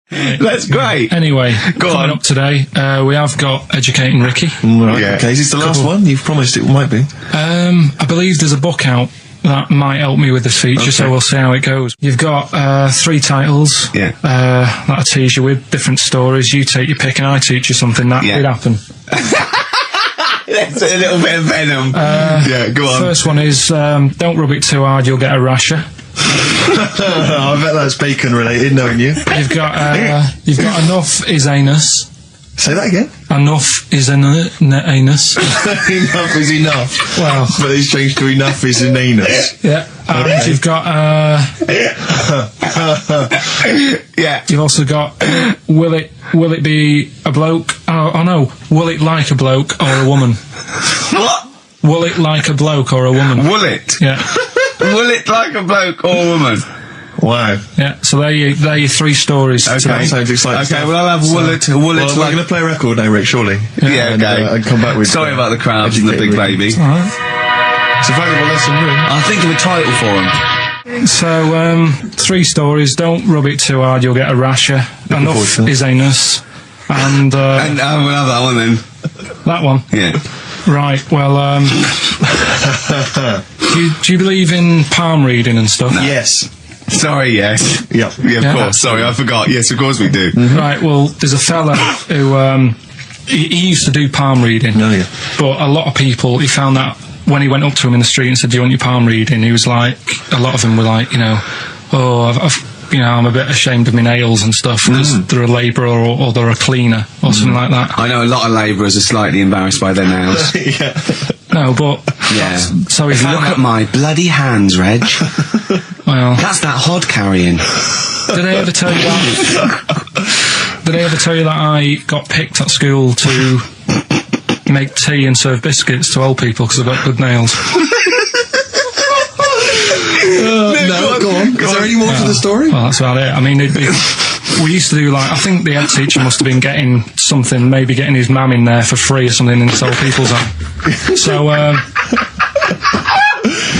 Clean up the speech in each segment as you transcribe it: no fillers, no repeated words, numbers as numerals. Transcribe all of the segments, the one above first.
That's great. Anyway, Go coming on. up today, we have got Educating Ricky. Right, Yeah. okay, is this the last one? You've promised it might be. I believe there's a book out that might help me with this feature, so we'll see how it goes. You've got 3 titles Yeah. that I tease you with, different stories. You take your pick and I teach you something. That did happen. That's a little bit of venom. Yeah, go on. First one is, don't rub it too hard, you'll get a rasher. I bet that's bacon related, knowing you. You've got enough is anus. Say that again. Enough is anus. Enough is enough. Well, But it's changed to enough is an anus. yeah. And you've got, Yeah. you've also got, will it be a bloke? Oh no, will it like a bloke or a woman? What? Will it like a bloke or a woman? Will it? Yeah. Will it like a bloke or a woman? Wow. Yeah, so they're your 3 stories Okay. today. Sounds exciting. Okay, well, I'll have will it Well, we're like... going to play a record now, Rick, surely. Yeah, And, okay. and come back with... Sorry about the crowds and the big baby. Alright. It's a valuable lesson, really. I'll think of a title for him. So, 3 stories. Don't rub it too hard, you'll get a rasher. forward Enough to that. is anus. And, And we'll have that one then. that one. Yeah. Right, well, do you believe in palm reading and stuff? Yes. Sorry, yes. Yeah. Yeah, of Yeah. course. Sorry, I forgot. Yes, of course we do. Right, well, there's a fella who, he used to do palm reading. Oh, yeah. But a lot of people, he found that when he went up to him in the street and said, do you want your palm reading? He was like, a lot of them were like, I'm a bit ashamed of my nails and stuff because they're a labourer or they're a cleaner or something like that. I know a lot of labourers are slightly embarrassed by their nails. Yeah. No, but... Yeah. So he found Look that, at my bloody hands, Reg. well, That's that hod carrying. did I ever tell you that? Did I ever tell you that I got picked at school to make tea and serve biscuits to old people because I've got good nails? No, go on. Is there any more to the story? Well, that's about it. I mean, we used to do like, I think the head teacher must have been getting something, maybe getting his mum in there for free or something in Soul People's Home.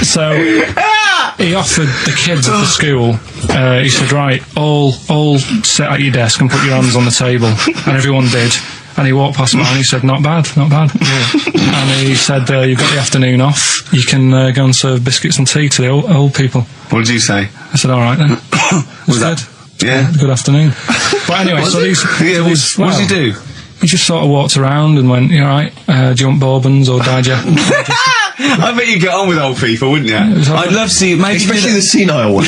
So he offered the kids at the school, he said, right, all sit at your desk and put your hands on the table. And everyone did. And he walked past mine and he said, not bad, not bad. And he said, you've got the afternoon off, you can go and serve biscuits and tea to the old people. What did you say? I said, all right then. Was That's that? good. Yeah. Good afternoon. But anyway, so these... Yeah, what does he do? He just sort of walked around and went, you alright, do you want bourbons or digest? I bet you get on with old people, wouldn't you? I'd love to see maybe Especially the senile one.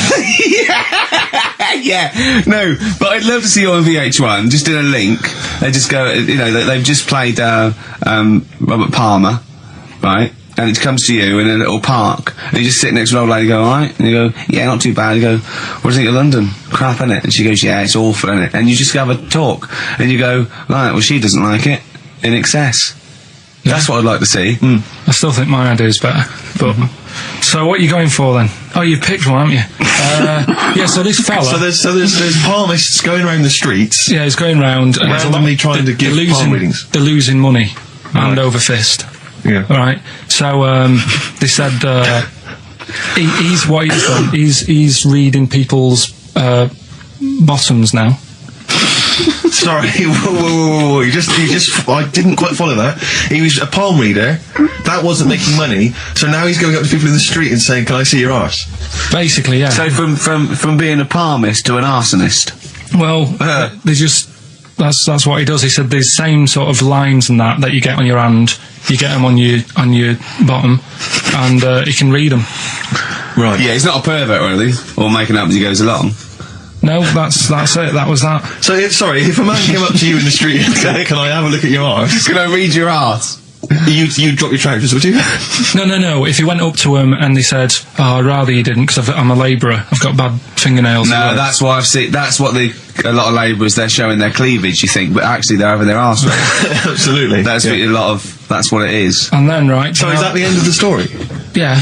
Yeah, no, but I'd love to see you on VH1, just in a link. They just go, they've just played Robert Palmer, right? And it comes to you in a little park, and you just sit next to an old lady, go, alright? And you go, yeah, not too bad. You go, what do you think of London? Crap, innit? And she goes, yeah, it's awful, innit? And you just have a talk, and you go, right, well, she doesn't like it, in excess. Yeah. That's what I'd like to see. I still think my idea is better. But so what are you going for then? Oh, you've picked one, haven't you? Yeah, so this fella... So there's palmists going around the streets. Yeah, he's going round and there's a lot- Randomly trying to give palm readings. They're losing money, hand over fist. Yeah. Right. So they said he's what he's done. He's reading people's bottoms now. Sorry, whoa. You just, I didn't quite follow that. He was a palm reader. That wasn't making money. So now he's going up to people in the street and saying, can I see your arse? Basically, yeah. So from being a palmist to an arsonist. Well, they just... That's what he does. He said the same sort of lines and that you get on your hand, you get them on your bottom, and he can read them. Right. Yeah, he's not a pervert or anything, or making up as he goes along. No, that's it. That was that. So, sorry, if a man came up to you in the street and said, can I have a look at your arse? Can I read your arse? You'd drop your trousers, would you? No. If he went up to him and he said, "Oh, I'd rather you didn't, because I'm a labourer. I've got bad fingernails." No, that's why I've seen. That's what a lot of labourers, they're showing their cleavage. You think, but actually they're having their arse read. Absolutely. That's what that's what it is. And then right. So is that the end of the story? Yeah.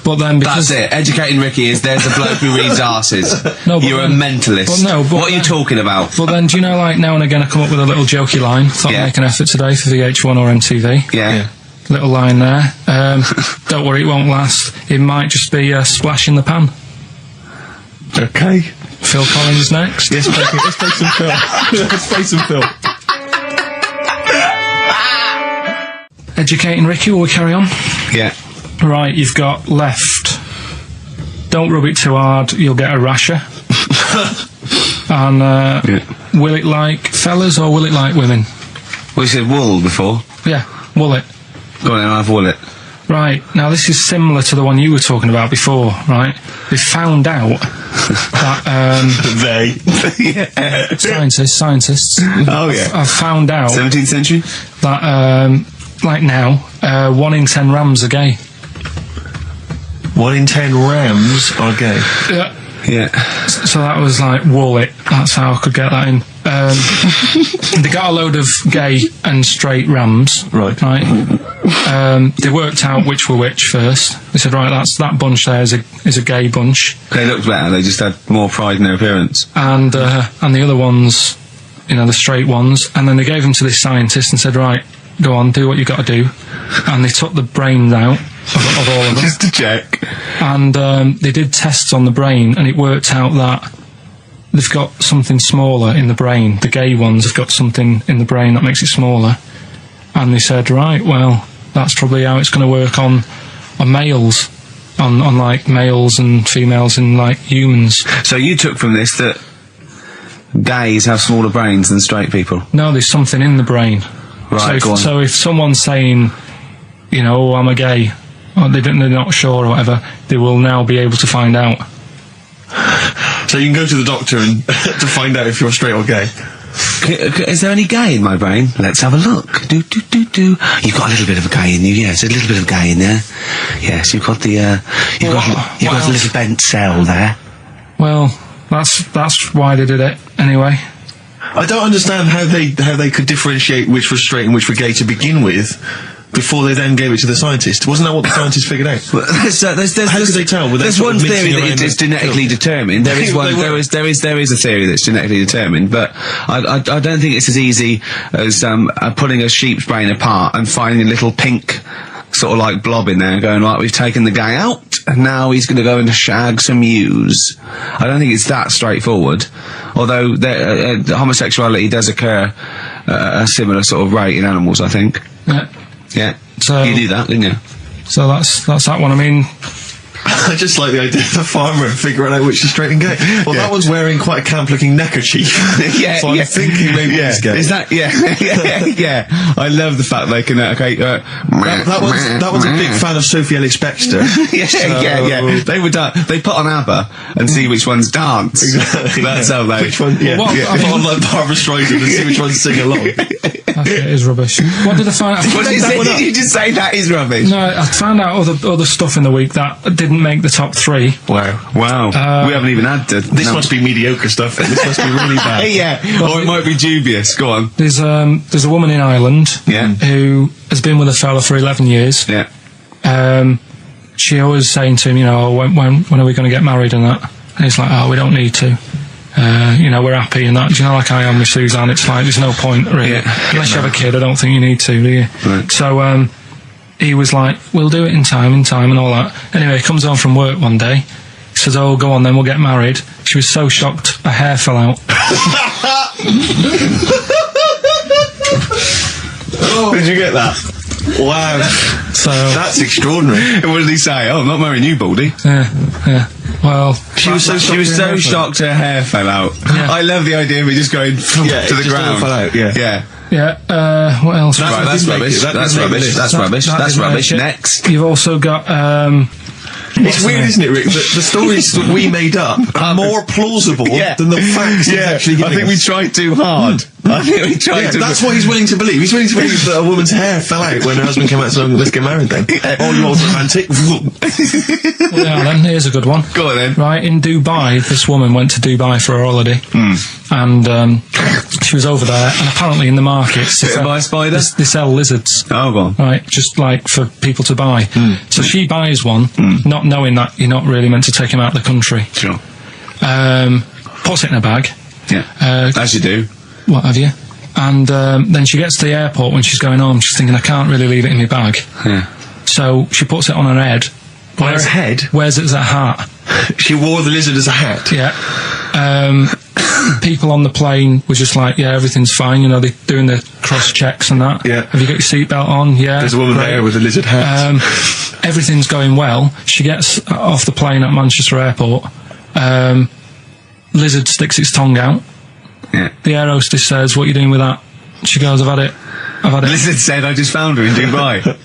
But then because That's it. Educating Ricky is there's a bloke who reads arses. No, but You're a then- mentalist. but what are you talking about? But then, do you know, like now and again, I come up with a little jokey line. Thought Yeah. I'd make an effort today for VH1 or MTV. Yeah. Little line there. Don't worry, it won't last. It might just be a splash in the pan. Okay. Phil Collins next. Let's play some Phil. Let's play some Phil. Educating Ricky, will we carry on? Yeah. Right, you've got left. Don't rub it too hard, you'll get a rasher. And will it like fellas or will it like women? Well, you said wool before. Yeah, will it. Go on then, I'll have wool it. Right, now this is similar to the one you were talking about before, right? They found out that, scientists. Oh, yeah. I've found out 17th century? that, like now, 1 in 10 rams are gay. 1 in 10 rams are gay. Yeah. Yeah. So that was like, wool it. That's how I could get that in. They got a load of gay and straight rams. Right. They worked out which were which first. They said, right, that bunch there is a gay bunch. They looked better, they just had more pride in their appearance. And the other ones, the straight ones. And then they gave them to this scientist and said, right, go on, do what you got to do. And they took the brains out of all of them. Just to check. And they did tests on the brain, and it worked out that they've got something smaller in the brain. The gay ones have got something in the brain that makes it smaller. And they said, right, well, that's probably how it's going to work on males, on like males and females and like humans. So you took from this that gays have smaller brains than straight people? No, there's something in the brain. Right, go on. So if someone's saying, oh, I'm a gay, or they're not sure or whatever, they will now be able to find out. So you can go to the doctor and to find out if you're straight or gay. Is there any gay in my brain? Let's have a look. Do. You've got a little bit of a gay in you, yes, a little bit of gay in there. Yes, you've got the, you've got a little bent cell there. Well, that's why they did it, anyway. I don't understand how they could differentiate which was straight and which were gay to begin with, before they then gave it to the scientist. Wasn't that what the scientists figured out? Well, how could they tell? There's one theory that it's genetically determined. There is one. There is a theory that's genetically determined, but I don't think it's as easy as pulling a sheep's brain apart and finding a little pink sort of like blob in there and going, right, we've taken the guy out and now he's going to go and shag some ewes. I don't think it's that straightforward, although homosexuality does occur at a similar sort of rate in animals, I think. Yeah. So you do that, didn't you? So that's that one. I mean, I just like the idea of the farmer figuring out which is straight and gay. Well, that one's wearing quite a camp-looking neckerchief. Yeah, so I'm thinking maybe he's gay. Is that? Yeah. I love the fact they can. That one's a big fan of Sophie Ellis-Bextor. Yeah. They would. They put on ABBA and see which ones dance. Exactly. That's how they. Which one? Yeah. Well, I put on like Barbara Streisand and see which ones sing along. It is rubbish. What did I find out? Did you just say that is rubbish? No, I found out other stuff in the week that didn't make the top 3. Wow. We haven't even had to. This must be mediocre stuff. This must be really bad. Yeah, or it might be dubious. Go on. There's a woman in Ireland who has been with a fella for 11 years. Yeah. She always saying to him, when are we going to get married and that? And he's like, oh, we don't need to. We're happy and that. Do you know, like I am with Suzanne, it's like, there's no point, really. Yeah. Unless you have a kid, I don't think you need to, do you? Right. So, he was like, we'll do it in time and all that. Anyway, he comes home from work one day. He says, oh, go on then, we'll get married. She was so shocked, her hair fell out. Did you get that? Wow. So that's extraordinary. What did he say? Oh, I'm not marrying you, Baldy. Yeah. Well, she was so shocked her hair fell out. Yeah. I love the idea of it just going to the ground. Fell out. Yeah. What else? Right, that's rubbish. That's rubbish. Next. You've also got It's weird, isn't it, Rick? The stories that we made up are more plausible than the facts actually. I think we tried too hard. That's what he's willing to believe. He's willing to believe that a woman's hair fell out when her husband came out saying, let's get married then. Oh, you're romantic. Then here's a good one. Go on then. Right, in Dubai, this woman went to Dubai for a holiday. And she was over there, and apparently in the markets Bit by a spider? they sell lizards. Oh, go on. Right, just like for people to buy. So she buys one, not knowing that you're not really meant to take him out of the country. Sure. Puts it in a bag. Yeah. As you do. What have you? And then she gets to the airport when she's going home. She's thinking, I can't really leave it in my bag. Yeah. So she puts it on her head. On her head? Wears it as a hat. She wore the lizard as a hat. Yeah. People on the plane were just like, yeah, everything's fine. You know, they're doing the cross checks and that. Yeah. Have you got your seatbelt on? Yeah. There's a woman there with a lizard hat. Everything's going well. She gets off the plane at Manchester Airport. Lizard sticks its tongue out. Yeah. The air hostess says, "What are you doing with that?" She goes, "I've had it." Lizard said, "I just found her in Dubai."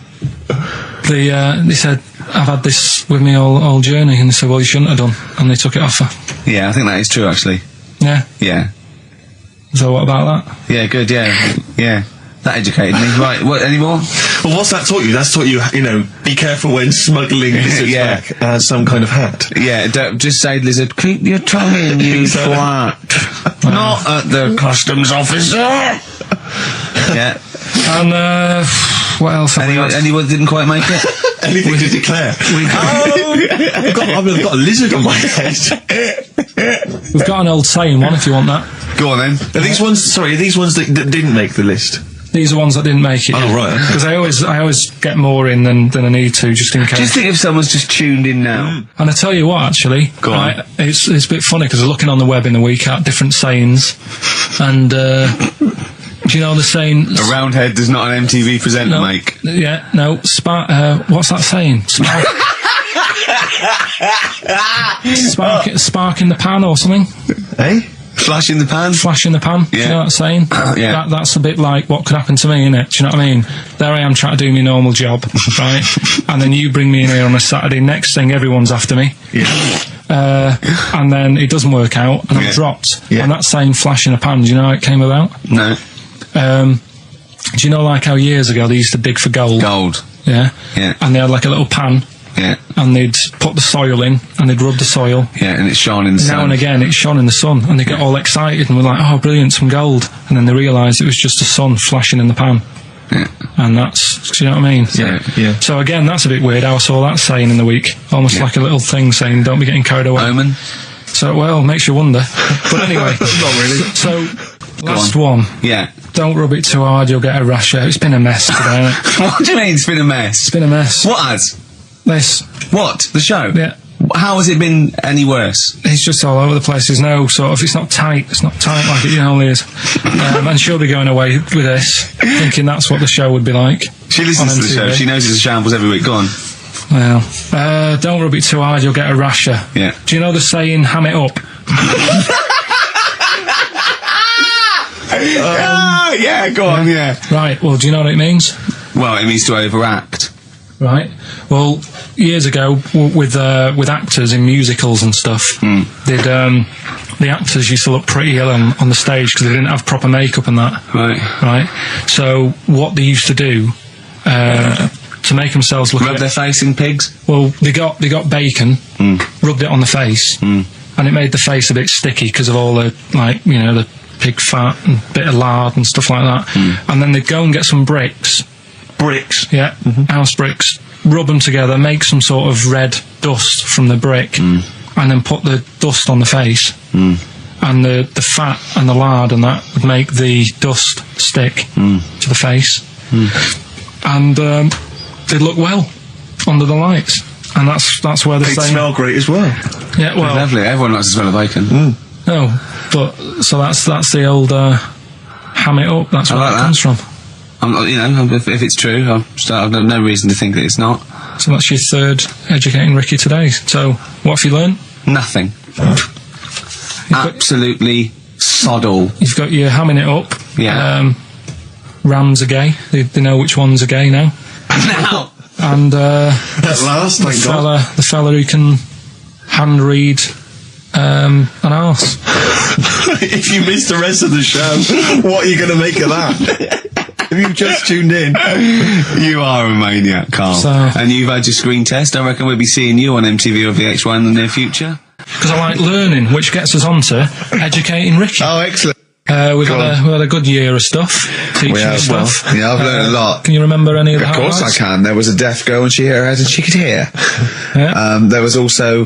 They said, "I've had this with me all journey," and they said, "Well, you shouldn't have done," and they took it off her. Yeah, I think that is true, actually. Yeah. Yeah. So what about that? Yeah, good, yeah. Yeah. That educated me. Right, what, any more? Well, what's that taught you? That's taught you, you know, be careful when smuggling lizards Yeah. back as some kind of hat. Yeah, don't just say, lizard, keep your tongue in, you twat. Not at the customs officer. Yeah. And, what else? have we got? Anyone didn't quite make it? Anything to declare? I've got a lizard on my head. We've got an old saying one, if you want that. Go on then. Are these ones that didn't make the list? These are ones that didn't make it. Oh, right. Because I always get more in than I need to, just in case. Just think if someone's just tuned in now. And I tell you what, actually, Go on. it's a bit funny because I was looking on the web in the week at different sayings, and do you know the saying? A round head does not an MTV presenter make. Yeah, no. What's that saying? Spark in the pan or something? Eh? Flash in the pan? Flash in the pan. Do you know that saying? Yeah. That's a bit like what could happen to me, innit? Do you know what I mean? There I am trying to do my normal job, right? And then you bring me in here on a Saturday. Next thing, everyone's after me. Yeah. And then it doesn't work out, and I'm dropped. Yeah. And that saying "flash in a pan," do you know how it came about? No. Do you know like how years ago they used to dig for gold? Gold. Yeah. Yeah. And they had like a little pan, Yeah. and they'd put the soil in, and they'd rub the soil. Yeah, and it's shone in the sun. Now and again, it shone in the sun, and they get all excited and were like, "Oh, brilliant, some gold!" And then they realised it was just the sun flashing in the pan. Yeah. And that's, do you know what I mean? Yeah, yeah. So again, that's a bit weird. I saw that saying in the week, almost like a little thing saying, "Don't be getting carried away." Omen. So, well, makes you wonder. But anyway. Not really. So, last one. Yeah. Don't rub it too hard, you'll get a rash out. It's been a mess today, hasn't it? What do you mean it's been a mess? It's been a mess. What has? This. What? The show? Yeah. How has it been any worse? It's just all over the place. There's no sort of, it's not tight like it normally is. And she'll be going away with this, thinking that's what the show would be like. She listens on to the show. MTV. She knows it's a shambles every week. Go on. Well, don't rub it too hard, you'll get a rasher. Yeah. Do you know the saying, ham it up? Yeah, go on, yeah. Right, well, do you know what it means? Well, it means to overact. Right. Well, years ago, with actors in musicals and stuff, the actors used to look pretty ill on the stage because they didn't have proper makeup and that. Right. Right. So what they used to do to make themselves look Rub their face in pigs? well, they got bacon, rubbed it on the face, and it made the face a bit sticky because of all the the pig fat and bit of lard and stuff like that. And then they'd go and get some bricks. Bricks. Yeah, house bricks. Rub them together, make some sort of red dust from the brick, and then put the dust on the face. And the fat and the lard and that would make the dust stick to the face. And they'd look well under the lights. And that's where They'd smell great as well. Yeah, well, Lovely. Everyone likes the smell of bacon. no, but so that's the old ham it up. That's where like that that. comes from. If it's true, I've no reason to think that it's not. So that's your third educating Ricky today. So what have you learned? Nothing. Absolutely sod all. You've got your hamming it up. Yeah. Rams are gay. They know which ones are gay now. Now. And At last, thank God. the fella who can hand read an arse. If you missed the rest of the show, what are you going to make of that? If you've just tuned in. You are a maniac, Carl. So- And you've had your screen test. I reckon we'll be seeing you on MTV or VH1 in the near future. Because I like learning, which gets us on to educating Ricky. Oh, excellent. We've had a good year of stuff, teaching We have, stuff. well, yeah, I've learned a lot. Can you remember any of the Of course I highlights? can. There was a deaf girl and she hit her head and she could hear. Yeah. There was also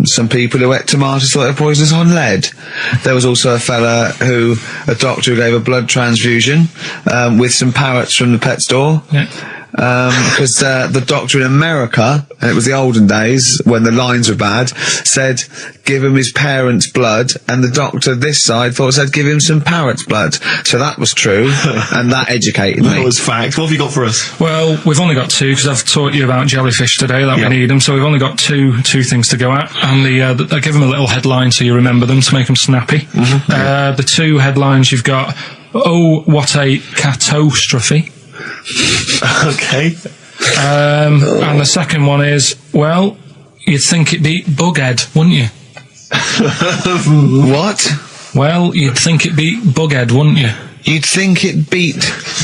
some people who ate tomatoes thought they were poisonous on lead. There was also a doctor who gave a blood transfusion with some parrots from the pet store. Yeah. because the doctor in America, and it was the olden days when the lines were bad, said give him his parents' blood, and the doctor this side thought said give him some parrot's blood. So that was true, and that educated me. That was fact. What have you got for us? Well, we've only got two, because I've taught you about jellyfish today, that we need them, so we've only got two things to go at, and I give them a little headline so you remember them to make them snappy. The two headlines you've got, oh, what a catastrophe. Okay. And the second one is, well, you'd think it'd be bughead, wouldn't you? What? Well, you'd think it'd be bughead, wouldn't you? You'd think it beat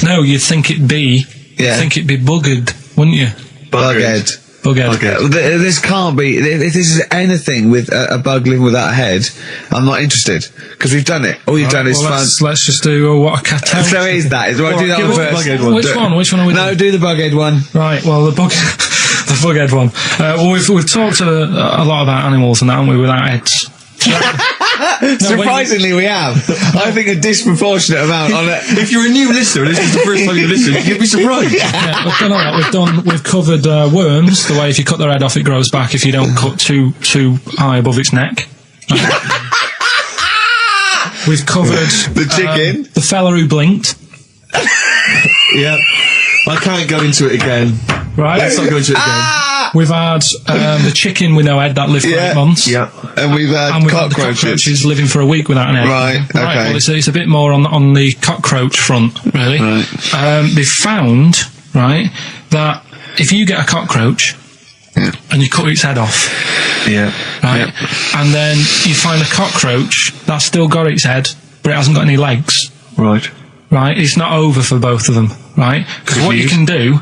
No, you'd think it'd be. Yeah. You'd think it'd be buggered, wouldn't you? bughead. Bughead. This can't be. If this is anything with a bug living without a head, I'm not interested, because we've done it. All you've done is fun. Let's just do what a catastrophe. So is that? Do I do that give one us the first? bughead one. Which one are we doing? No, do the bughead one. Right, well, the bughead one. Well, we've talked a lot about animals and that, haven't we, without heads. Surprisingly, we have. I think a disproportionate amount on it. If you're a new listener and this is the first time you listen, you'd be surprised. Yeah, we've done all that. We've covered worms, the way if you cut their head off it grows back if you don't cut too high above its neck. We've covered The chicken. the fella who blinked. Yeah. I can't go into it again. Right. Let's not go into it again. We've had the chicken with no head that lived for 8 months. Yeah. And we've had And we've had the cockroaches. cockroaches living for a week without an egg. Right, okay. Well, it's a bit more on the cockroach front, really. Right. They've found, right, that if you get a cockroach and you cut its head off, right, and then you find a cockroach that's still got its head, but it hasn't got any legs, Right. right, it's not over for both of them, right? Because what you can do,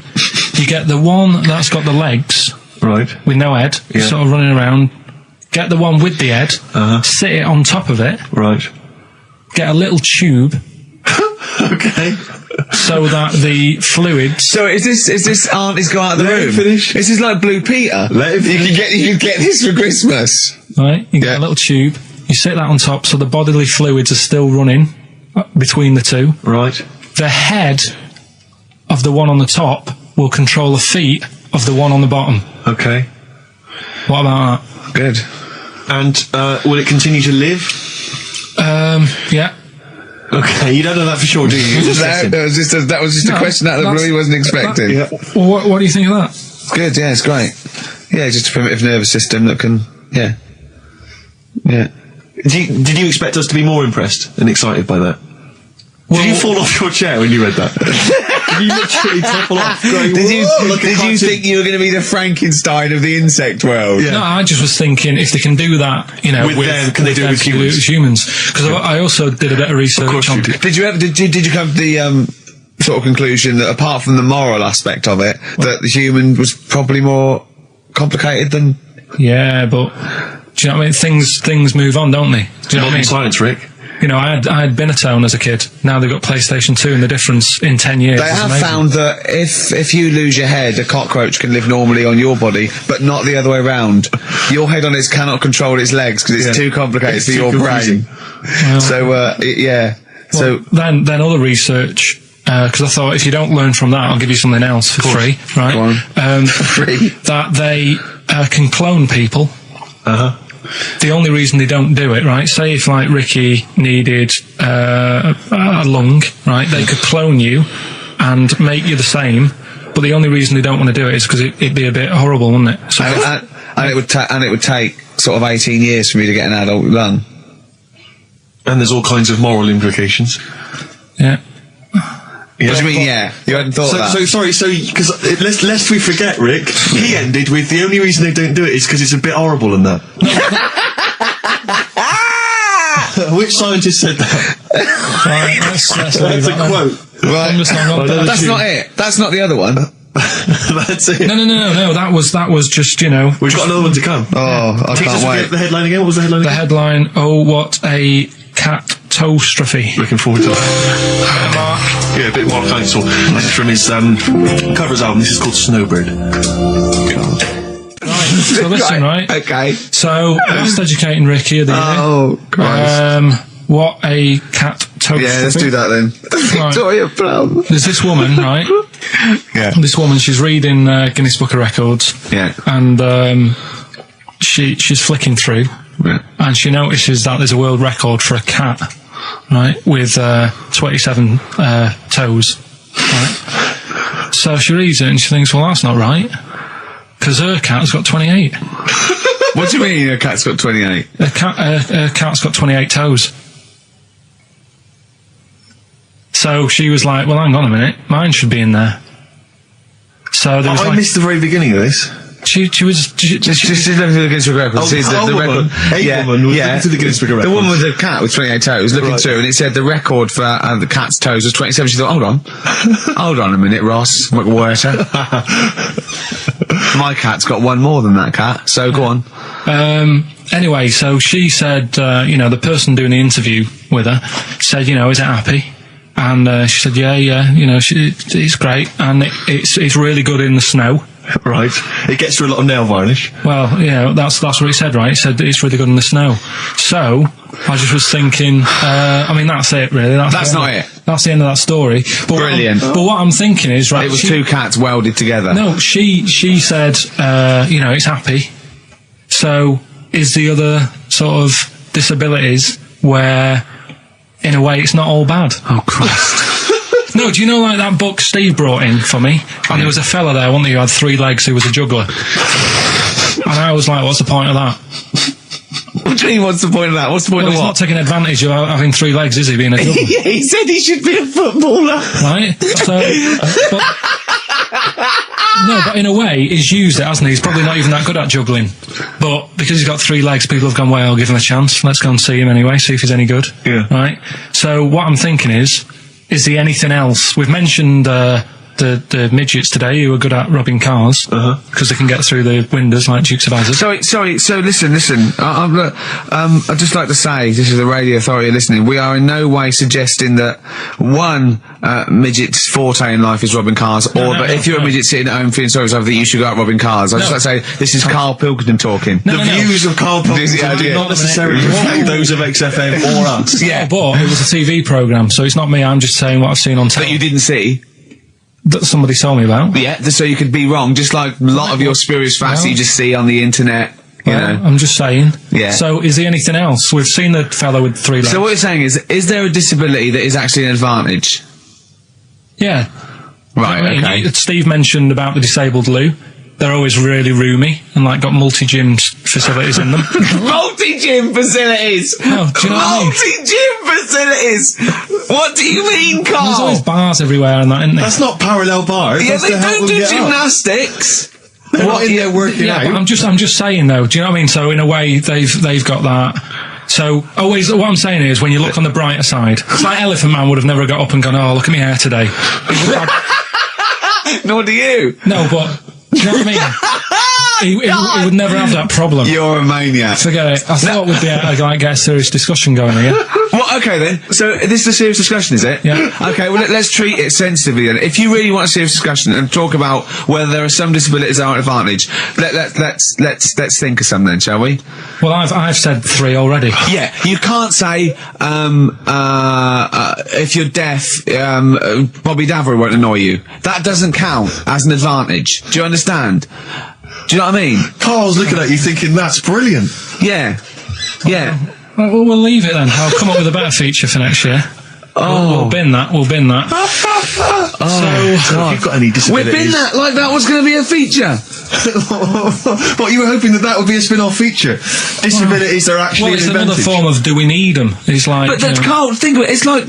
you get the one that's got the legs Right. with no head, sort of running around, get the one with the head, sit it on top of it, Right. get a little tube Okay. so that the fluids... So is this auntie's go out of the Let room? him finish. This is like Blue Peter. Let him You can get this for Christmas. Right, you get a little tube, you sit that on top so the bodily fluids are still running between the two. Right. The head of the one on the top will control the feet of the one on the bottom. Okay. What about that? Good. And will it continue to live? Yeah. Okay, you don't know that for sure, do you? That was just a question out of the blue he wasn't expecting. Well, what do you think of that? Good, yeah, it's great. Yeah, just a primitive nervous system that can, yeah. Did you expect us to be more impressed and excited by that? Did you fall off your chair when you read that? Did you literally topple off? Going, Did you cartoon? think you were going to be the Frankenstein of the insect world? Yeah. No, I just was thinking if they can do that, you know, With them, can they do it with them, humans? Because I also did a bit of research course on. you did. Did you come to the sort of conclusion that apart from the moral aspect of it, that the human was probably more complicated than? Yeah, but do you know what I mean? Things move on, don't they? Do you know what I mean? Science, Rick. You know, I had Binatone as a kid. Now they've got PlayStation 2, and the difference in 10 years. They is have amazing. found that if you lose your head, a cockroach can live normally on your body, but not the other way around. Your head on it cannot control its legs because it's too complicated It's for too your confusing. brain. So, yeah. Well, then other research, because I thought if you don't learn from that, I'll give you something else for free, right? Go on. Free. That they can clone people. The only reason they don't do it, right? Say if like Ricky needed a lung, right? They could clone you and make you the same. But the only reason they don't want to do it is because it'd be a bit horrible, wouldn't it? So and it would take sort of 18 years for me to get an adult lung. And there's all kinds of moral implications. yeah. Yeah. What do you mean, yeah? You hadn't thought of that? Because lest we forget, Rick, he ended with the only reason they don't do it is because it's a bit horrible and that. Which scientist said that? Right, let's leave That's a that then. quote. Right. That's not it. That's not the other one. That's it. No. That was just, you know. We've got another one to come. Oh, I Teach us can't wait. the headline again. What was the headline The again? headline, oh, what a catastrophe. Looking forward to that. Yeah, a bit more counsel. This is from his covers album. This is called Snowbird. So listen, right? Okay. So, that's educating Ricky of the year. Oh, Christ. What a catastrophe. Yeah, let's do that then. Right. Victoria Plum. There's this woman, right? Yeah. This woman, she's reading Guinness Book of Records. Yeah. And she's flicking through, Yeah. and she notices that there's a world record for a cat, right, with 27 toes. Right. So she reads it and she thinks, well, that's not right, because her cat's got 28. What do you mean a cat's got 28? Her cat's got 28 toes. So she was like, well, hang on a minute, mine should be in there. So there was I missed the very beginning of this. She was Just looking through the Guinness Book of Records. Oh, See, a the woman record. was looking through the Guinness Book of The Records. woman with the cat with 28 toes looking Right. through, and it said the record for the cat's toes was 27. She thought, hold on. Hold on a minute, Ross McWhirter. My cat's got one more than that cat, so go on. Anyway, so she said, the person doing the interview with her said, is it happy? And she said, yeah, it's great, and it's really good in the snow. Right. It gets through a lot of nail varnish. Well, that's what it said, right? It said it's really good in the snow. So I just was thinking, that's it, really. That's not it. That's the end of that story. But Brilliant. But what I'm thinking is, right? It was two cats welded together. No, she said, it's happy. So is the other sort of disabilities where, in a way, it's not all bad? Oh, Christ. No, do you know, like, that book Steve brought in for me? And there was a fella there, wasn't there, who had 3 legs, who was a juggler. And I was like, what's the point of that? What do you mean, what's the point of that? What's the point Well, of he's what? not taking advantage of having 3 legs, is he, being a juggler? Yeah, he said he should be a footballer. Right? So, but in a way, he's used it, hasn't he? He's probably not even that good at juggling. But because he's got 3 legs, people have gone, well, I'll give him a chance. Let's go and see him anyway, see if he's any good. Yeah. Right? So what I'm thinking is he anything else? We've mentioned the midgets today who are good at robbing cars because they can get through the windows like Dukes of Hazzard. Sorry. So listen. I'd just like to say, this is the Radio Authority listening. We are in no way suggesting that one midget's forte in life is robbing cars, but if you're a midget sitting at home feeling sorry for yourself, that you should go out robbing cars. I'd just like to say this is Karl Pilkington talking. The views of Karl Pilkington do not necessarily reflect those of XFM or us. Yeah, but it was a TV programme, so it's not me. I'm just saying what I've seen on That TV you didn't see. that somebody told me about. Yeah, so you could be wrong, just like a lot of your spurious facts that you just see on the internet. You know. I'm just saying. Yeah. So is there anything else? We've seen the fellow with 3 legs. So what you're saying is there a disability that is actually an advantage? Yeah. Right. I mean, Okay. Steve mentioned about the disabled loo. They're always really roomy and like got multi-gym facilities in them. Multi-gym facilities! Oh, do you know what I mean? Multi-gym facilities! What do you mean, Carl? There's always bars everywhere and that, isn't there? That's not parallel bars. Yeah, That's they to help don't them do get up. gymnastics. They're not in there working Yeah, out. but I'm just saying though. Do you know what I mean? So in a way, they've got that. So always, what I'm saying is, when you look on the brighter side, it's like Elephant Man would have never got up and gone, "Oh, look at my hair today." He would have- Nor do you. no, but do you know what I mean? He would never have that problem. You're a maniac. Forget it. I thought we'd be able to get a serious discussion going here. Well, okay then. So this is a serious discussion, is it? Yeah. Okay. Well, let's treat it sensitively then. If you really want a serious discussion and talk about whether there are some disabilities that are an advantage, let's think of some then, shall we? Well, I've said 3 already. Yeah. You can't say if you're deaf, Bobby Davery won't annoy you. That doesn't count as an advantage. Do you understand? Do you know what I mean? Carl's looking at you thinking, that's brilliant. Yeah. Yeah. Right, well, we'll leave it then. I'll come up with a better feature for next year. We'll bin that. Oh, if you've got any We've disabilities. been that like that was going to be a feature. What, you were hoping that would be a spin-off feature? Disabilities are actually Well, it's an another advantage. form of do we need them? It's like, But that Carl, think of it. It's like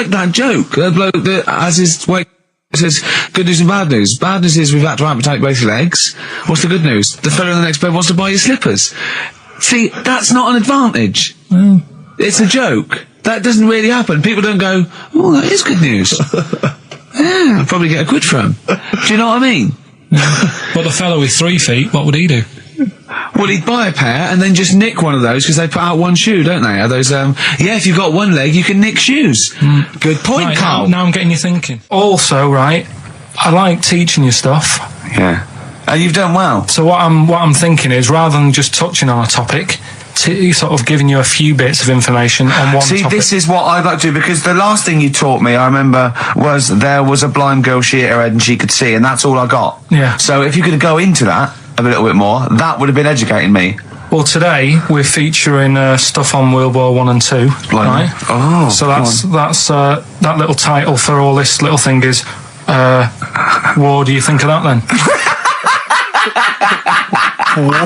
that joke. The bloke that has his weight says good news and bad news. Bad news is we've had to amputate both your legs. What's the good news? The fellow in the next bed wants to buy your slippers. See, that's not an advantage. It's a joke. That doesn't really happen. People don't go, oh, that is good news. Yeah, I'll probably get a quid from. Do you know what I mean? But the fellow with 3 feet, what would he do? Well, he'd buy a pair and then just nick one of those because they put out one shoe, don't they? Are those, yeah, if you've got one leg, you can nick shoes. Good point, Right, Carl. now I'm getting you thinking. Also, right, I like teaching you stuff. Yeah. And you've done well. So what I'm thinking is, rather than just touching on a topic, sort of giving you a few bits of information on one See, topic. this is what I'd like to do, because the last thing you taught me, I remember, was there was a blind girl, she hit her head and she could see, and that's all I got. Yeah. So if you could go into that a little bit more, that would have been educating me. Well, today we're featuring stuff on World War 1 and 2. Blimey. Right? Oh, so that little title for all this little thing is, what do you think of that then?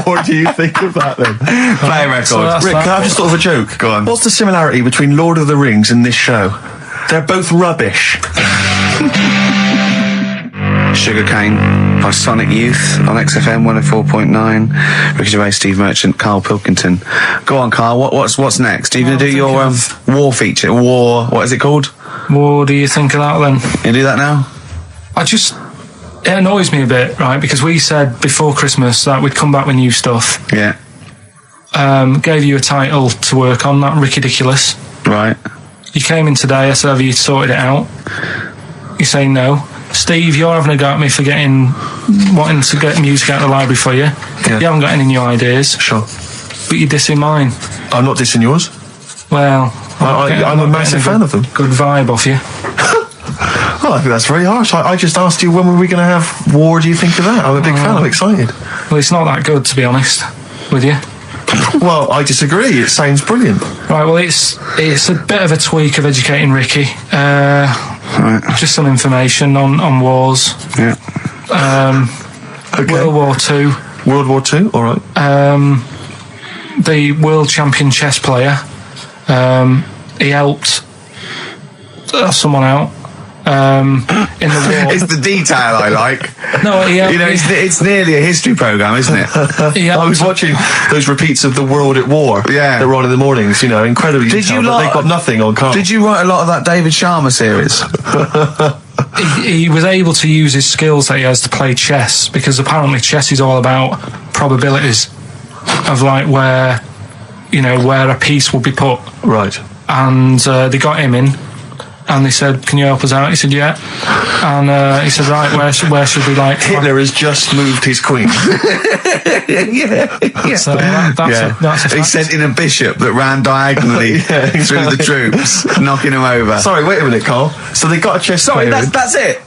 What do you think of that then? Play a record. So that's Rick, that. can I just thought of a joke? Go on. What's the similarity between Lord of the Rings and this show? They're both rubbish. Sugarcane by Sonic Youth on XFM 104.9. Ricky Gervais, Steve Merchant, Karl Pilkington. Go on, Karl. What's next? Are you going to do your war feature? What is it called? What do you think of that then? You do that now? It annoys me a bit, right? Because we said before Christmas that we'd come back with new stuff. Yeah. Gave you a title to work on, that Ridiculous. Right. You came in today, I said, have you sorted it out? You say no. Steve, you're having a go at me for wanting to get music out of the library for you. Yeah. You haven't got any new ideas. Sure. But you're dissing mine. I'm not dissing yours. Well, I'm a massive fan of them. Good vibe off you. Oh, I think that's very harsh. I just asked you, when were we going to have war? Do you think of that? I'm a big fan. I'm excited. Well, it's not that good, to be honest with you. Well, I disagree. It sounds brilliant. Right, well, it's a bit of a tweak of educating Ricky. Just some information on wars. Yeah. Okay. World War II. World War II, all right. The world champion chess player, he helped someone out in the war. It's the detail I like. No, he helped, it's nearly a history programme, isn't it? I was watching those repeats of The World at War. Yeah. That were on in the mornings, incredibly Did detailed, you but they've got nothing on Carl. Did you write a lot of that David Sharma series? he was able to use his skills that he has to play chess, because apparently chess is all about probabilities of like where a piece will be put. Right. Mm. And they got him in, and they said, "Can you help us out?" He said, "Yeah." And he said, "Right, where should we like?" Hitler has just moved his queen. yeah. So that's a fact. He sent in a bishop that ran diagonally Yeah, through exactly. the troops, knocking him over. Sorry, wait a minute, Carl. So they got a chess Sorry, player in. that's it.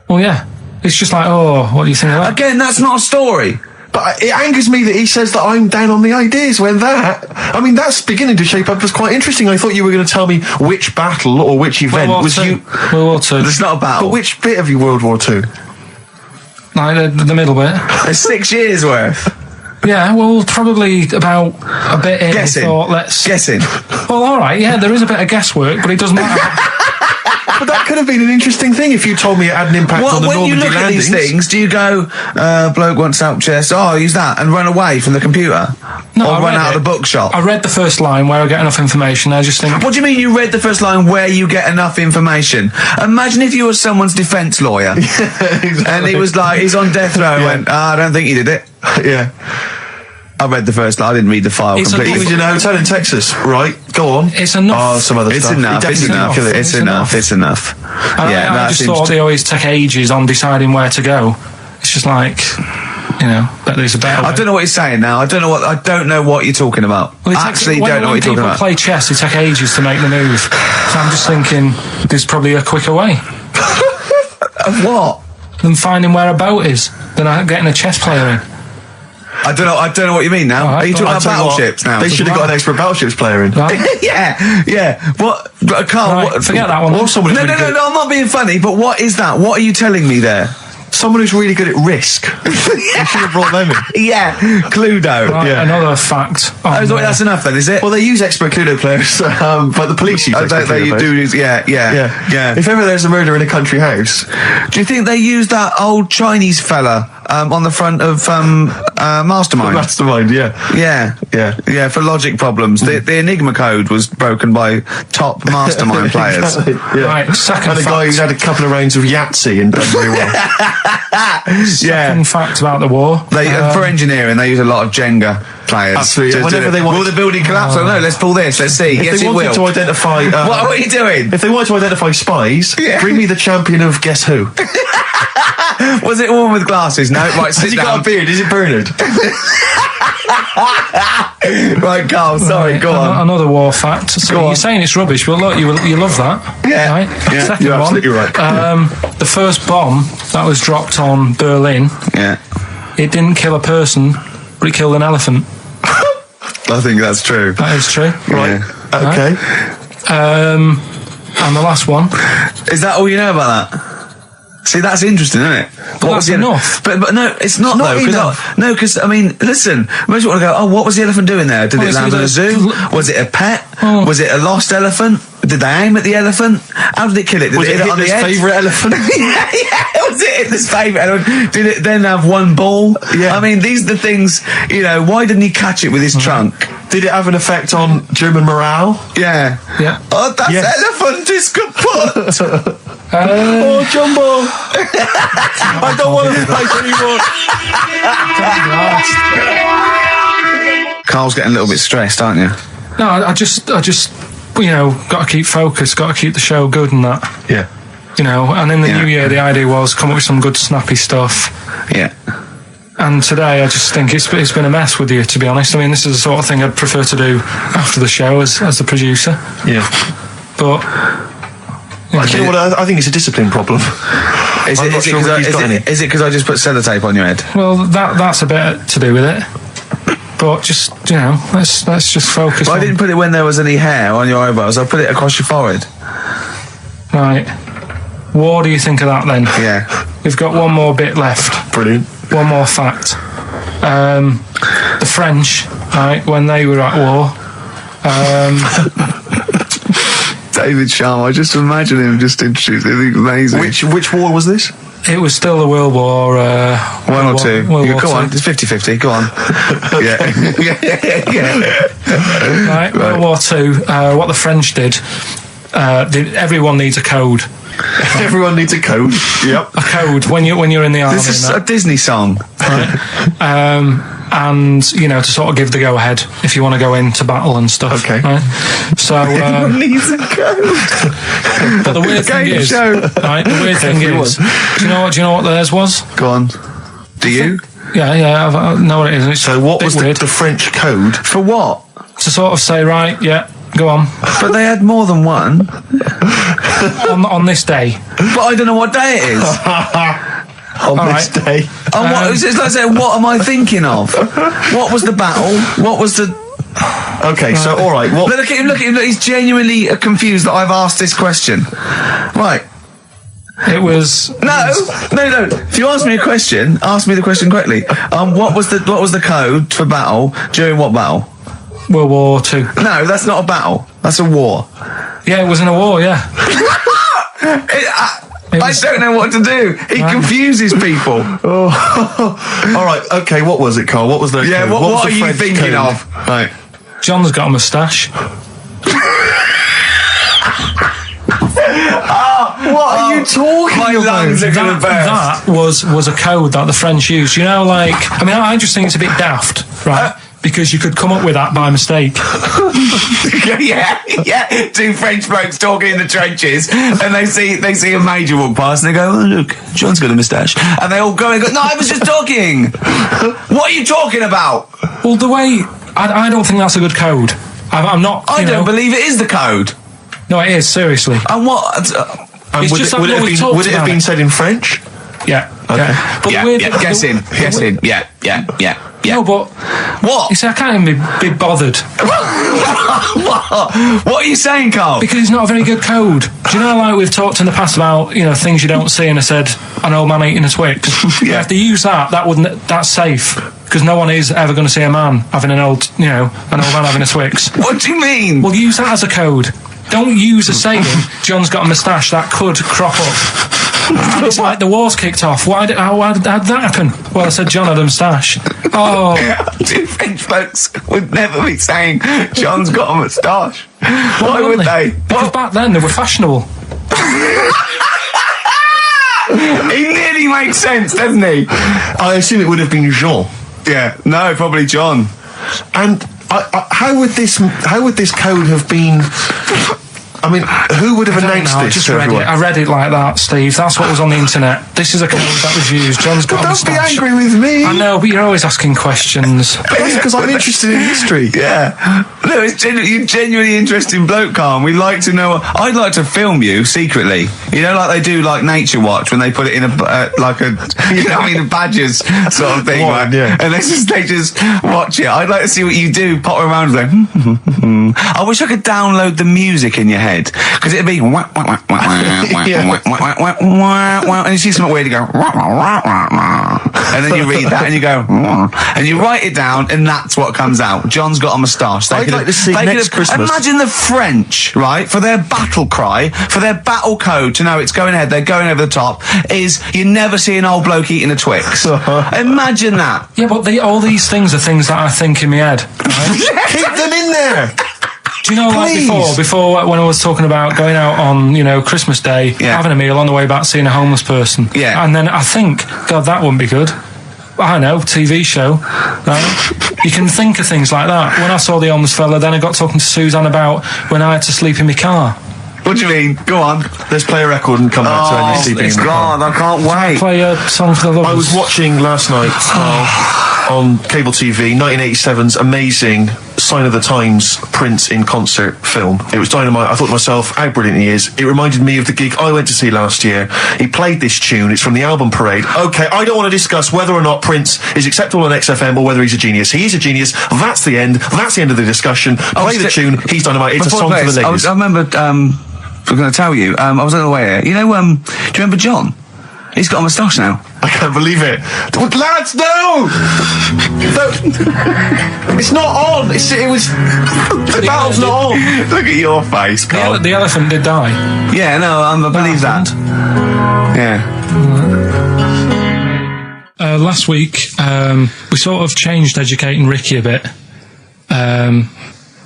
Well, yeah. It's just like, oh, what do you think of that? Again, that's not a story. But it angers me that he says that I'm down on the ideas when that's beginning to shape up as quite interesting. I thought you were going to tell me which battle or which event was you. World War II. It's not a battle. But which bit of your World War II? Like the middle bit. It's 6 years worth. Yeah, well, probably about a bit in. Guessing. Thought, let's. Guessing. Well, all right, yeah, there is a bit of guesswork, but it doesn't matter. But that could have been an interesting thing if you told me it had an impact on the when you Normandy look at landings. these things, do you go, bloke wants help chest, I'll use that, and run away from the computer? No, or I run read out it. of the bookshop? I read the first line where I get enough information. I just think, What do you mean you read the first line where you get enough information? Imagine if you were someone's defence lawyer. Exactly. And he was like, he's on death row, Yeah. went, I don't think he did it. Yeah. I read the first line, I didn't read the file It's a- He completely. was in a hotel in Texas, right? Go on. it's enough. Oh, some other It's stuff. enough, He it's definitely enough, didn't kill it. it's enough, it's enough. And Yeah, I that just seems thought to- they always take ages on deciding where to go. It's just like, bet there's a better way. I don't know what you're saying now. I don't know what you're talking about. Well, it I takes- actually when- don't know when what you're talking people about. play chess, it takes ages to make the move. So I'm just thinking there's probably a quicker way Of what? than finding where a boat is, than getting a chess player in. I don't know what you mean now. Oh, Are you talking I'll about tell you what, battleships now? They should have got an expert battleships player in. Right? yeah. What? Carl, Right, forget that one. Or someone No, who's no, really no, no, I'm not being funny, but what is that? What are you telling me there? Someone who's really good at risk. You should have brought them in. Yeah, Cluedo. Right, Yeah. Another fact. That's enough then, is it? Well, they use expert Cluedo players, but the police use I expert don't think Cluedo you players. do. Yeah. If ever there's a murder in a country house, Do you think they use that old Chinese fella on the front of Mastermind? mastermind, yeah. Yeah, for logic problems. The Enigma code was broken by top Mastermind players. Exactly, yeah. Right, second And a guy fact. who's had a couple of rounds of Yahtzee and done very well. Second fact about the war. They for engineering, they use a lot of Jenga players. Absolutely. to Whenever do it. they want- Will the building collapse? I don't know. Let's pull this. Let's see. If Yes, they it wanted will. to identify... What are you doing? If they wanted to identify spies, Yeah. bring me the champion of Guess Who. Was it a woman with glasses? No. Right, sit Has he down. got a beard? Is it Bernard? Right, Carl, sorry, go on. Another war fact. So you're saying it's rubbish, but look, you love that. Yeah. Right? Yeah, Second you're one. absolutely right. The first bomb that was dropped on Berlin, Yeah. it didn't kill a person, but it killed an elephant. I think that's true. That is true. Right. Yeah. Okay. And the last one. Is that all you know about that? See, that's interesting, isn't it? But that's enough. But no, it's not Not though. enough. Because I mean, listen. Most people want to go. Oh, what was the elephant doing there? Did Oh, it it's land in a zoo? Was it a pet? Oh. Was it a lost elephant? Did they aim at the elephant? How did it kill it? Did Was it hit on the Hitler's head? favourite elephant? yeah. Was it Hitler's favourite elephant? Did it then have one ball? Yeah. I mean, these are the things. You know, why didn't he catch it with his trunk? Did it have an effect on German morale? Yeah. Yeah. Oh, that Yes. elephant is kaput. Oh, Jumbo! I don't want to fight anymore. Carl's getting a little bit stressed, aren't you? No, I just, you know, got to keep focused, got to keep the show good and that. Yeah. You know, and in the Yeah. new year, the idea was come up with some good snappy stuff. Yeah. And today, I just think it's been a mess with you, to be honest. I mean, this is the sort of thing I'd prefer to do after the show as the producer. Yeah. But You know what? I think it's a discipline problem. Is I'm it not sure whether he's got any. because I just put sellotape on your head? well, that's a bit to do with it. But just, you know, let's just focus. Well, I on, didn't put it when there was any hair on your eyebrows. I put it across your forehead. Right. What do you think of that then? Yeah. We've got one more bit left. Brilliant. One more fact. The French, right, when they were at war, David Sharma, I just imagine him just introduced. I think amazing. Which war was this? it was still the World War... One or two. World You War go Two. on. It's 50-50. Go on. yeah. Right, World War Two. What the French did, everyone needs a code. Everyone needs a code. Yep. A code when you're in the army. This is and a that. Disney song. And you know, to sort of give the go ahead if you want to go into battle and stuff. Okay. Right? So, Everyone needs a code. but the weird thing Game is, show. right? The weird thing is, do you know what theirs was? Go on. Do you? Yeah, I know what it is. It's So what a bit was weird. the French code? For what? To sort of say, right, yeah, go on But they had more than one. on this day. But I don't know what day it is. On this right. day. And what, it's like saying, what am I thinking of? What was the battle? What was the... Okay, so all right. What? But look at him, look, he's genuinely confused that I've asked this question. Right. It was No. If you ask me a question, ask me the question correctly. What was the code for battle during what battle? World War Two. No, that's not a battle. That's a war. Yeah, it was in a war. Yeah. I don't know what to do. He confuses people. All right. Okay. What was it, Carl? What was the? Yeah. code? What was are the you French thinking code? of? Right. John's got a moustache. What are you talking My about? lungs are going to burst. That was a code that the French used. You know, like, I mean, I just think it's a bit daft, right? Because you could come up with that by mistake. yeah. Two French blokes talking in the trenches, and they see a major walk past, and they go, "Oh, look, John's got a moustache," and they all go and go, "No, I was just talking. What are you talking about?" Well, the way I don't think that's a good code. I'm not. I you don't know, believe it is the code. No, it is seriously. And what? And It's would just it, like would what it we have talked been, would it have about been it. said in French? Yeah. Okay. Yeah. But Yeah, the weird, yeah. Guess in. Yeah. No, but What? you see, I can't even be bothered What are you saying, Carl? because it's not a very good code. Do you know, like we've talked in the past about, you know, things you don't see, and I said an old man eating a Twix. Yeah. If they use that's safe because no one is ever going to see a man having an old man having a Twix. What do you mean? Well, use that as a code. Don't use a saying, John's got a moustache, that could crop up. It's like the war's kicked off. How did that happen? Well, I said John had a moustache. Oh, Two French blokes would never be saying John's got a moustache. Why would wouldn't they? Because back then they were fashionable. He nearly makes sense, doesn't he? I assume it would have been Jean. Yeah. No, probably John. And how would this code have been I mean, who would have announced I this just to read everyone? it. I read it like that, Steve. That's what was on the internet. This is a code that was used. John's got a Don't be moustache. angry with me. I know, but you're always asking questions. That's because I'm interested in history. Yeah. No, you're genuinely interested in bloke, Carl. We like to know. I'd like to film you secretly. You know, like they do, like Nature Watch, when they put it in a a Badgers sort of thing. What? Right? Yeah. And they just watch it. I'd like to see what you do. Pop around like. I wish I could download the music in your head, because it'd be wah, wah, wah, wah, wah, Yeah. wah, wah, wah, wah, wah, wah, and you see something weird, you go wah, wah, wah, wah, wah. And then you read that and you go wah, and you write it down, and that's what comes out. John's got a moustache. I'd like to see next Christmas. Imagine the French, right, for their battle cry, for their battle code to know it's going ahead, they're going over the top, is you never see an old bloke eating a Twix. Imagine that. Yeah, but all these things are things that I think in my head. Right? Keep them in there. Do you know, like Please. before when I was talking about going out on, Christmas Day, Yeah. having a meal on the way back, seeing a homeless person. Yeah. And then I think, God, that wouldn't be good. I know, TV show. Right? You can think of things like that. When I saw the homeless fella, then I got talking to Suzanne about when I had to sleep in my car. What do you mean? Go on. Let's play a record and come back to Only Sleeping in the Car. God, I can't wait. Play a song for the lovers. I was watching last night on cable TV 1987's amazing Sign of the Times Prince in concert film. It was dynamite. I thought to myself, how brilliant he is. It reminded me of the gig I went to see last year. He played this tune. It's from the album Parade. Okay, I don't want to discuss whether or not Prince is acceptable on XFM or whether he's a genius. He is a genius. That's the end. That's the end of the discussion. Play the tune. He's dynamite. It's a song for the ladies. I remember, I'm going to tell you, I was on the way here. You know, do you remember John? He's got a moustache now. I can't believe it. Lads, no! It's not on. It was... The battle's not on. Look at your face, Carl. The elephant did die. Yeah, no, I believe that. Yeah. Last week, we sort of changed educating Ricky a bit.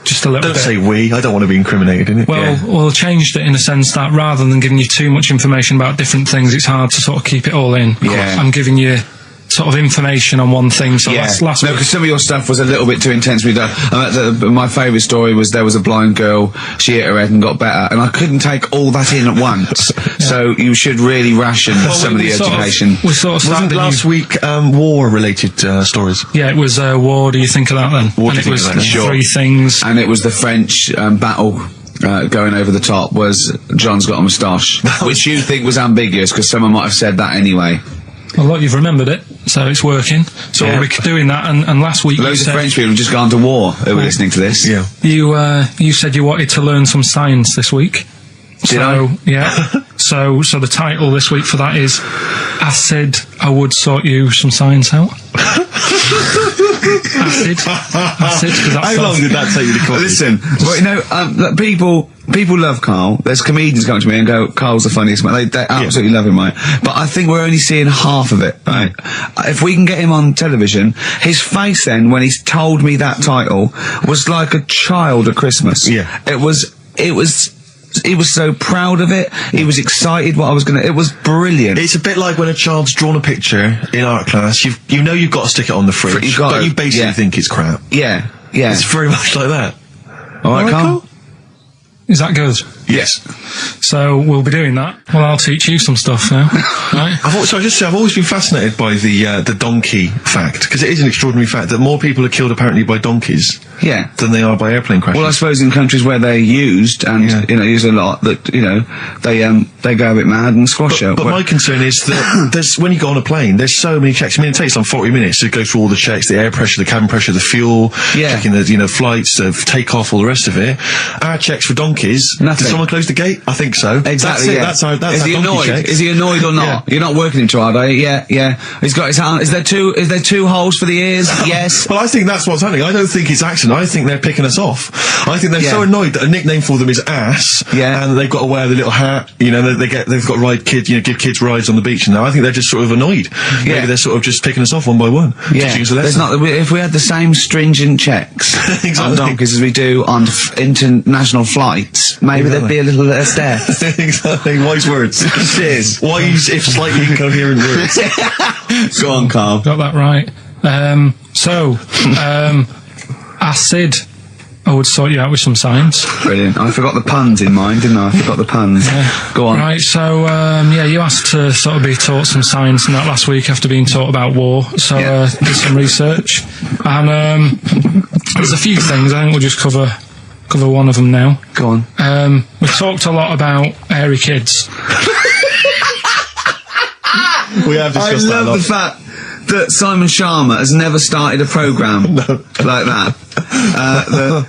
Just a little Don't bit. say we. I don't want to be incriminated in it. Well, changed it in the sense that rather than giving you too much information about different things, it's hard to sort of keep it all in. Yeah. I'm giving you sort of information on one thing. So last no, week, because some of your stuff was a little bit too intense for me. My favourite story was there was a blind girl, she hit her head and got better, and I couldn't take all that in at once. So you should really ration some of the education. We sort of Wasn't started last week war-related stories? Yeah, it was war. Do you think of that then? What do And you it think was of that? Sure. 3 things. And it was the French battle. Going over the top was John's got a moustache, which you think was ambiguous because someone might have said that anyway. Well, look, you've remembered it, so it's working. So Yeah. we're doing that, and last week Loads you of said, French people have just gone to war who were listening to this. Yeah. you said you wanted to learn some science this week. Did I? Yeah. so the title this week for that is I said I would sort you some science out. Acid, 'cause that's How long did that take you to come up with? Listen, well, you know, look, people love Carl. There's comedians come to me and go, Carl's the funniest man. They absolutely love him, right? But I think we're only seeing half of it, right? If we can get him on television, his face then, when he's told me that title, was like a child at Christmas. Yeah. He was so proud of it. He was excited what I was gonna. It was brilliant. It's a bit like when a child's drawn a picture in art class. You know you've got to stick it on the fridge, You've got but to, you basically yeah. think it's crap. Yeah. It's very much like that. All right, Carl. Is that good? Yes. So we'll be doing that. Well, I'll teach you some stuff now. Right? I've always been fascinated by the donkey fact, because it is an extraordinary fact that more people are killed apparently by donkeys Yeah. than they are by airplane crashes. Well, I suppose in countries where they're used and Yeah. used a lot, that they go a bit mad and squash out. But my concern is that there's when you go on a plane, there's so many checks. I mean, it takes 40 minutes to go through all the checks: the air pressure, the cabin pressure, the fuel, Yeah. checking the flights, the takeoff, all the rest of it. Our checks for donkeys. Nothing. Did someone close the gate? I think so. Exactly. That's Yeah. that's is he our donkey annoyed? checks. Is he annoyed or not? You're not working him too hard, are you? Yeah. He's got his hand. Is there two holes for the ears? Yes. Well, I think that's what's happening. I don't think it's accident. I think they're picking us off. I think they're Yeah. so annoyed that a nickname for them is ass. Yeah. And they've got to wear the little hat. They've got to ride kids. Give kids rides on the beach. And now I think they're just sort of annoyed. Yeah. Maybe they're sort of just picking us off one by one. Teaching us a There's lesson. not. If we had the same stringent checks Exactly. on donkeys as we do on international flights, maybe there'd be a little less death. Exactly. Wise words. Cheers. Wise, if slightly incoherent words. Go on, Carl. Got that right. I said I would sort you out with some science. Brilliant. I forgot the puns in mind, didn't I? I forgot the puns. Go on. Right, so, you asked to sort of be taught some science and that last week after being taught about war. So, did some research. And, there's a few things. I think we'll just cover one of them now. Go on. We talked a lot about hairy kids. We have discussed that a I lot. love the fact that Simon Sharma has never started a programme like that.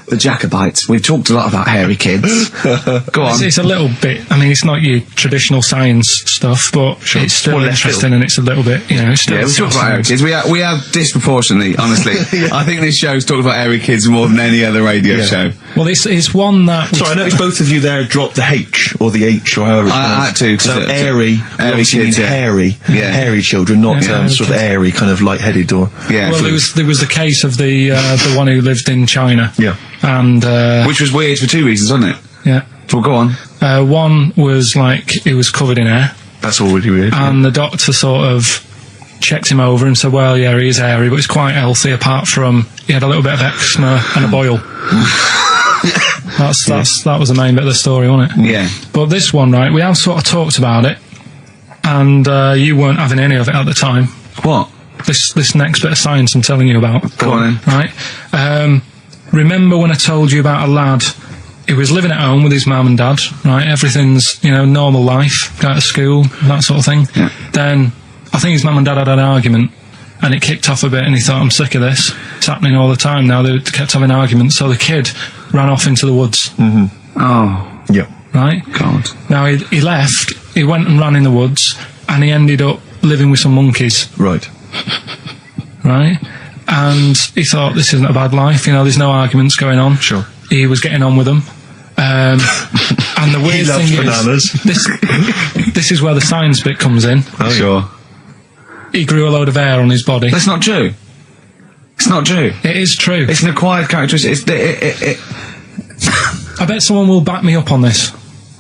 The Jacobites. We've talked a lot about hairy kids. Go on. It's a little bit, I mean, it's not your traditional science stuff, but it's still interesting and it's a little bit, it's still... Yeah, we talk about hairy kids. We have disproportionately, honestly. I think this show's talked about hairy kids more than any other radio show. Well, it's one that... Sorry, I noticed both of you there dropped the H, or the H, or however it's I had to. So airy kids, hairy. Yeah. Hairy children, not sort of airy, kind of light-headed or... Yeah. Well, there was the case of the one who lived in China. Yeah. And... which was weird for two reasons, wasn't it? Yeah. Well, go on. One was, he was covered in hair. That's already weird. And the doctor sort of checked him over and said, well, yeah, he is hairy, but he's quite healthy, apart from he had a little bit of eczema and a boil. That was the main bit of the story, wasn't it? Yeah. But this one, right, we have sort of talked about it, and you weren't having any of it at the time. What? This next bit of science I'm telling you about. Go on then. Right? Remember when I told you about a lad who was living at home with his mum and dad, right? Everything's, normal life, go to school, that sort of thing. Yeah. Then, I think his mum and dad had an argument, and it kicked off a bit, and he thought, I'm sick of this. It's happening all the time now. They kept having arguments, so the kid ran off into the woods. Mm-hmm. Oh. Yeah. Right? God. Now, he left, he went and ran in the woods, and he ended up living with some monkeys. Right. Right? And he thought, this isn't a bad life, there's no arguments going on. Sure. He was getting on with them. And the weird He loves thing bananas. is, this is where the science bit comes in. Oh, Sure. He grew a load of hair on his body. That's not true. It's not true. It is true. It's an acquired characteristic. I bet someone will back me up on this.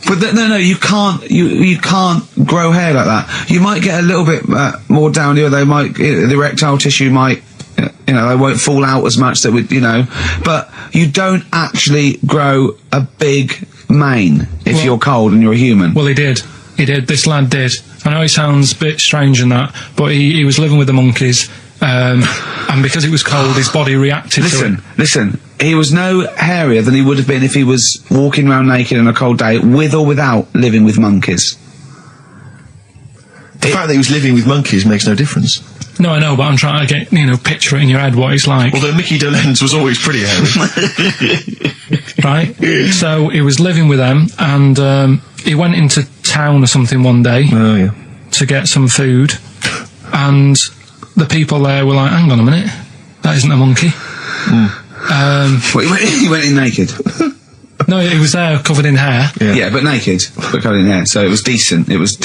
But no, you can't. You can't grow hair like that. You might get a little bit more down here. They might, the erectile tissue might, they won't fall out as much. That would, but you don't actually grow a big mane if you're cold and you're a human. Well, he did. This lad did. I know he sounds a bit strange in that, but he was living with the monkeys, and because it was cold, his body reacted to it. Listen. He was no hairier than he would have been if he was walking around naked on a cold day, with or without living with monkeys. The fact that he was living with monkeys makes no difference. No, I know, but I'm trying to get, picture it in your head what he's like. Although Mickey Dolenz was always pretty hairy. Right? So he was living with them, and he went into town or something one day to get some food, and the people there were like, hang on a minute, that isn't a monkey. He went in naked. No, he was there covered in hair. Yeah, but naked, but covered in hair. So it was decent. It was.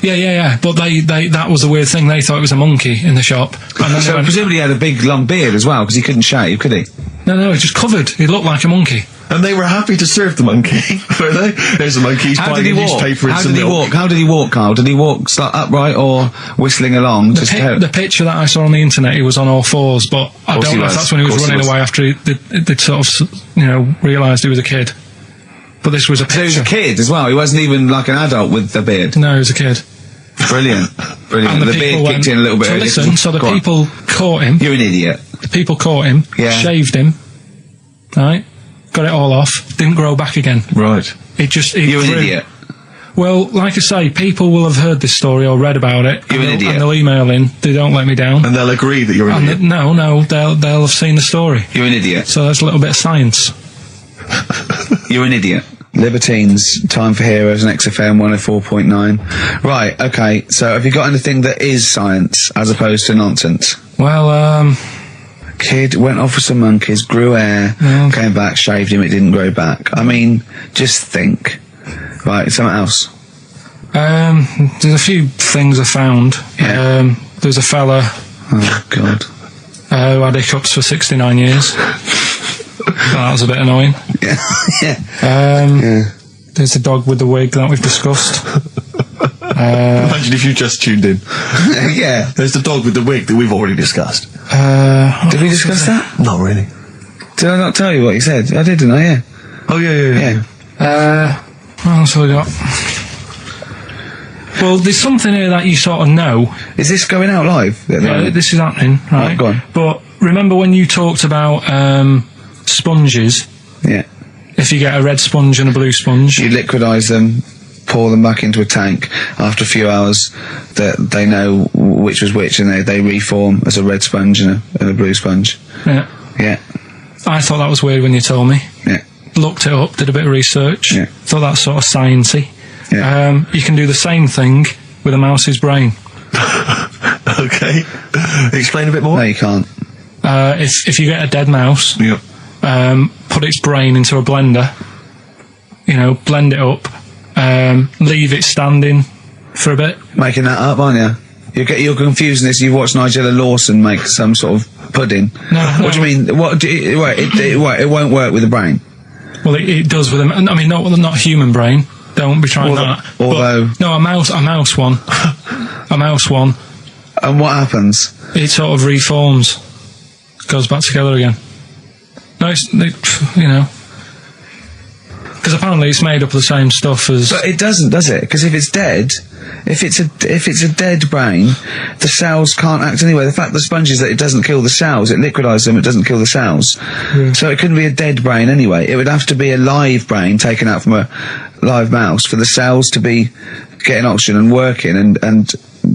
Yeah. But that was the weird thing. They thought it was a monkey in the shop. And then So presumably he had a big long beard as well, because he couldn't shave, could he? No, he was just covered. He looked like a monkey. And they were happy to serve the monkey, were they? There's a monkey, he's buying a newspaper and some milk. How did he walk, Carl? Did he walk upright or whistling along? The picture that I saw on the internet, he was on all fours, but I don't know if that's when he was running away after they'd sort of, realised he was a kid. But this was a picture. So he was a kid as well. He wasn't even like an adult with the beard. No, he was a kid. Brilliant. And the beard kicked in a little bit. So listen, the people caught him. You're an idiot. The people caught him, shaved him, right? Got it all off, didn't grow back again. Right. You're an idiot. Well, like I say, people will have heard this story or read about it. You're an idiot. And they'll email in, they don't let me down. And they'll agree that you're an idiot. No, they'll have seen the story. You're an idiot. So that's a little bit of science. You're an idiot. Libertines, Time for Heroes and XFM 104.9. Right, okay, so have you got anything that is science as opposed to nonsense? Well, Kid went off with some monkeys, grew hair, came back, shaved him, it didn't grow back. I mean, just think. Right, something else. There's a few things I found. Yeah. There's a fella Oh, God. who had hiccups for 69 years. That was a bit annoying. Yeah. There's the dog with the wig that we've discussed. Imagine if you just tuned in. Yeah. There's the dog with the wig that we've already discussed. Did we discuss that? Not really. Did I not tell you what he said? I did, didn't I? Yeah. Oh, yeah. What else have we got? Well, there's something here that you sort of know. Is this going out live? Yeah, this is happening, right? Go on. But remember when you talked about sponges? Yeah. If you get a red sponge and a blue sponge, You liquidise them, pour them back into a tank. After a few hours, they know which was which, and they reform as a red sponge and a blue sponge. yeah. Yeah. I thought that was weird when you told me. Yeah. Looked it up, did a bit of research. Yeah. Thought that's sort of sciencey. Yeah. You can do the same thing with a mouse's brain. Okay. Explain a bit more. No, you can't. If you get a dead mouse, Yeah. put its brain into a blender, blend it up, leave it standing for a bit. Making that up, aren't you? You're confusing this. You've watched Nigella Lawson make some sort of pudding. No. What do you mean? It won't work with the brain. Well, it does with I mean, not a human brain. Don't be trying that. Although, But, no, a mouse one. A mouse one. and what happens? It sort of reforms, goes back together again. No, because apparently it's made up of the same stuff as. But it doesn't, does it? Because if it's dead, if it's a dead brain, the cells can't act anyway. The fact the sponge is that it doesn't kill the cells, it liquidises them, it doesn't kill the cells. Yeah. So it couldn't be a dead brain anyway. It would have to be a live brain taken out from a live mouse for the cells to be getting oxygen and working and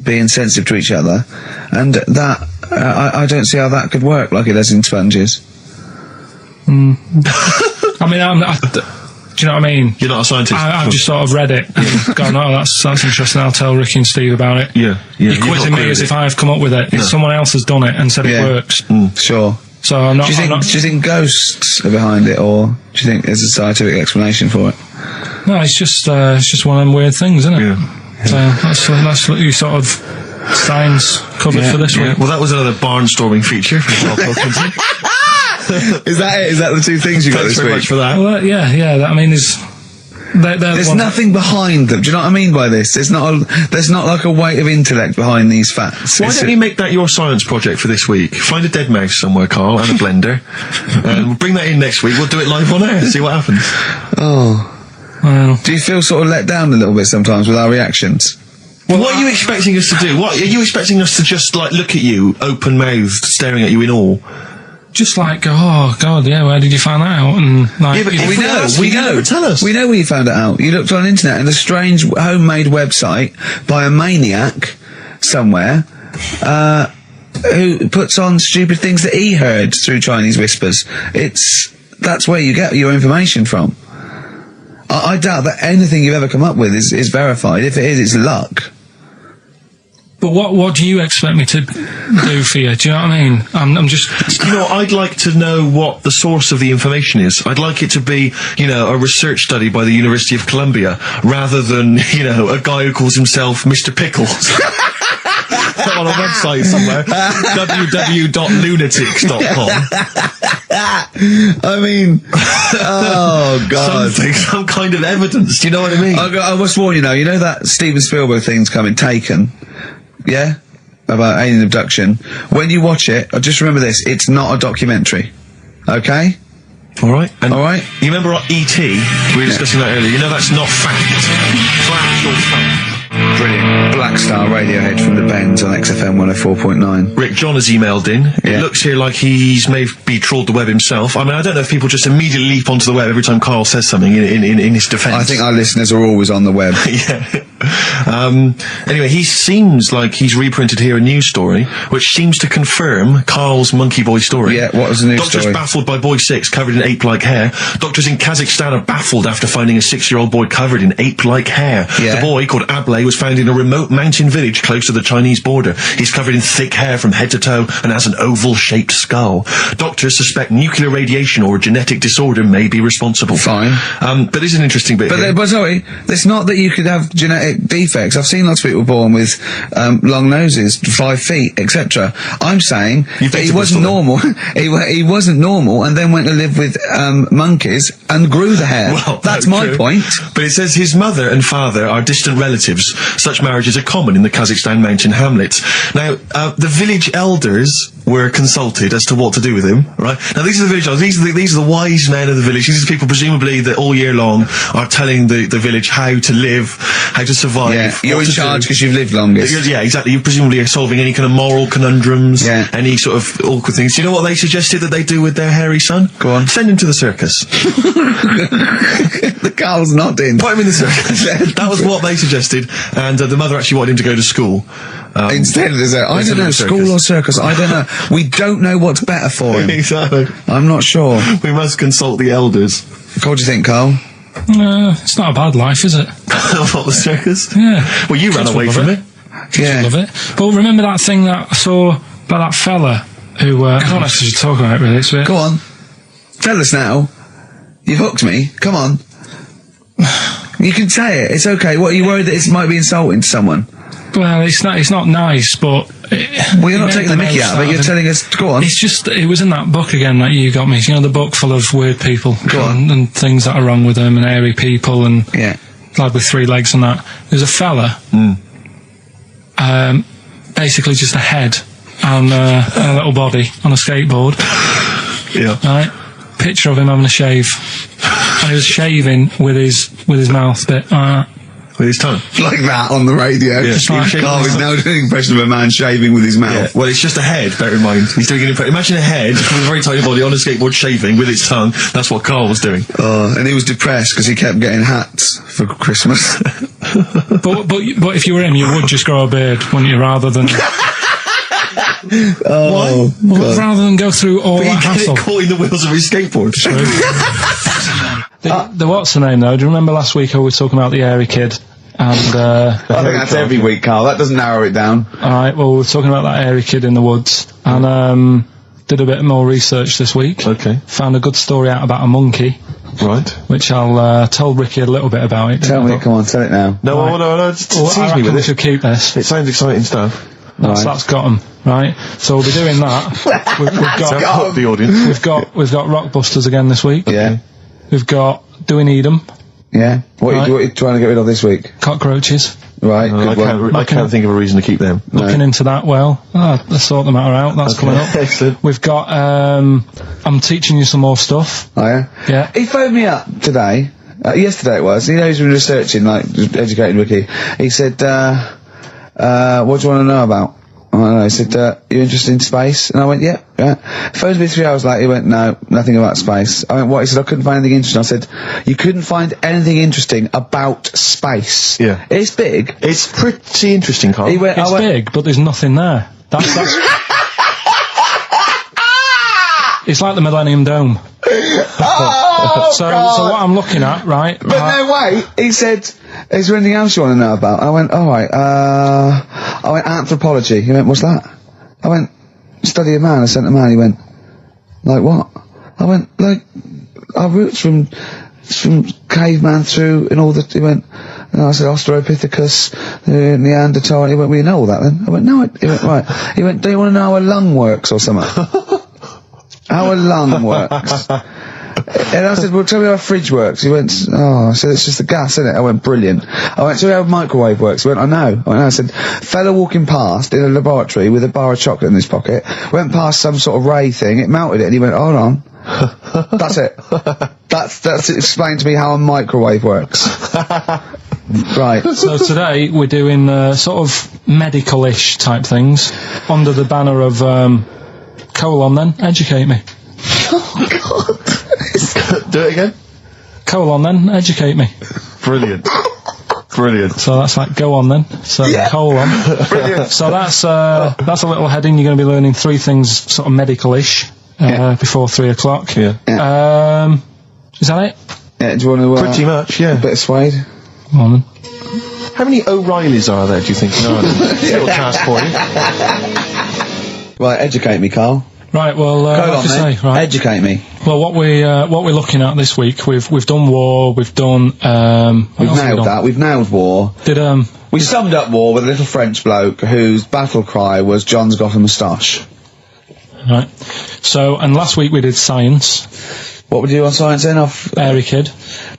being sensitive to each other. And that, I don't see how that could work like it does in sponges. I mean, do you know what I mean? You're not a scientist. I've just sort of read it and gone, oh, that's interesting. I'll tell Ricky and Steve about it. Yeah. You're quizzing me as if I've come up with it. If someone else has done it and said it works. Sure. So I'm not. Do you think ghosts are behind it, or do you think there's a scientific explanation for it? No, it's just one of them weird things, isn't it? Yeah. So that's what you sort of science covered for this week. Well, that was another barnstorming feature from Karl Pilkington. Is that it? Is that the two things you got Thanks this very week? much for that. Well, yeah. I mean, There's nothing behind them. Do you know what I mean by this? There's not like a weight of intellect behind these facts. Why don't you make that your science project for this week? Find a dead mouse somewhere, Carl, and a blender. We'll bring that in next week. We'll do it live on air. See what happens. Oh. Well, Do you feel sort of let down a little bit sometimes with our reactions? Well, what are you expecting us to do? What are you expecting us to just like look at you, open mouthed, staring at you in awe? just like go, oh God, yeah, where did you find that out? And like, Yeah, but if We know. you never tell us. We know where you found it out. You looked on the internet and a strange homemade website by a maniac somewhere, who puts on stupid things that he heard through Chinese whispers. That's where you get your information from. I doubt that anything you've ever come up with is verified. If it is, it's luck. But what do you expect me to do for you? Do you know what I mean? I'm just... You know, I'd like to know what the source of the information is. I'd like it to be, you know, a research study by the University of Columbia, rather than, you know, a guy who calls himself Mr. Pickles. On a website somewhere. www.lunatics.com. I mean, oh God. Some kind of evidence, do you know what I mean? I must warn you now, you know that Steven Spielberg thing's coming, Taken? Yeah? About alien abduction. When you watch it, just remember this, it's not a documentary. Okay? Alright. Alright? You remember E.T.? We were discussing that earlier. You know that's not fact. Factual fact. Brilliant. Black Star Radiohead from the Bends on XFM 104.9. Rick John has emailed in. Yeah. It looks here like he's maybe trawled the web himself. I mean, I don't know if people just immediately leap onto the web every time Carl says something in his defence. I think our listeners are always on the web. Yeah. Anyway, he seems like he's reprinted here a news story, which seems to confirm Carl's Monkey Boy story. Yeah, what was the news Doctors story? baffled by boy 6 covered in ape-like hair. Doctors in Kazakhstan are baffled after finding a 6-year-old boy covered in ape-like hair. Yeah. The boy, called Ablay, was found in a remote mountain village close to the Chinese border. He's covered in thick hair from head to toe and has an oval-shaped skull. Doctors suspect nuclear radiation or a genetic disorder may be responsible. Fine. But there's an interesting bit here. But sorry, it's not that you could have genetic defects. I've seen lots of people born with long noses, 5 feet, etc. I'm saying that he wasn't normal. he wasn't normal, and then went to live with monkeys and grew the hair. Well, that's no, my true. point. But it says his mother and father are distant relatives. Such marriages are common in the Kazakhstan mountain hamlets. Now, the village elders were consulted as to what to do with him, right? Now, these are the village elders. These are the wise men of the village. These are people, presumably, that all year long are telling the village how to live, how to survive. Yeah, you're in charge because you've lived longest. Yeah, exactly. You presumably are solving any kind of moral conundrums, any sort of awkward things. Do you know what they suggested that they do with their hairy son? Go on. Send him to the circus. The Carl's nodding. Put him in the circus. That was what they suggested, and the mother actually wanted him to go to school. Instead of I don't know, school or circus, I don't know. We don't know what's better for him. Exactly. I'm not sure. We must consult the elders. What do you think, Carl? It's not a bad life, is it? What, the circus? Yeah. Well, you ran away from it. Yeah. Love it. But remember that thing that I saw about that fella who, I don't actually talk about it really, it's a bit... Go on. Tell us now. You've hooked me. Come on. You can say it. It's okay. What, are you worried that it might be insulting to someone? Well, it's not nice, but... Well, you're not taking the mickey out of it, you're telling us... Go on. It's just, it was in that book again that you got me. You know, the book full of weird people. Go on. And things that are wrong with them, and hairy people, and... Yeah. Lad with 3 legs and that. There's a fella... basically just a head and a little body on a skateboard. Yeah. Right? Picture of him having a shave. And he was shaving with his mouth bit. With his tongue. Like that on the radio. Yeah. Carl is now doing an impression of a man shaving with his mouth. Yeah. Well, it's just a head, bear in mind. He's doing an impression. Imagine a head with a very tiny body on a skateboard shaving with its tongue. That's what Carl was doing. And he was depressed because he kept getting hats for Christmas. But if you were him, you would just grow a beard, wouldn't you, rather than... Oh, Well, rather than go through all But that he get hassle. caught in the wheels of his skateboard. The what's the name though? Do you remember last week I was talking about the hairy kid? And I think that's every week, Carl. That doesn't narrow it down. alright, well, we were talking about that hairy kid in the woods, and did a bit more research this week. Okay. Found a good story out about a monkey, Right. which I'll tell Ricky a little bit about it. Tell me, come on, tell it now. No, Right. no, just Well, I tease me reckon with we it. should keep this. It sounds exciting stuff. That's got 'em, right? So we'll be doing that. we've So got hook the audience. we've got Rockbusters again this week. Yeah. We've got Do We Need 'Em? Yeah. What Right. are you trying to get rid of this week? Cockroaches. Right, I good one. can't think of a reason to keep them. Looking into that well. Let's sort the matter out. That's coming up. Excellent. We've got I'm teaching you some more stuff. Oh, yeah? Yeah. He phoned me up today. Yesterday it was. You know, he's been researching, like, just educating Ricky. He said, what do you want to know about? I don't know. He said, you interested in space? And I went, yeah. Phoned me 3 hours later. He went, no, nothing about space. I went, what? He said, I couldn't find anything interesting. I said, you couldn't find anything interesting about space. Yeah. It's big. It's pretty interesting, Carl. He went, It's big, but there's nothing there. That's it's like the Millennium Dome. So what I'm looking at, right? But no, wait. He said, is there anything else you want to know about? I went, alright, I went, anthropology. He went, what's that? I went, study a man, a centre man. He went, like what? I went, like, our roots from caveman through and all the, he went, and I said Australopithecus, Neanderthal. He went, well, you know all that then? I went, no. He went, right. He went, do you want to know how a lung works or something? How a lung works? And I said, well, tell me how a fridge works. He went, oh, I said, it's just the gas, isn't it? I went, brilliant. I went, tell me how a microwave works. He went, I know. I went, no. I said, fella walking past in a laboratory with a bar of chocolate in his pocket, went past some sort of ray thing, it melted it, and he went, hold on. That's it. That's explained to me how a microwave works. Right. So today we're doing sort of medical-ish type things under the banner of colon then, educate me. Oh, God. Do it again. Colon then, educate me. Brilliant. Brilliant. So that's like go on then. So colon. Brilliant. So that's a little heading. You're going to be learning 3 things sort of medical-ish before 3 o'clock. Yeah. Is that it? Yeah, do you want to... Pretty much, yeah. A bit of suede? Come on then. How many O'Reillys are there, do you think? No, little task for you. Right, educate me, Carl. Right, well, Go like on, I say, mate. right. Educate me. Well, what we're looking at this week, we've done war, we've done We've nailed that. We've nailed war. We summed up war with a little French bloke whose battle cry was "John's got a moustache." Right. So, and last week we did science. What would you do on science then? Off Airy kid.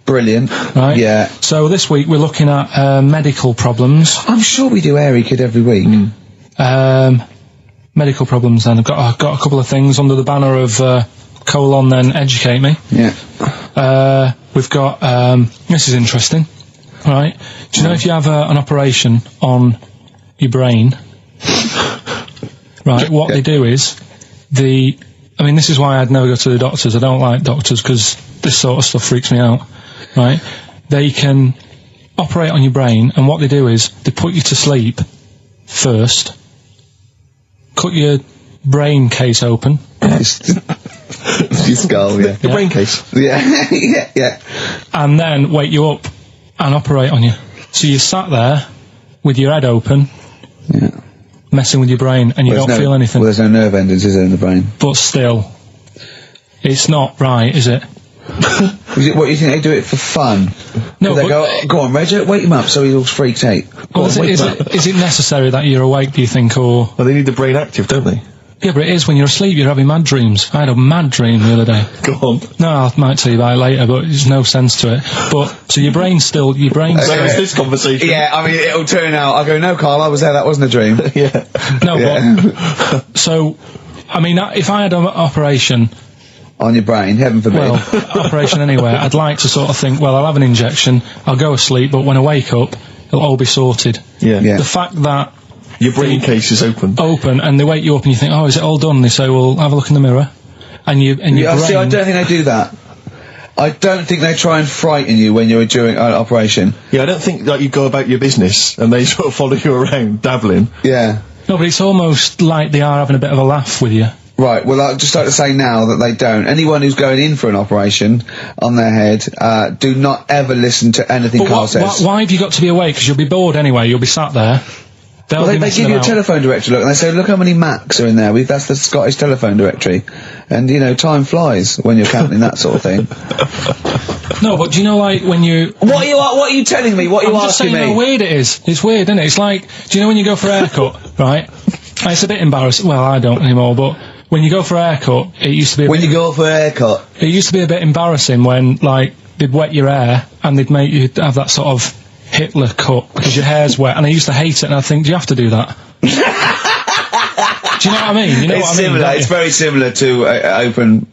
Brilliant. Right. Yeah. So this week we're looking at medical problems. I'm sure we do Airy Kid every week. medical problems then. I've got a couple of things under the banner of educate me. Yeah. We've got, this is interesting, right? Do you know if you have an operation on your brain, right, what they do is, this is why I'd never go to the doctors. I don't like doctors because this sort of stuff freaks me out, right? They can operate on your brain, and what they do is, they put you to sleep first, cut your brain case open. Your skull, yeah. The brain case. Yeah, yeah. And then wake you up and operate on you. So you sat there with your head open, messing with your brain, and you don't feel anything. Well, there's no nerve endings, is there, in the brain? But still, it's not right, is it? What, do you think they do it for fun? No, they go on, Reg, wake him up so he all freaks out. Is it necessary that you're awake, do you think, or... Well, they need the brain active, don't they? Yeah, but it is when you're asleep, you're having mad dreams. I had a mad dream the other day. Go on. No, I might tell you about it later, but there's no sense to it. But, so your brain's... Where was this conversation? Yeah, I mean, it'll turn out, I go, no, Carl, I was there, that wasn't a dream. Yeah. No, but... So, I mean, if I had an operation... On your brain, heaven forbid. Well, operation anywhere, I'd like to sort of think, well, I'll have an injection, I'll go asleep, but when I wake up, it'll all be sorted. Yeah. The fact that... Your brain case is open. And they wake you up and you think, oh, is it all done? They say, well, have a look in the mirror. And your brain... See, I don't think they do that. I don't think they try and frighten you when you're during an operation. Yeah, I don't think that you go about your business and they sort of follow you around, dabbling. Yeah. No, but it's almost like they are having a bit of a laugh with you. Right, well, I'd just like to say now that they don't. Anyone who's going in for an operation on their head, do not ever listen to anything Carl says. Why have you got to be awake? Because you'll be bored anyway, you'll be sat there. Well, they give you a telephone directory, look, and they say, look how many Macs are in there. That's the Scottish telephone directory. And, time flies when you're counting that sort of thing. No, but do you know, like, when you... What are you telling me? What are you asking me? I'm just saying how weird it is. It's weird, isn't it? It's like, do you know when you go for a haircut, right? It's a bit embarrassing. Well, I don't anymore, but when you go for a haircut, it used to be... When you go for a haircut? It used to be a bit embarrassing when, like, they'd wet your hair and they'd make you have that sort of Hitler cut because your hair's wet, and I used to hate it, and I think, do you have to do that? Do you know what I mean? You know it's what I mean? Similar. It's very similar to open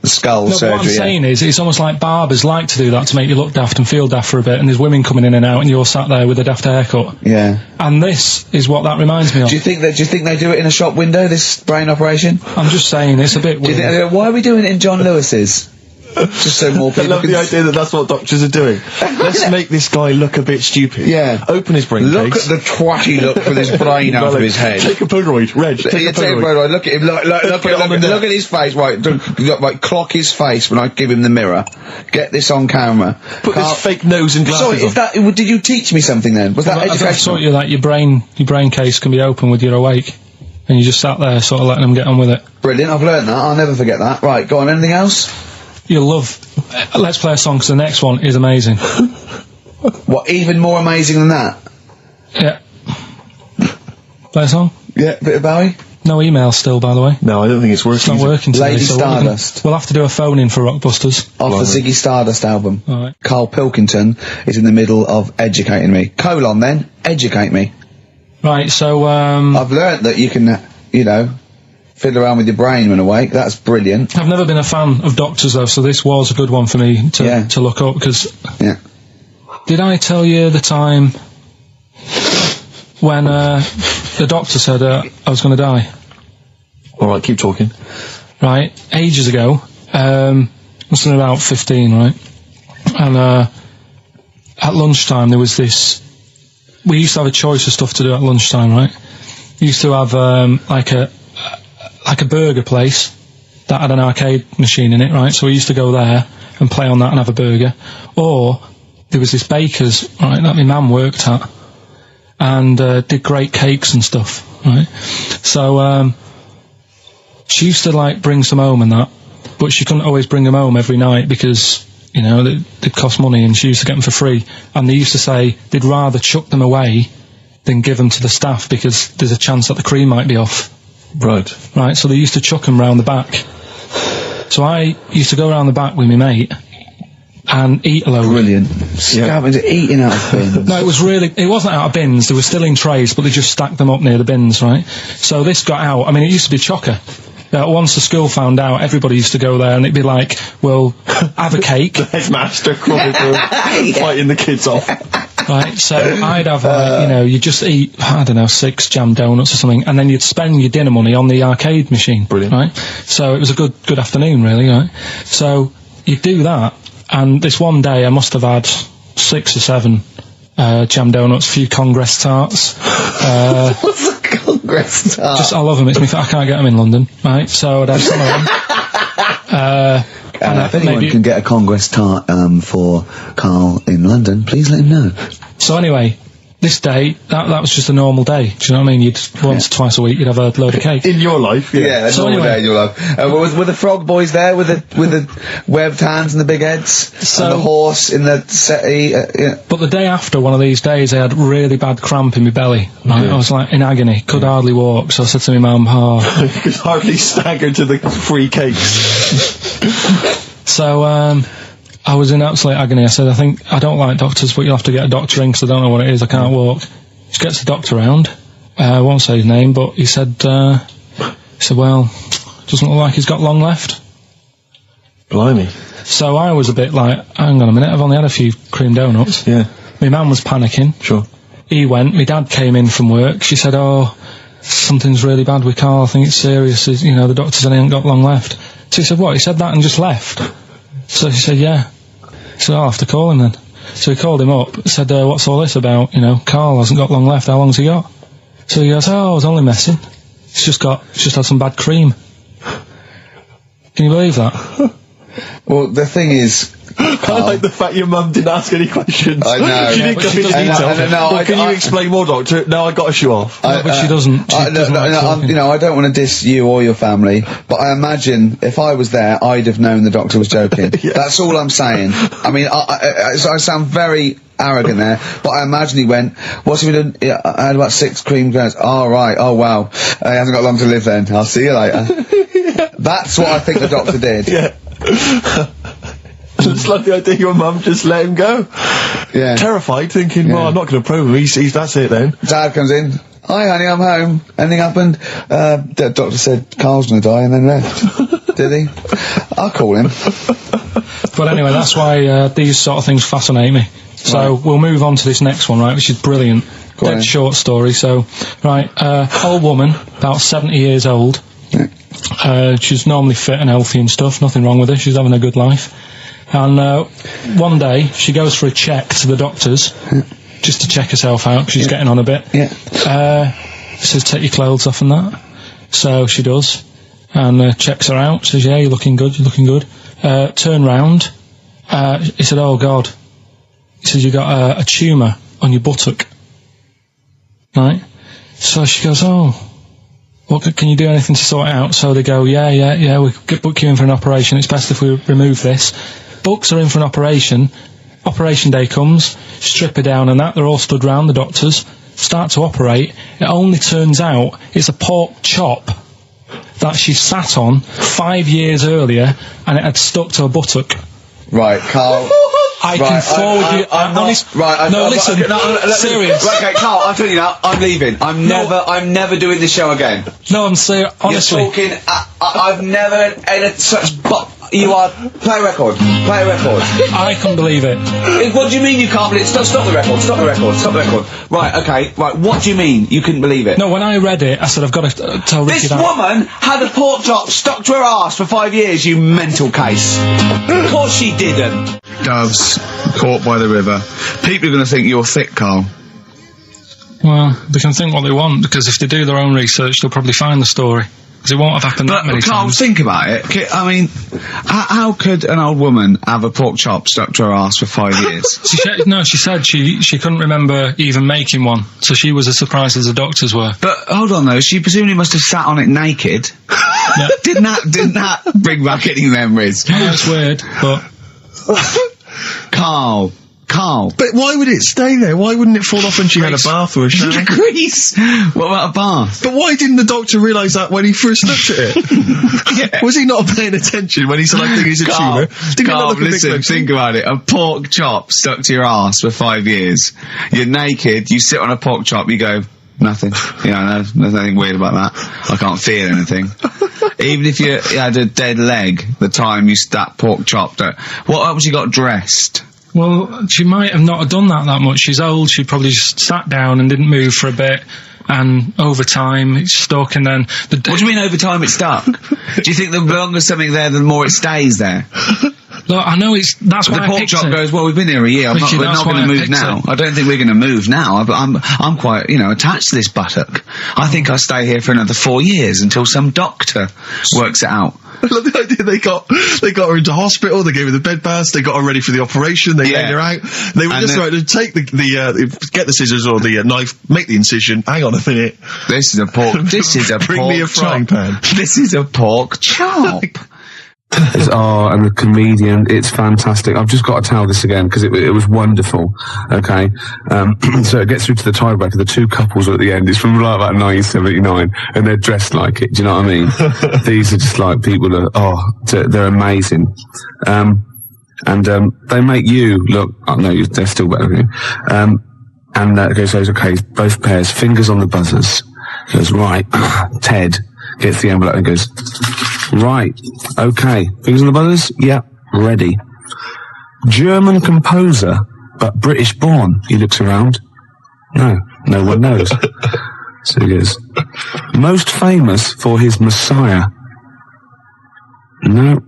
skull surgery. What I'm saying is, it's almost like barbers like to do that to make you look daft and feel daft for a bit, and there's women coming in and out, and you're sat there with a daft haircut. Yeah. And this is what that reminds me of. Do you think they do it in a shop window? This brain operation? I'm just saying, it's a bit weird. Why are we doing it in John Lewis's? Just so more people I love the idea that that's what doctors are doing. Let's make this guy look a bit stupid. Yeah. Open his brain Look case. at the twatty look with his brain out of his head. Take a Polaroid, Reg. Take a Polaroid. Look at him. Look at his face. Right, clock his face when I give him the mirror. Get this on camera. Put this fake nose and glasses Sorry, did you teach me something then? Was that educational? I thought you that your brain case can be open with your awake, and you just sat there sort of letting them get on with it. Brilliant. I've learned that. I'll never forget that. Right, go on. Anything else? You'll love... Let's play a song, because the next one is amazing. What, even more amazing than that? Yeah. Play a song? Yeah, bit of Bowie? No email still, by the way. No, I don't think it's working. It's not working today. Lady Stardust. We'll have to do a phone-in for Rockbusters. Off the Ziggy Stardust album. Alright. Karl Pilkington is in the middle of educating me. Colon, then. Educate me. Right, so, I've learnt that you can, fiddle around with your brain when awake. That's brilliant. I've never been a fan of doctors, though, so this was a good one for me to look up, because... Yeah. Did I tell you the time when the doctor said I was going to die? Alright, keep talking. Right, ages ago, must have been about 15, right? And at lunchtime there was this... We used to have a choice of stuff to do at lunchtime, right? We used to have like a burger place that had an arcade machine in it, right? So we used to go there and play on that and have a burger. Or there was this baker's, right, that my mum worked at, and did great cakes and stuff, right? So she used to like bring some home and that, but she couldn't always bring them home every night because, they'd cost money, and she used to get them for free. And they used to say they'd rather chuck them away than give them to the staff because there's a chance that the cream might be off. Right. Right, so they used to chuck them round the back. So I used to go round the back with my mate, and eat a load. Brilliant. Scavenger eating out of bins. No, it wasn't out of bins, they were still in trays, but they just stacked them up near the bins, right? So this got out, I mean, it used to be chocker. Once the school found out, everybody used to go there, and it'd be like, well, have a cake. The headmaster fighting the kids off. Right, so I'd have, you just eat, I don't know, 6 jam donuts or something, and then you'd spend your dinner money on the arcade machine. Brilliant. Right? So it was a good afternoon, really, right? So you'd do that, and this one day I must have had 6 or 7 jam donuts, a few Congress tarts. What's a Congress tart? I love them, I can't get them in London, right? So I'd have some of them. If anyone can get a Congress tart for Carl in London, please let him know. So anyway, this day, that was just a normal day. Do you know what I mean? You'd once, twice a week, you'd have a load of cake. In your life, yeah. That's normal day in your life. Were the frog boys there with the webbed hands and the big heads? And the horse in the settee? But the day after one of these days, I had really bad cramp in my belly. Right? I was like in agony, could hardly walk. So I said to my mum, you could hardly stagger to the free cakes. So, I was in absolute agony. I said, I don't like doctors, but you'll have to get a doctor in because I don't know what it is, I can't walk. She gets the doctor round, I won't say his name, but he said, well, doesn't look like he's got long left. Blimey. So I was a bit like, hang on a minute, I've only had a few cream donuts. Yeah. My man was panicking. Sure. He went, my dad came in from work, she said, something's really bad with Carl, I think it's serious, the doctor said he ain't got long left. So he said, what, he said that and just left? So she said, yeah. He said, I'll have to call him then. So he called him up, said, what's all this about? Carl hasn't got long left, how long's he got? So he goes, I was only messing. He's just had some bad cream. Can you believe that? Well, the thing is, I like the fact your mum didn't ask any questions. I know. She didn't go into detail. Can you explain more, doctor? No, I got to show off. No, but she doesn't. I don't want to diss you or your family, but I imagine if I was there, I'd have known the doctor was joking. Yeah. That's all I'm saying. I mean, I sound very arrogant there, but I imagine he went, what's he been doing? I had about 6 cream granules. Oh, right. Oh, wow. He hasn't got long to live then. I'll see you later. That's what I think the doctor did. Yeah. I just love the idea your mum just let him go. Yeah. Terrified, thinking, well, I'm not going to probe him. That's it then. Dad comes in. Hi, honey, I'm home. Anything happened? The doctor said Carl's going to die and then left. Did he? I'll call him. But anyway, that's why these sort of things fascinate me. So we'll move on to this next one, right, which is brilliant. Dead short story. So, old woman, about 70 years old. Yeah. She's normally fit and healthy and stuff, nothing wrong with her, she's having a good life. And one day, she goes for a check to the doctors, just to check herself out, because she's getting on a bit. Yeah. Says, take your clothes off and that. So she does, and checks her out, says, yeah, you're looking good, turn round. He said, oh, God. He says, you got a tumour on your buttock. Right? So she goes, oh. Well, can you do anything to sort it out? So they go, yeah, we could book you in for an operation. It's best if we remove this. Books are in for an operation. Operation day comes, strip her down and that. They're all stood round, the doctors. Start to operate. It only turns out it's a pork chop that she sat on 5 years earlier and it had stuck to her buttock. Right, Carl. I can forward you. Serious. Right, okay, Carl, I'm telling you now, I'm leaving. I'm never doing this show again. No, I'm serious. Honestly, you're talking. I've never in such. You are. Play a record. I can't believe it. What do you mean you can't believe it? Stop the record. Right, okay. Right, what do you mean you couldn't believe it? No, when I read it, I said I've got to tell Ricky that. This woman had a pork chop stuck to her arse for 5 years. You mental case. Of course she didn't. Doves caught by the river. People are going to think you're thick, Carl. Well, they can think what they want, because if they do their own research, they'll probably find the story. Because it won't have happened that many Carl, times. Think about it. I mean, how could an old woman have a pork chop stuck to her arse for 5 years? She said she couldn't remember even making one, so she was as surprised as the doctors were. But hold on though, she presumably must have sat on it naked. Yeah. Didn't that bring back any memories? I know it's weird, but Carl, Carl. But why would it stay there? Why wouldn't it fall off when she had a bath or a shower? Grease. What about a bath? But why didn't the doctor realise that when he first looked at it? Yeah. Was he not paying attention when he said, I think he's a tumour? Did he not Carl, look at the listen, next think about it. A pork chop stuck to your ass for 5 years. You're naked, you sit on a pork chop, you go, nothing. No, there's nothing weird about that. I can't feel anything. Even if you had a dead leg, the time you that pork chop, what else you got dressed? Well, she might have not done that much. She's old. She probably just sat down and didn't move for a bit. And over time, it's stuck. And then What do you mean over time it's stuck? Do you think the longer something there, the more it stays there? Look, I know that's why The I pork picked chop it. goes, well, we've been here a year. Richie, We're not that's going why to I move picked now. it. I don't think we're going to move now. I'm quite, attached to this buttock. I think I'll stay here for another 4 years until some doctor works it out. I love the idea they got her into hospital, they gave her the bed baths, they got her ready for the operation, they laid her out. They were just right to take get the scissors or the knife, make the incision. Hang on a minute. This is a pork. Bring me a frying pan. This is a pork chop. And the comedian, it's fantastic. I've just got to tell this again because it was wonderful. Okay, so it gets through to the tiebreaker. The two couples are at the end. It's from like about 1979, and they're dressed like it. Do you know what I mean? These are just like people they're amazing. They make you look. Oh, no, they're still better than you. Goes, okay, both pairs, fingers on the buzzers. Goes, right, Ted gets the envelope and goes, right, okay, fingers on the buzzers? Yeah, ready. German composer, but British born. He looks around. No one knows. So he goes, most famous for his Messiah. No.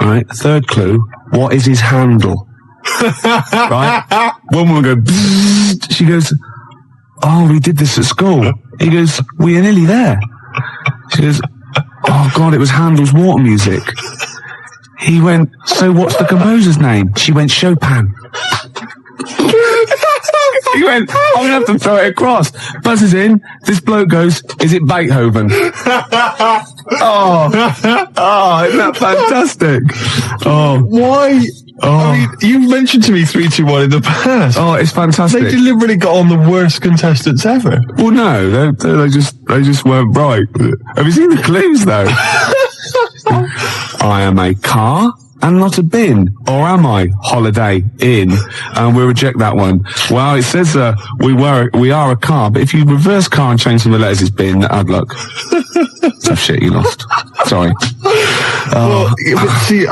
Right, third clue, what is his handle? Right? One woman go, bzzzt. She goes, oh, we did this at school. He goes, we are nearly there. She goes, oh God, it was Handel's water music. He went, so what's the composer's name? She went, Chopin. He went, I'm going to have to throw it across. Buzzes in, this bloke goes, is it Beethoven? Isn't that fantastic? Why? I mean, you've mentioned to me 3, 2, 1 in the past. Oh, it's fantastic. They deliberately got on the worst contestants ever. Well, no, they just weren't right. Have you seen the clues though? I am a car and not a bin, or am I? Holiday Inn. And we'll reject that one. Well, it says we are a car, but if you reverse car and change some of the letters, it's bin. Hard luck. Tough shit, you lost. Sorry. Well, but see,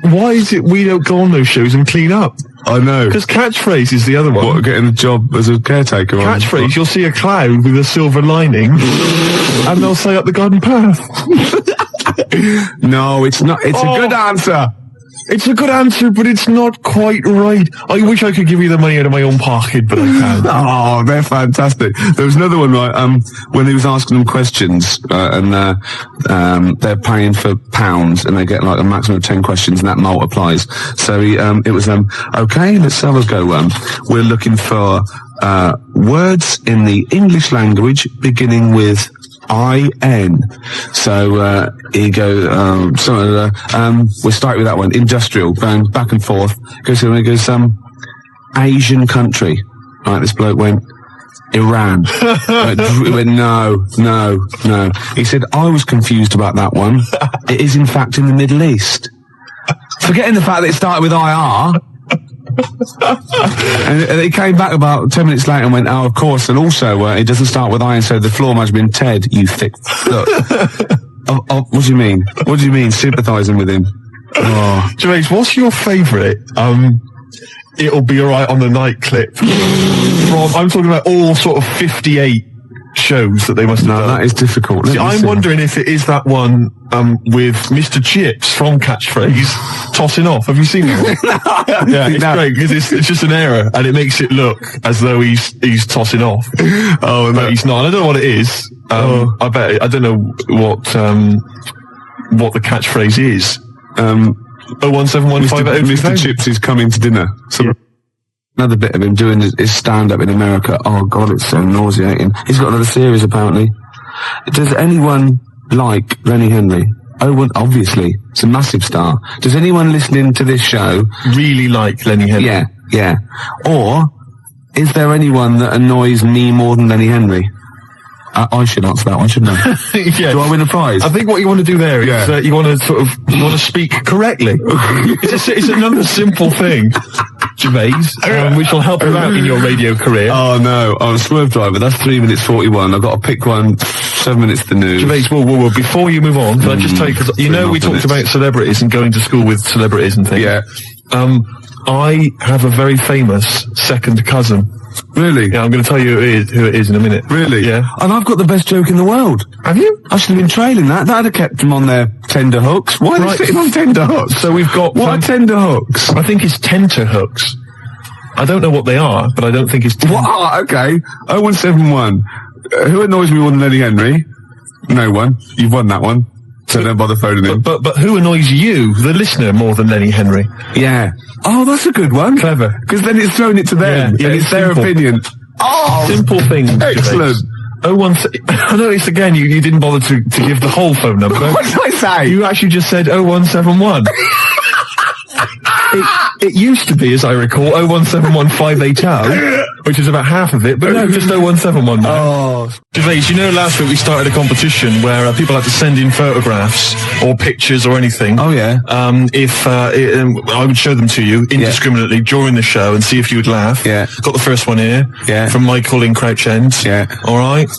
why is it we don't go on those shows and clean up? I know. Because catchphrase is the other one. What, getting the job as a caretaker? Catchphrase, you'll see a cloud with a silver lining, and they'll say up the garden path. No, it's not. It's a good answer. It's a good answer, but it's not quite right. I wish I could give you the money out of my own pocket, but I can't. Oh, they're fantastic. There was another one, right, when he was asking them questions, and they're paying for pounds, and they get like a maximum of 10 questions, and that multiplies. So it was, okay, let's have a go. We're looking for, words in the English language beginning with I-N. So, he goes, we'll start with that one. Industrial, going back and forth. Goes, Asian country. Right, this bloke went, Iran. He went, no. He said, I was confused about that one. It is in fact in the Middle East. Forgetting the fact that it started with IR. And he came back about 10 minutes later and went, oh, of course, and also it doesn't start with I, and so the floor must have been Ted, you thick. Look. What do you mean? What do you mean, sympathising with him? Oh. James, what's your favourite, it'll be alright on the night clip? I'm talking about all sort of 58 shows that they must have done. That is difficult. See, I'm wondering if it is that one with Mr. Chips from Catchphrase tossing off. Have you seen that? Yeah, it's great because it's just an error and it makes it look as though he's tossing off. But he's not. I don't know what it is. I bet I don't know what the catchphrase is. 01715 Mr. Chips is coming to dinner. Another bit of him doing his stand-up in America. Oh, God, it's so nauseating. He's got another series, apparently. Does anyone like Lenny Henley? Oh, well, obviously. It's a massive star. Does anyone listening to this show really like Lenny Henley? Yeah. Yeah. Or, is there anyone that annoys me more than Lenny Henry? I should answer that one, shouldn't I? Yeah. Do I win a prize? I think what you want to do there is you want to speak correctly. It's another simple thing, Gervais, which will help you out in your radio career. Oh no, I'm a swerve driver. That's 3 minutes 41. I've got to pick one. 7 minutes the news. Gervais, whoa. Before you move on, can I just tell you, because we talked about celebrities and going to school with celebrities and things. Yeah. I have a very famous second cousin. Really? Yeah, I'm going to tell you who it is in a minute. Really? Yeah. And I've got the best joke in the world. Have you? I should have been trailing that. That'd have kept them on their tender hooks. Why are they sitting on tender hooks? So we've got... What are tender hooks? I think it's tenter hooks. I don't know what they are, but I don't think it's... What? Okay. 0171. Who annoys me more than Lenny Henry? No one. You've won that one. So don't bother phoning him. But who annoys you, the listener, more than Lenny Henry? Yeah. Oh, that's a good one. Clever. Because then it's thrown it to them. Yeah, and it's their simple. opinion. Oh, simple thing. Excellent. I noticed again you didn't bother to give the whole phone number. What did I say? You actually just said 0171. It used to be, as I recall, 0171 580, which is about half of it, but no, just 0171 now. Oh. Gervais, you know last week we started a competition where people had to send in photographs or pictures or anything. Oh, yeah. I would show them to you indiscriminately during the show and see if you would laugh. Yeah. Got the first one here. Yeah. From Michael in Crouch End. Yeah. All right.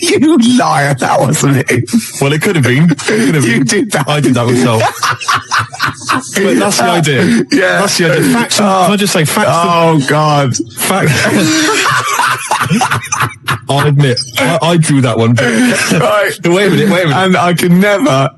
You liar, that wasn't it. Well, it could have been. You did that. I did that myself. But that's the idea. Yeah. That's the idea. Facts. Can I just say facts? Oh, God. Facts. I'll admit, I drew that one. Right. Wait a minute. And I could never,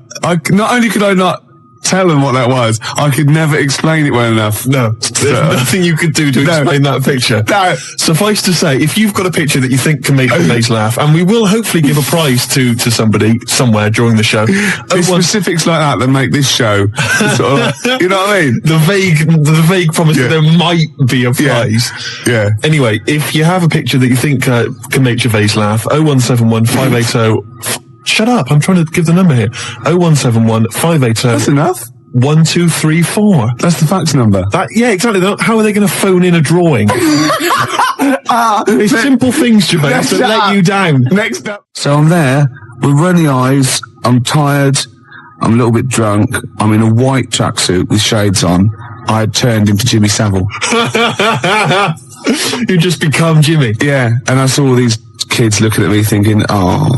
not only could I not tell them what that was, I could never explain it well enough. No, there's nothing you could do to explain that picture. No. Suffice to say, if you've got a picture that you think can make Gervais laugh, and we will hopefully give a prize to somebody somewhere during the show. It's specifics like that make this show sort of, you know what I mean? The vague promise that there might be a prize. Yeah. Anyway, if you have a picture that you think can make Gervais laugh, 0171 580. Shut up, I'm trying to give the number here. 0171 580. That's enough. 1234. That's the fax number. Yeah, exactly. How are they going to phone in a drawing? It's simple things, Gervais, that let you down. Next up. So I'm there with runny eyes. I'm tired. I'm a little bit drunk. I'm in a white tracksuit with shades on. I had turned into Jimmy Savile. You just become Jimmy. Yeah, and I saw all these kids looking at me thinking, oh...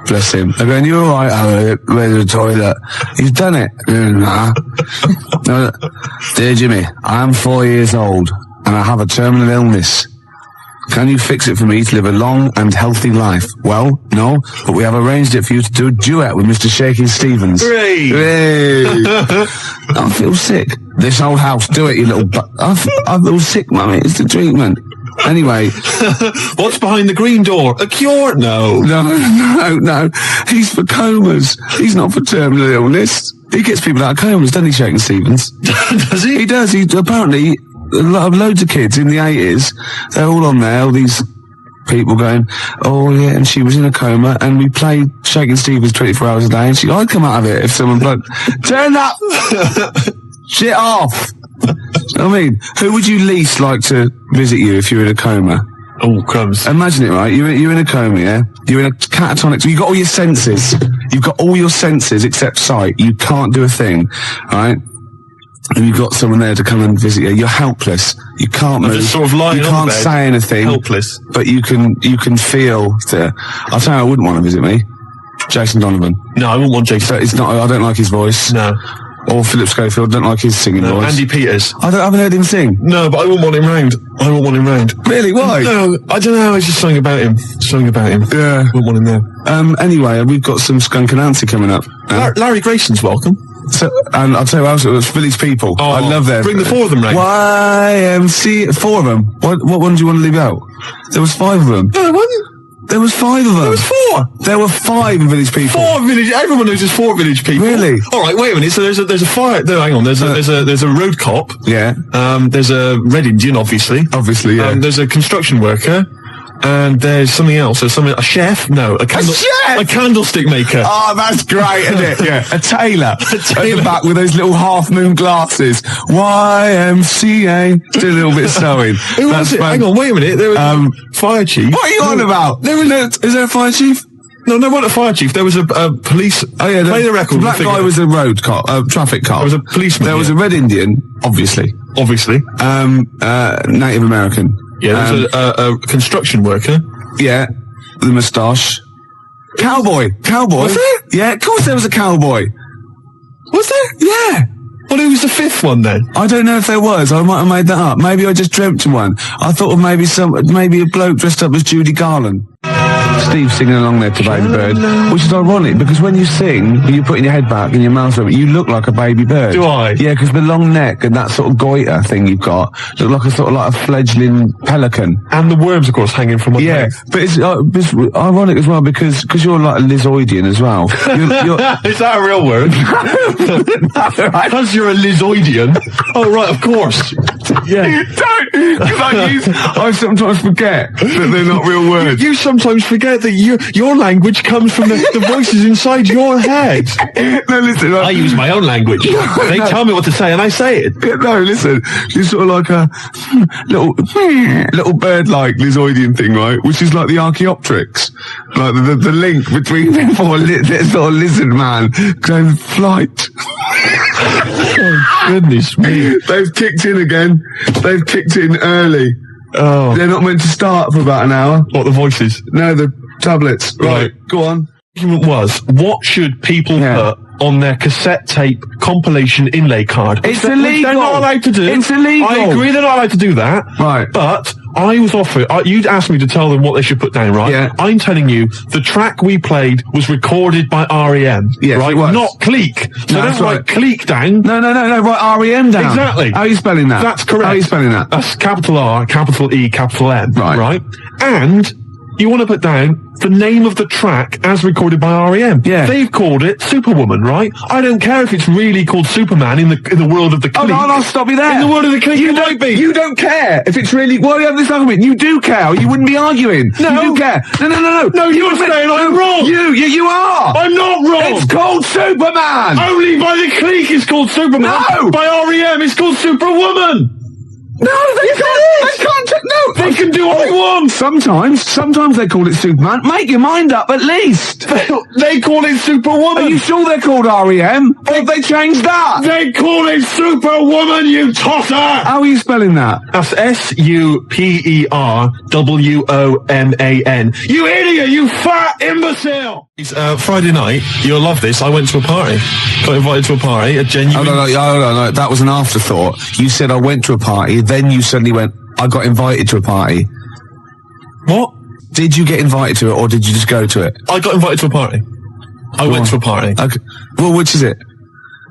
Bless him. They're going, you're all right, where's the toilet? He's done it. Nah. No, dear Jimmy, I am 4 years old and I have a terminal illness. Can you fix it for me to live a long and healthy life? Well, no, but we have arranged it for you to do a duet with Mr. Shaking Stevens. Hooray! I feel sick. This old house, do it, you little I feel sick, mummy. It's the treatment. Anyway. What's behind the green door? A cure? No. No. He's for comas. He's not for terminal illness. He gets people out of comas, doesn't he, Shaking Stevens? Does he? He does. He apparently, loads of kids in the 80s, they're all on there, all these people going, oh yeah, and she was in a coma, and we played Shaking Stevens 24 hours a day, and I'd come out of it if someone turn up! Shit off! I mean, who would you least like to visit you if you were in a coma? Oh, crumbs. Imagine it, right? You're in a coma, yeah? You're in a catatonic... So you've got all your senses. You've got all your senses except sight. You can't do a thing, right? And you've got someone there to come and visit you. You're helpless. You can't move. Just sort of lying you on can't the bed, say anything. helpless. But you can feel... I'll tell you, I wouldn't want to visit me. Jason Donovan. No, I wouldn't want Jason. So it's not... I don't like his voice. No. Or Philip Schofield, don't like his singing voice. Andy Peters. I haven't heard him sing. No, but I wouldn't want him round. Really? Why? No, I don't know. It's just something about him. Yeah. Wouldn't want him there. Anyway, we've got some Skunk Anansi coming up. Larry Grayson's welcome. So, and I'll tell you what else, it was Village People. Oh, I love them. Bring the four of them round. YMC, 4 of them. What one do you want to leave out? There was 5 of them. No, there wasn't. There was 5 of them. There was 4. There were 5 Village People. 4 village. Everyone knows there's 4 village people. Really? All right. Wait a minute. So there's a fire. No, hang on. There's a road cop. Yeah. There's a Red Indian, obviously. Obviously, yeah. There's a construction worker. and there's something else. There's something, a chef? No, a candlestick maker. Oh, that's great, isn't it? Yeah. A tailor. At the back with those little half-moon glasses. YMCA. Do a little bit of sewing. Who was it? Hang on, wait a minute. There was fire chief. What are you on about? Is there a fire chief? No, wasn't a fire chief. There was a police. Oh yeah, play the record. The black guy was a road cop, traffic cop. There was a policeman. There was a red Indian, obviously. Native American. Yeah, there was a construction worker. Yeah, the moustache. Cowboy. Was there? Yeah, of course there was a cowboy. Was there? Yeah. Well, who was the fifth one then? I don't know if there was. I might have made that up. Maybe I just dreamt of one. I thought of maybe a bloke dressed up as Judy Garland. Steve singing along there to Baby Bird, which is ironic because when you sing, and you're putting your head back and your mouth open, you look like a baby bird. Do I? Yeah, because the long neck and that sort of goiter thing you've got look like a sort of like a fledgling pelican. And the worms, of course, hanging from one leg. But it's ironic as well because you're like a Lizoidian as well. You're Is that a real word? Because you're a Lizoidian. Oh, right, of course. Yeah. I sometimes forget that they're not real words. You sometimes forget that your language comes from the voices inside your head. No, listen. I use my own language. They tell me what to say and I say it. No, listen. You're sort of like a little bird-like Lizoidian thing, right? Which is like the Archaeopteryx. Like the link between them for that sort of lizard man going flight. Oh, goodness me. They've kicked in again. They've kicked in early. Oh. They're not meant to start for about an hour. What, the voices? No, the tablets. Right, go on. The argument was, what should people put on their cassette tape compilation inlay card? It's illegal. They're not allowed to do. It's illegal. I agree they're not allowed to do that. Right. But I was offered, you'd asked me to tell them what they should put down, right? Yeah. I'm telling you, the track we played was recorded by R.E.M. Yes, right? it was. Not Clique. So No, that's don't write right. Clique down. No, write R.E.M. down. Exactly. How are you spelling that? That's correct. How are you spelling that? That's capital R, capital E, capital M. Right. And you want to put down the name of the track as recorded by R.E.M. Yeah. They've called it Superwoman, right? I don't care if it's really called Superman in the world of the Clique. Oh, no, I'll stop you there. In the world of the Clique, it might be. You don't care if it's really... Why do you have this argument? You do care, or you wouldn't be arguing. No. You do care. No. No, you're saying I'm wrong. You are. I'm not wrong. It's called Superman. Only by the Clique it's called Superman. No. By R.E.M. it's called Superwoman. No, they can't. They can't. No, They can do what they want. Sometimes they call it Superman. Make your mind up, at least. They call it Superwoman. Are you sure they're called R.E.M.? Or have they changed that? They call it Superwoman, you tosser. How are you spelling that? That's SUPERWOMAN. You idiot, you fat imbecile! It's Friday night. You'll love this. I went to a party. Got invited to a party. A genuine... No. That was an afterthought. You said I went to a party, then you suddenly went, I got invited to a party. What? Did you get invited to it, or did you just go to it? I got invited to a party. I went to a party. Okay. Well, which is it?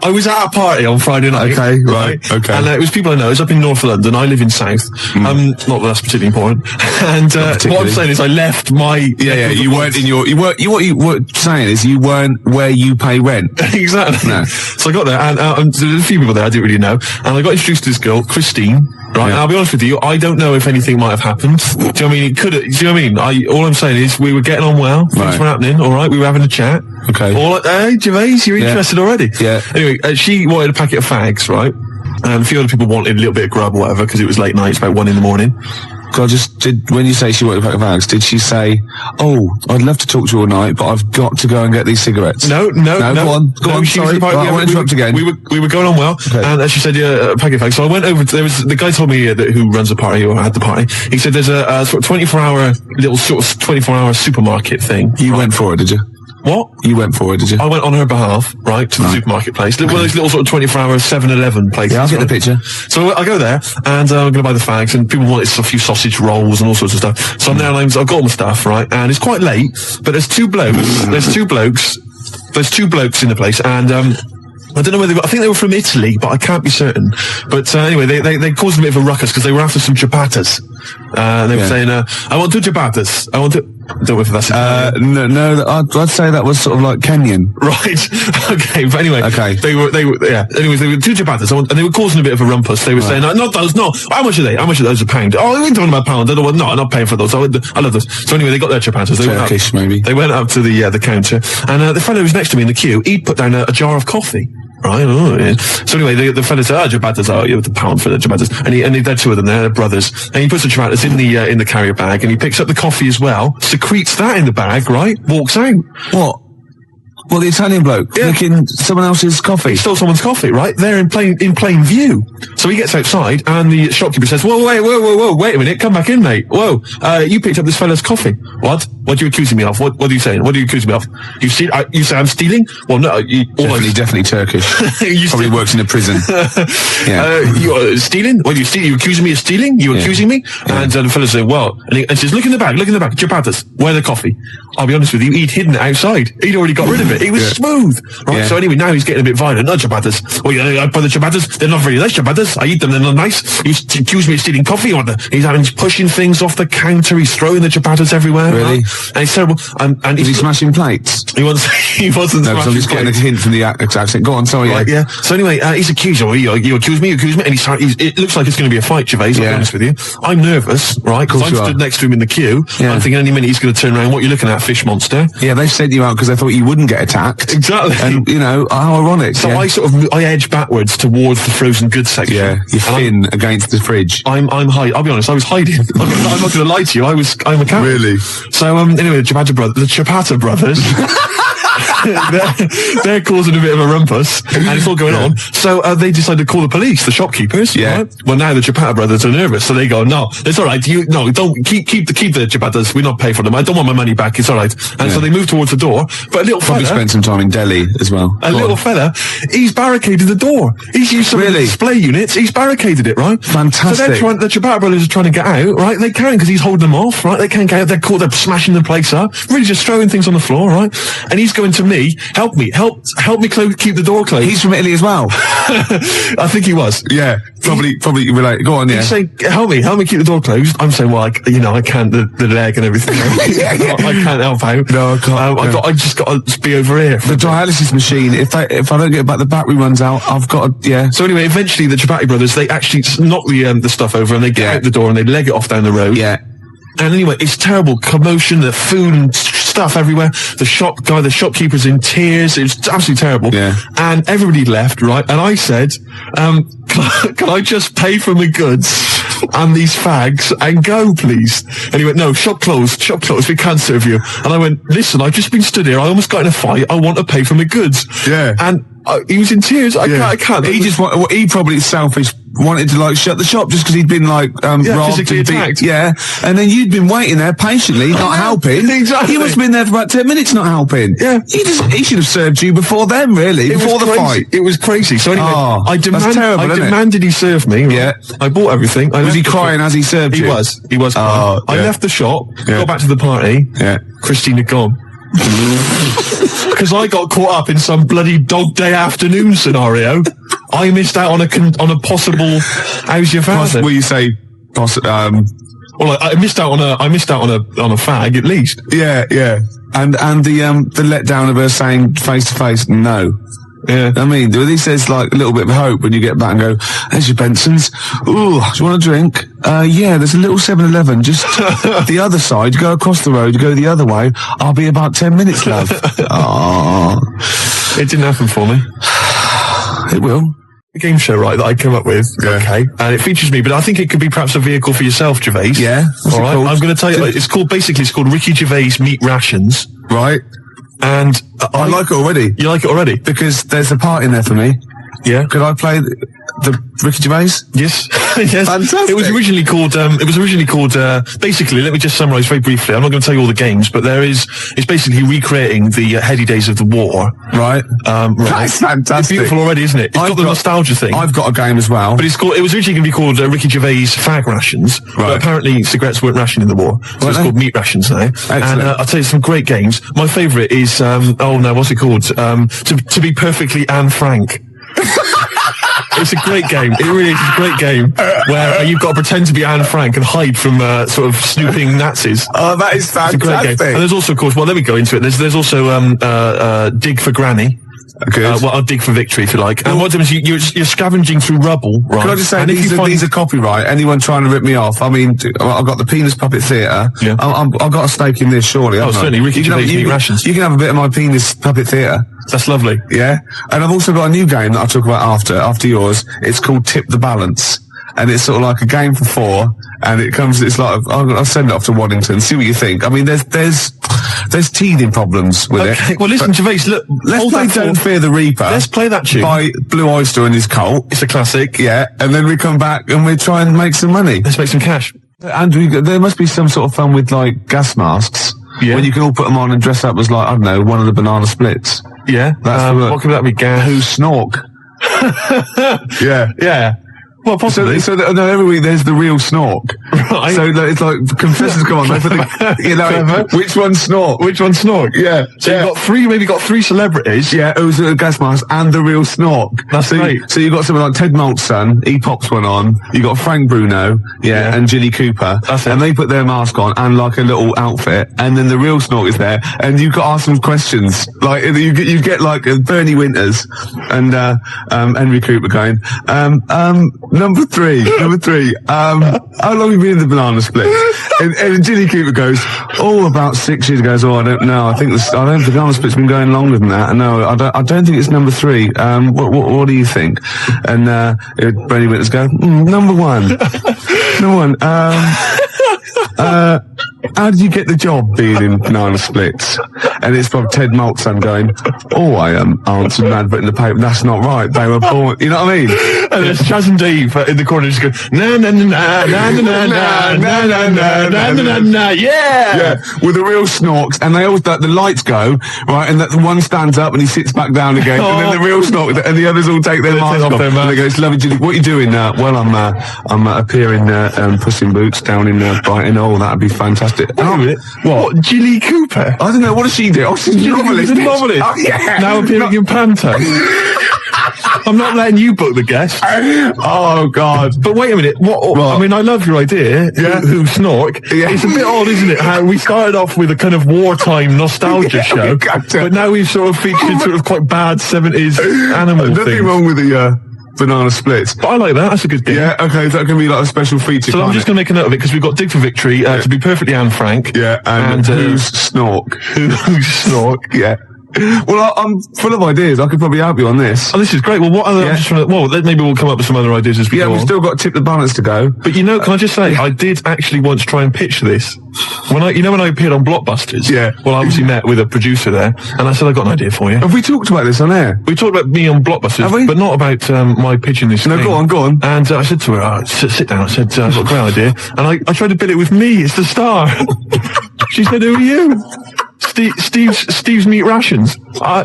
I was at a party on Friday night. Okay, right, okay. And it was people I know. It's up in North London. I live in South. Not that that's particularly important. And what I'm saying is I left my... Yeah, you weren't in your... What you were saying is you weren't where you pay rent. Exactly. No. So I got there, and there were a few people there I didn't really know, and I got introduced to this girl, Christine, right? And I'll be honest with you, I don't know if anything might have happened. Do you know what I mean? It could have, do you know what I mean? All I'm saying is we were getting on well, things were happening, alright, we were having a chat. Okay. Hey, Gervais, you're interested already? Yeah. Anyway, she wanted a packet of fags, right? And a few other people wanted a little bit of grub or whatever, because it was late night, it's about 1 a.m. When you say she wanted a pack of fags, did she say, "Oh, I'd love to talk to you all night, but I've got to go and get these cigarettes"? No. Go on. Sorry, I won't interrupt again. We were going on well, and she said, "Yeah, a packet of fags." So I went over. There was the guy told me who runs the party or had the party. He said there's a sort of 24-hour little sort of 24-hour supermarket thing. You went for it, did you? What? You went for it, did you? I went on her behalf, right, to the supermarket place. One of those little sort of 24-hour 7-Eleven places. Yeah, I'll get the picture. So I go there, and I'm going to buy the fags, and people wanted a few sausage rolls and all sorts of stuff. So I'm there, and I've got all my stuff, right, and it's quite late, but there's two blokes in the place, and I don't know whether I think they were from Italy, but I can't be certain. But anyway, they caused a bit of a ruckus because they were after some ciabattas. They were saying, I want 2 ciabattas. I want to... Don't know if that's no, I'd say that was sort of like Kenyan. Right. Okay. But anyway. Okay. They were, yeah. Anyways, they were 2 ciabattas, and they were causing a bit of a rumpus. They were saying, not those, no. How much are they? How much are those a pound? Oh, we ain't talking about pounds. I don't want, no, I'm not paying for those. I love those. So anyway, they got their ciabattas. Turkish, maybe. They went up to the counter, and the fellow who was next to me in the queue, he'd put down a jar of coffee. Right. Oh, yeah. So anyway, the fella said, ciabattas, you have the pound for the ciabattas. And they're 2 of them, they're brothers. And he puts the ciabattas in the carrier bag, and he picks up the coffee as well, secretes that in the bag, right? Walks out. What? Well, the Italian bloke drinking someone else's coffee. He stole someone's coffee, right? There in plain view. So he gets outside, and the shopkeeper says, whoa, wait a minute, come back in, mate. Whoa, you picked up this fella's coffee. What? What are you accusing me of? What are you saying? What are you accusing me of? You say I'm stealing? Well, no, definitely Turkish. Probably works in a prison. You're stealing? What, you accusing me of stealing? You accusing me? Yeah. And the fella said, well, and he says, look in the bag, ciabattas. Where the coffee? I'll be honest with you, he'd hidden it outside. He'd already got rid of it. It was smooth. Right, so anyway, now he's getting a bit violent. No ciabattas. Well, I buy the ciabattas. They're not very nice ciabattas. I eat them. They're not nice. He's accused me of stealing coffee. He's pushing things off the counter. He's throwing the ciabattas everywhere. Really? Right? And it's terrible. And is he smashing plates? He wasn't no, smashing I'm just getting a hint from the accent. Go on, sorry. Right, yeah. So anyway, he's accused. You accuse me, and it looks like it's going to be a fight, Gervais, I'll be honest with you. I'm nervous, right? Because I'm stood next to him in the queue. Yeah. I'm thinking any minute he's going to turn around. What are you looking at, fish monster? Yeah, they sent you out because they thought you wouldn't get attacked. Exactly. And, how ironic. So I edge backwards towards the frozen goods section. Yeah, you're thin against the fridge. I'm hiding. I'll be honest, I was hiding. I'm not going to lie to you. I'm a coward. Really? So, anyway, the Ciabatta brothers. they're causing a bit of a rumpus, and it's all going on. So they decided to call the police, the shopkeepers. Yeah. Right? Well, now the Ciabatta brothers are nervous, so they go, "No, it's all right. Don't keep the Ciabattas. We're not paying for them. I don't want my money back. It's all right." And so they move towards the door. But a little probably fella, spent some time in Delhi as well. A little fella, he's barricaded the door. He's used some of the display units. He's barricaded it, right? Fantastic. So the Ciabatta brothers are trying to get out, right? They can't because he's holding them off, right? They can't get out. They're caught. They're smashing the place up. Really just throwing things on the floor, right? And he's going to me, help me keep the door closed. He's from Italy as well. I think he was. Yeah, probably related. Go on, yeah. He's saying, help me keep the door closed. I'm saying, well, I can't, the leg and everything. I can't help out. No, I can't. I just got to be over here. The dialysis machine, if I don't get back, the battery runs out, I've got to, So anyway, eventually the Ciabatta brothers, they actually knock the stuff over and they get out the door and they leg it off down the road. Yeah. And anyway, it's terrible commotion, the food and stuff everywhere. The shopkeeper's in tears. It's absolutely terrible. Yeah. And everybody left, right? And I said, can I just pay for my goods and these fags and go, please? And he went, no, shop closed, we can't serve you. And I went, listen, I've just been stood here. I almost got in a fight. I want to pay for my goods. Yeah. And he was in tears. I can't. He probably selfish wanted to shut the shop just because he'd been robbed physically and attacked. And then you'd been waiting there patiently, not helping. Exactly. He must have been there for about 10 minutes not helping. Yeah. He should have served you before them, really, before the fight. It was crazy. So anyway, I demanded he serve me. Right? Yeah. I bought everything. Was he crying as he served you? He was crying. I left the shop, got back to the party. Yeah. Christina gone. Because I got caught up in some bloody dog day afternoon scenario. I missed out on a possible. How's your father? Will you say? Well, I missed out on a fag at least. Yeah. And the letdown of her saying face to face no. Yeah. I mean, at least there's a little bit of hope when you get back and go, there's your Benson's. Ooh, do you want a drink? Yeah, there's a little 7-Eleven just the other side. Go across the road, go the other way. I'll be about 10 minutes, love. It didn't happen for me. It will. A game show, right, that I came up with. Yeah. Okay. And it features me, but I think it could be perhaps a vehicle for yourself, Gervais. Yeah. All right. I'm going to tell you, it's called Ricky Gervais Meat Rations. Right. And I like it already. You like it already? Because there's a part in there for me. Yeah. Could I play the Ricky Gervais? Yes. Yes. Fantastic. It was originally called, basically, let me just summarise very briefly. I'm not going to tell you all the games, but it's basically recreating the heady days of the war. Right. Right. That's fantastic. It's beautiful already, isn't it? It's got the nostalgia thing. I've got a game as well. But it was originally going to be called Ricky Gervais Fag Rations. Right. But apparently cigarettes weren't rationed in the war. So it's called Meat Rations now. Excellent. And I'll tell you some great games. My favourite is, what's it called? To be perfectly Anne Frank. It's a great game. It really is a great game where you've got to pretend to be Anne Frank and hide from sort of snooping Nazis. Oh, that is It's a great fantastic. game. And there's also, of course, well, let me go into it. There's also Dig for Granny. Good. Well, I'll dig for victory if you like. And what happens is you're scavenging through rubble, right? Can I just say, and if these you are, these are copyright. Anyone trying to rip me off? I mean, I've got the Penis Puppet Theatre. Yeah. I've got a stake in this, surely. haven't I? certainly. Ricky Gervais Meat Rations. You can have a bit of my Penis Puppet Theatre. That's lovely. Yeah. And I've also got a new game that I'll talk about after yours. It's called Tip the Balance. And it's sort of like a game for 4, and it's like, I'll send it off to Waddington, see what you think. I mean, there's teething problems with Okay. it. Well, listen, Gervais, look, Let's hold play that Don't thought. Fear the Reaper. Let's play that tune. By Blue Oyster and his cult. It's a classic. Yeah. And then we come back and we try and make some money. Let's make some cash. Andrew, there must be some sort of fun with, like, gas masks. Yeah. When you can all put them on and dress up as, like, I don't know, one of the banana splits. Yeah. That's what could that be? Gas. Who snork? Yeah. Yeah. Well, possibly. No, every week there's the real snork. Right. So it's like confessors come on. They put Clever. which one snork? Which one's Snork? Yeah. So you've got three celebrities. Yeah, who's a gas mask and the real snork. That's so great. So you've got someone like Ted Malt's son, he pops one on. You got Frank Bruno, Yeah. and Jilly Cooper. That's it. And they put their mask on and like a little outfit, and then the real snork is there, and you've got to ask them questions. Like you get like Bernie Winters and Henry Cooper going, number three, how long have you been in the banana split? And Jilly Cooper goes, about 6 years. Goes, I don't know. I think the banana split's been going longer than that. No, I don't think it's number 3. What do you think? And Bernie Winters go, number 1. Number 1. How did you get the job being in banana splits? And it's from Ted Malt's son going, I answered an advert in the paper. That's not right. They were born. You know what I mean? And there's Chaz and Dave in the corner just going, na na na na na na na na na na na na na, yeah! Yeah, with the real snorks, and they always, the lights go, right, and the one stands up and he sits back down again, and then the real snork, and the others all take their masks off, and they go, it's lovely, Jilly, what are you doing now? Well, I'm appearing Puss in Boots down in Brighton. Oh, that'd be fantastic. What? Jilly Cooper? I don't know, what does she do? Oh, she's a novelist. She's a novelist. Oh, yeah. Now appearing in Panto. I'm not letting you book the guest. Oh, God. But wait a minute. What? I mean, I love your idea. Yeah. Who snork? Yeah. It's a bit odd, isn't it? How we started off with a kind of wartime nostalgia Yeah, show, we got to. but now we've sort of featured sort of quite bad 70s animal Nothing things. wrong with the banana splits. But I like that. That's a good game. Yeah, okay, that can be like a special feature. So I'm just going to make a note of it because we've got Dig for Victory to be perfectly Anne Frank. Yeah, and who's snork? Who's snork? Yeah. Well, I'm full of ideas. I could probably help you on this. Oh, this is great. Well, what other? Yeah. I'm just trying to, maybe we'll come up with some other ideas as we Yeah, go we've on. still got Tip the Balance to go. But can I just say, I did actually once try and pitch this. When I appeared on Blockbusters. Yeah. Well, I obviously met with a producer there, and I said, I've got an idea for you. Have we talked about this on air? We talked about me on Blockbusters, Have we? but not about my pitching this No, thing. go on. And I said to her, sit down. I said, I've got a great idea. And I tried to bill it with me as the star. She said, who are you? Steve's Meat Rations.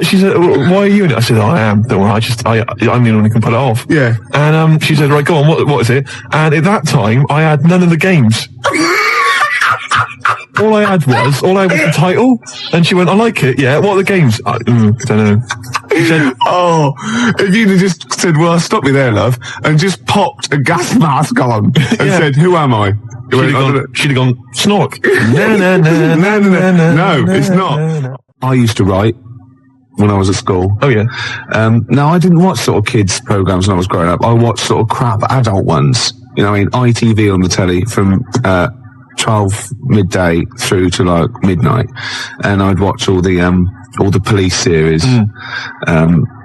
She said, why are you in it? I said, I am. Don't worry, I'm the one who can pull it off. Yeah. And she said, right, go on, what is it? And at that time, I had none of the games. All I had was the title, and she went, I like it, yeah, what are the games? I don't know. She said, if you'd have just said, well, stop me there, love, and just popped a gas mask on and said, who am I? she'd have gone, snork. No, it's not. I used to write when I was at school. Oh, yeah. Now, I didn't watch sort of kids' programs when I was growing up. I watched sort of crap adult ones. You know, I mean, ITV on the telly from 12 midday through to like midnight, and I'd watch all the police series,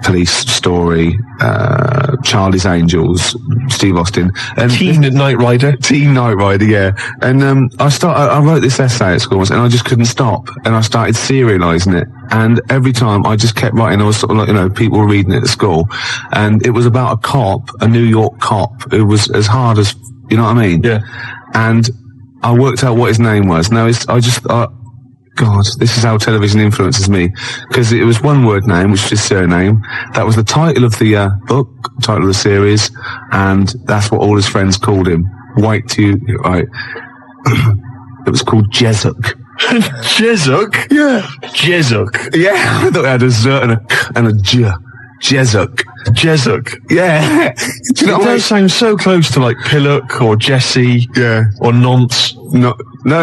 Police Story, Charlie's Angels, Steve Austin, and Teen Knight Rider. Teen Knight Rider, yeah. And I wrote this essay at school once, and I just couldn't stop, and I started serialising it. And every time I just kept writing, I was sort of like, you know, people were reading it at school, and it was about a cop, a New York cop, who was as hard as, you know what I mean? Yeah. And I worked out what his name was. Now, God, this is how television influences me. Because it was one word name, which is his surname. That was the title of the book, title of the series, and that's what all his friends called him. Right. It was called Jezuk. Jezuk? Yeah. Jezuk. Yeah, I thought it had a Z and a J. Jezuk. Jezuk. Yeah. Do you know It what I mean? does sound so close to like Pillock or Jesse. Yeah. Or Nonce. No,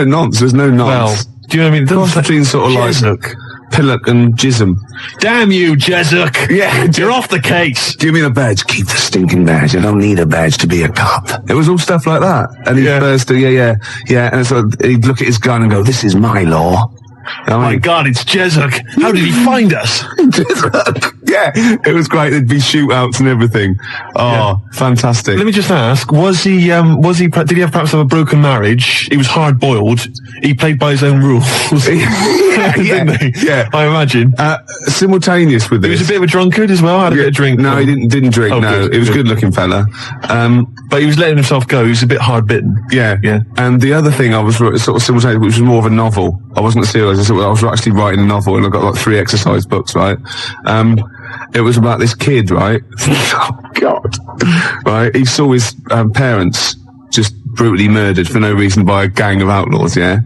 nonce. There's no nonce. Well, do you know what I mean? Cross between sort of like Jezuk. Pillock and Jism. Damn you, Jezuk. Yeah. You're off the case. Give me the badge. Keep the stinking badge. I don't need a badge to be a cop. It was all stuff like that. And he'd burst, yeah. And so he'd look at his gun and go, "This is my law." You know what I My mean? God, it's Jezuk. How did he find us? Yeah, it was great. There'd be shootouts and everything. Oh, fantastic. Let me just ask, did he have perhaps have a broken marriage? He was hard boiled. He played by his own rules. Didn't he? Yeah. I imagine. Simultaneous with this. He was a bit of a drunkard as well, had a bit of drink. No, he didn't drink, Oh, no. good, He was a good. good looking fella. But he was letting himself go. He was a bit hard bitten. Yeah. Yeah. And the other thing I was sort of simultaneous, which was more of a novel. I wasn't serious. I was actually writing a novel, and I got like 3 exercise books, right? It was about this kid, right? Oh, God. Right? He saw his parents just brutally murdered for no reason by a gang of outlaws, yeah?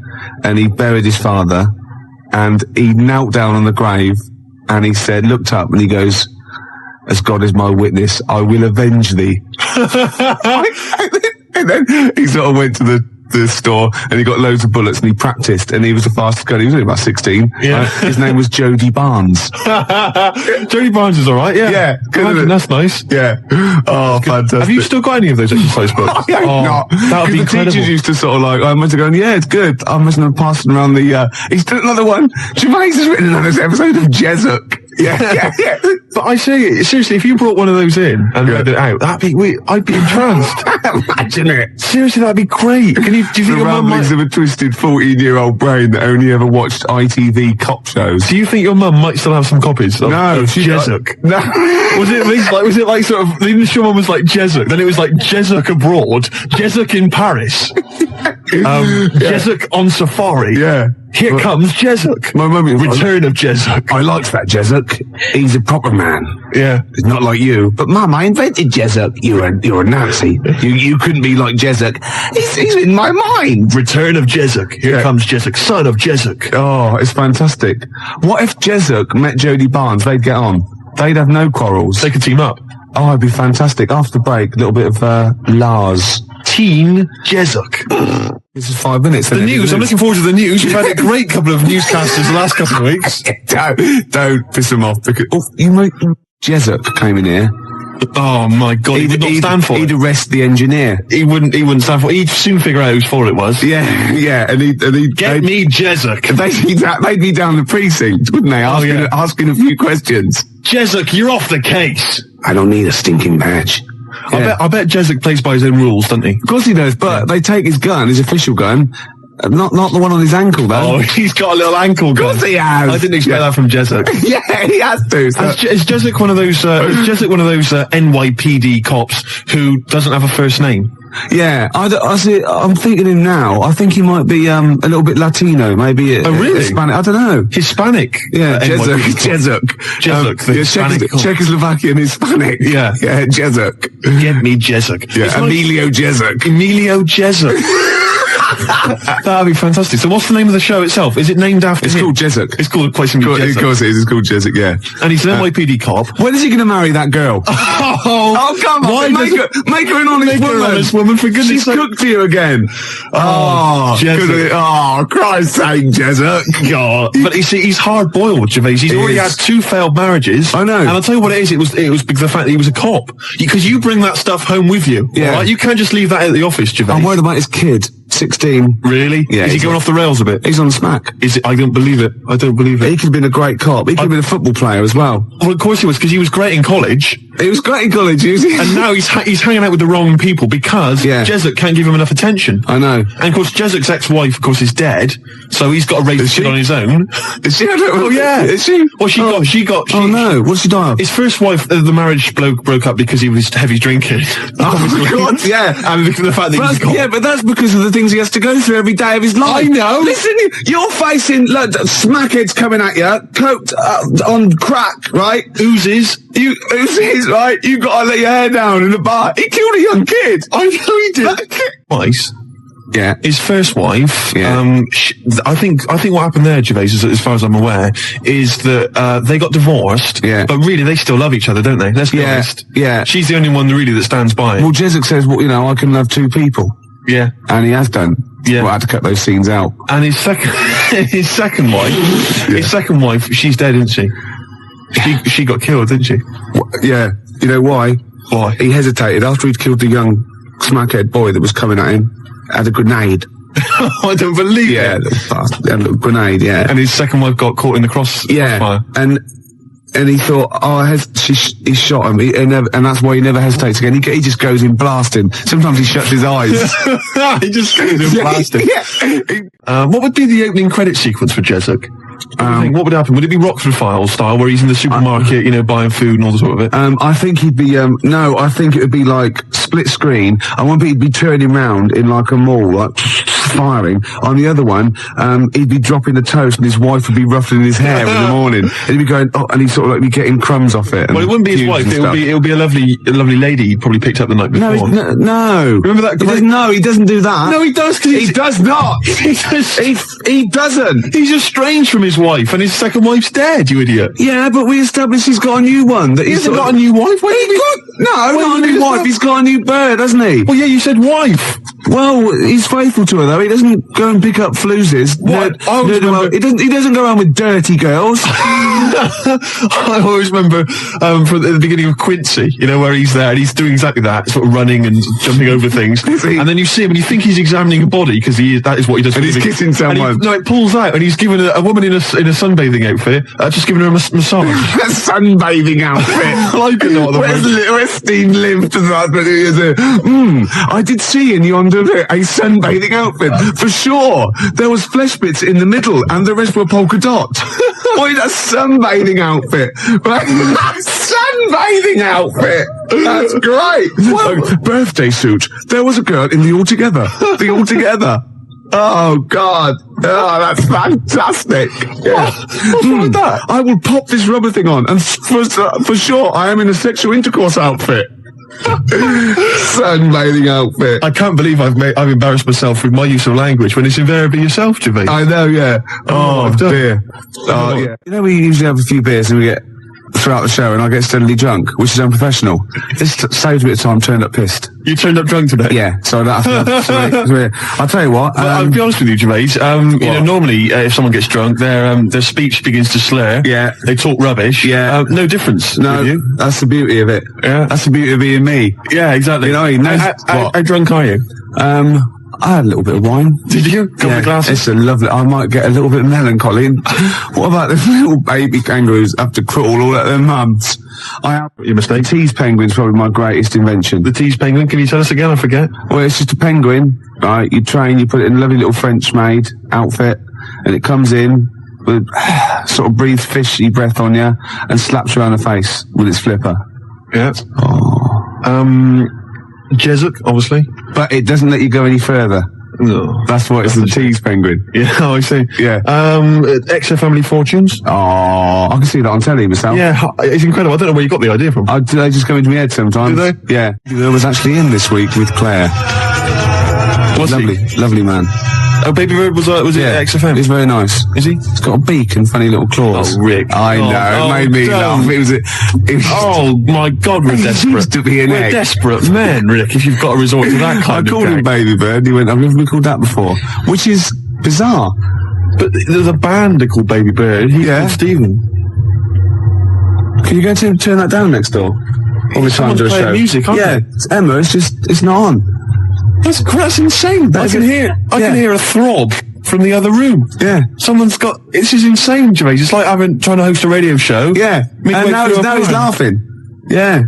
And he buried his father, and he knelt down on the grave, and he said, looked up, and he goes, "As God is my witness, I will avenge thee." And then he sort of went to the store, and he got loads of bullets, and he practiced, and he was the fastest guy. He was only about 16. Yeah. Right? His name was Jody Barnes. Jody Barnes is alright, yeah. Yeah, good, Imagine, isn't it? that's nice. Yeah. Oh, fantastic. Have you still got any of those exercise books? I hope not. That would be The incredible. teachers used to sort of like, I must have gone, yeah, it's good. I must have been passing around the, he's done another one. Gervais has written another episode of Jezuk. Yeah. But I say, seriously, if you brought one of those in and read it out, I'd be entranced. Imagine it. Seriously, that'd be great. Do you think The your mum ramblings might... of a twisted 14-year-old brain that only ever watched ITV cop shows. Do you think your mum might still have some copies of Jezuk? No. Was it like sort of, the initial one was like Jezuk, then it was like Jezuk abroad, Jezuk in Paris, Jezuk on safari. Yeah. Here comes Jezuk. My mum... Return of Jezuk. I liked that Jezuk. He's a proper man. Yeah. He's not like you. But Mum, I invented Jezuk. You're a Nazi. You couldn't be like Jezuk. He's in my mind. Return of Jezuk. Here comes Jezuk, son of Jezuk. Oh, it's fantastic. What if Jezuk met Jody Barnes? They'd get on. They'd have no quarrels. They could team up. Oh, it'd be fantastic. After the break, a little bit of Lars. Teen Jezuk. This is 5 minutes. The news. I'm looking forward to the news. You've had a great couple of newscasters the last couple of weeks. Don't piss him off. Because, Jezuk came in here. Oh my God, he would not stand for He'd it. arrest the engineer. He wouldn't stand for it. He'd soon figure out whose fault it was. Yeah, and he'd Get me Jezuk. They'd be down the precinct, wouldn't they? Asking a few questions. Jezuk, you're off the case. I don't need a stinking badge. I bet Jezuk plays by his own rules, doesn't he? Of course he does, but they take his gun, his official gun, not the one on his ankle, though. Oh, he's got a little ankle gun. Of course he has. I didn't expect that from Jezuk. Yeah, he has to. So. Is Jezuk one of those NYPD cops who doesn't have a first name? Yeah, I'm thinking him now. I think he might be a little bit Latino, maybe. Really? Hispanic. I don't know. Hispanic. Yeah, NYPD cop. Jezuk. the Hispanic cop. Czechoslovakian Hispanic. Yeah. Yeah, Jezuk. Get me Jezuk. Yeah, It's like- Emilio Jezuk. Emilio Jezuk. That'd be fantastic. So what's the name of the show itself? Is it named after It's him? called Jezuk. It's called Place Him Of Jezuk. course it is. It's called Jezuk, yeah. And he's an NYPD cop. When is he going to marry that girl? Oh, come on. Make her an honest woman. An honest woman, for goodness She's sake. cooked to you again. Jezuk. Christ's sake, Jezuk. God. But you see, he's hard-boiled, Gervais. He's already had 2 failed marriages. I know. And I'll tell you what it is. It was because of the fact that he was a cop. Because you bring that stuff home with you. Yeah. All right? You can't just leave that at the office, Gervais. I'm worried about his kid, 16. Really? Yeah, Is he he's going on- off the rails a bit? He's on smack. Is it? I don't believe it. I don't believe He it. could have been a great cop. He could have been a football player as well. Well, of course he was, because he was great in college. He was great in college, And now he's hanging out with the wrong people because Yeah. Jezuk can't give him enough attention. I know. And of course, Jezuk's ex-wife, of course, is dead, so he's got to raise the she? kid on his own. Is she? Oh yeah, Is she? Well, she got. Oh no, what's she die of? His first wife, the marriage broke up because he was heavy drinking. Oh, God, yeah. And the fact that he was a cop. Yeah, but that's because of the things he has to go through every day of his life. I know. Listen, you're facing smackheads coming at you, cloaked on crack, right? Oozes. Oozes, right? You got to let your hair down in the bar. He killed a young kid. I know he did. Twice. Yeah. His first wife, Yeah. I think what happened there, Gervais, as far as I'm aware, is that they got divorced. Yeah. But really, they still love each other, don't they? Let's be honest. Yeah. She's the only one really that stands by it. Well, Jessup says, well, I can love two people. Yeah. And he has done. Yeah. Well, I had to cut those scenes out. And his second wife, she's dead, isn't she? She got killed, didn't she? Yeah. You know why? Why? He hesitated after he'd killed the young smackhead boy that was coming at him. Had a grenade. I don't believe it. Yeah, a little grenade, yeah. And his second wife got caught in the crossfire. And he thought, he shot him, and that's why he never hesitates again. He just goes in blasting. Sometimes he shuts his eyes. He just goes in blasting. Yeah. What would be the opening credit sequence for Jessup? What would happen? Would it be Rockford Files style, where he's in the supermarket, buying food and all the sort of it? I think he'd be, no, I think it would be like split screen. I want he'd be turning round in like a mall, like firing. On the other one, he'd be dropping the toast and his wife would be ruffling his hair in the morning. And he'd be going, and he'd sort of like be getting crumbs off it. Well, it wouldn't be his wife. It would be a lovely lady he'd probably picked up the night before. No. Remember that? He doesn't do that. No, he does. He does not. He doesn't. He's estranged from his wife, and his second wife's dead. You idiot. Yeah, but we established he's got a new one. That He hasn't got a new wife. Not a new wife. He's got a new bird, hasn't he? Well, yeah, you said wife. Well, he's faithful to her though. He doesn't go and pick up fluses. What? He doesn't go around with dirty girls. I always remember from the beginning of Quincy, where he's there and he's doing exactly that, sort of running and jumping over things. And then you see him and you think he's examining a body because that is what he does. And he's kissing someone. No, it pulls out and he's given a woman in a sunbathing outfit, just giving her a massage. A sunbathing outfit. I don't know what the Where's Steve lived to that? I did see in yonder a sunbathing outfit for sure. There was flesh bits in the middle, and the rest were polka dot. Wait, a sunbathing outfit. Sunbathing outfit. That's great. Birthday suit. There was a girl in the Altogether. The Altogether. Oh, God. Oh, that's fantastic. Yeah. What's wrong with that? I will pop this rubber thing on, and for sure, I am in a sexual intercourse outfit. Sunbathing outfit. I can't believe I've embarrassed myself with my use of language when it's invariably yourself, Gervais. I know, yeah. Oh, dear. Oh, yeah. We usually have a few beers and we get throughout the show and I get steadily drunk, which is unprofessional. This saves me a bit of time turned up pissed. You turned up drunk today? Yeah, so I don't have to... I'll tell you what... I'll be honest with you, Gervais. Normally, if someone gets drunk, their speech begins to slur. Yeah. They talk rubbish. Yeah. No difference. No, that's the beauty of it. Yeah. That's the beauty of being me. Yeah, exactly. How drunk are you? I had a little bit of wine. Did you? Couple of glasses? It's a lovely... I might get a little bit melancholy. What about the little baby kangaroos have to crawl all at their mums? Your mistake. Tease penguin's probably my greatest invention. The tease penguin? Can you tell us again? I forget. Well, it's just a penguin, right? You train, you put it in a lovely little French-made outfit, and it comes in with sort of breathes fishy breath on you and slaps you around the face with its flipper. Yeah. Oh. Jessup, obviously. But it doesn't let you go any further. No. That's what it's the tease penguin. Yeah, I see. Yeah. XFM Family Fortunes. Oh, I can see that on telly myself. Yeah, it's incredible. I don't know where you got the idea from. Do they just come into my head sometimes? Do they? Yeah. I was actually in this week with Claire. Lovely man. Oh, Baby Bird was it XFM? He's very nice. Is he? He's got a beak and funny little claws. Oh, Rick. I know, it made me laugh. Oh, my God, we're desperate. Used to be an we're desperate men, Rick, if you've got to resort to that kind of I called him Baby Bird, he went, I've never been called that before. Which is bizarre. But there's a band are called Baby Bird. He's called Stephen. Can you go to turn that down next door? All the time to a show. Music, it's Emma, it's not on. That's insane. I can hear a throb from the other room. Yeah. Someone's got... This is insane, Gervais. It's like trying to host a radio show. Yeah. And now he's laughing. Yeah.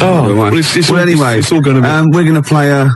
Oh, anyway, it's all going to be... we're going to play a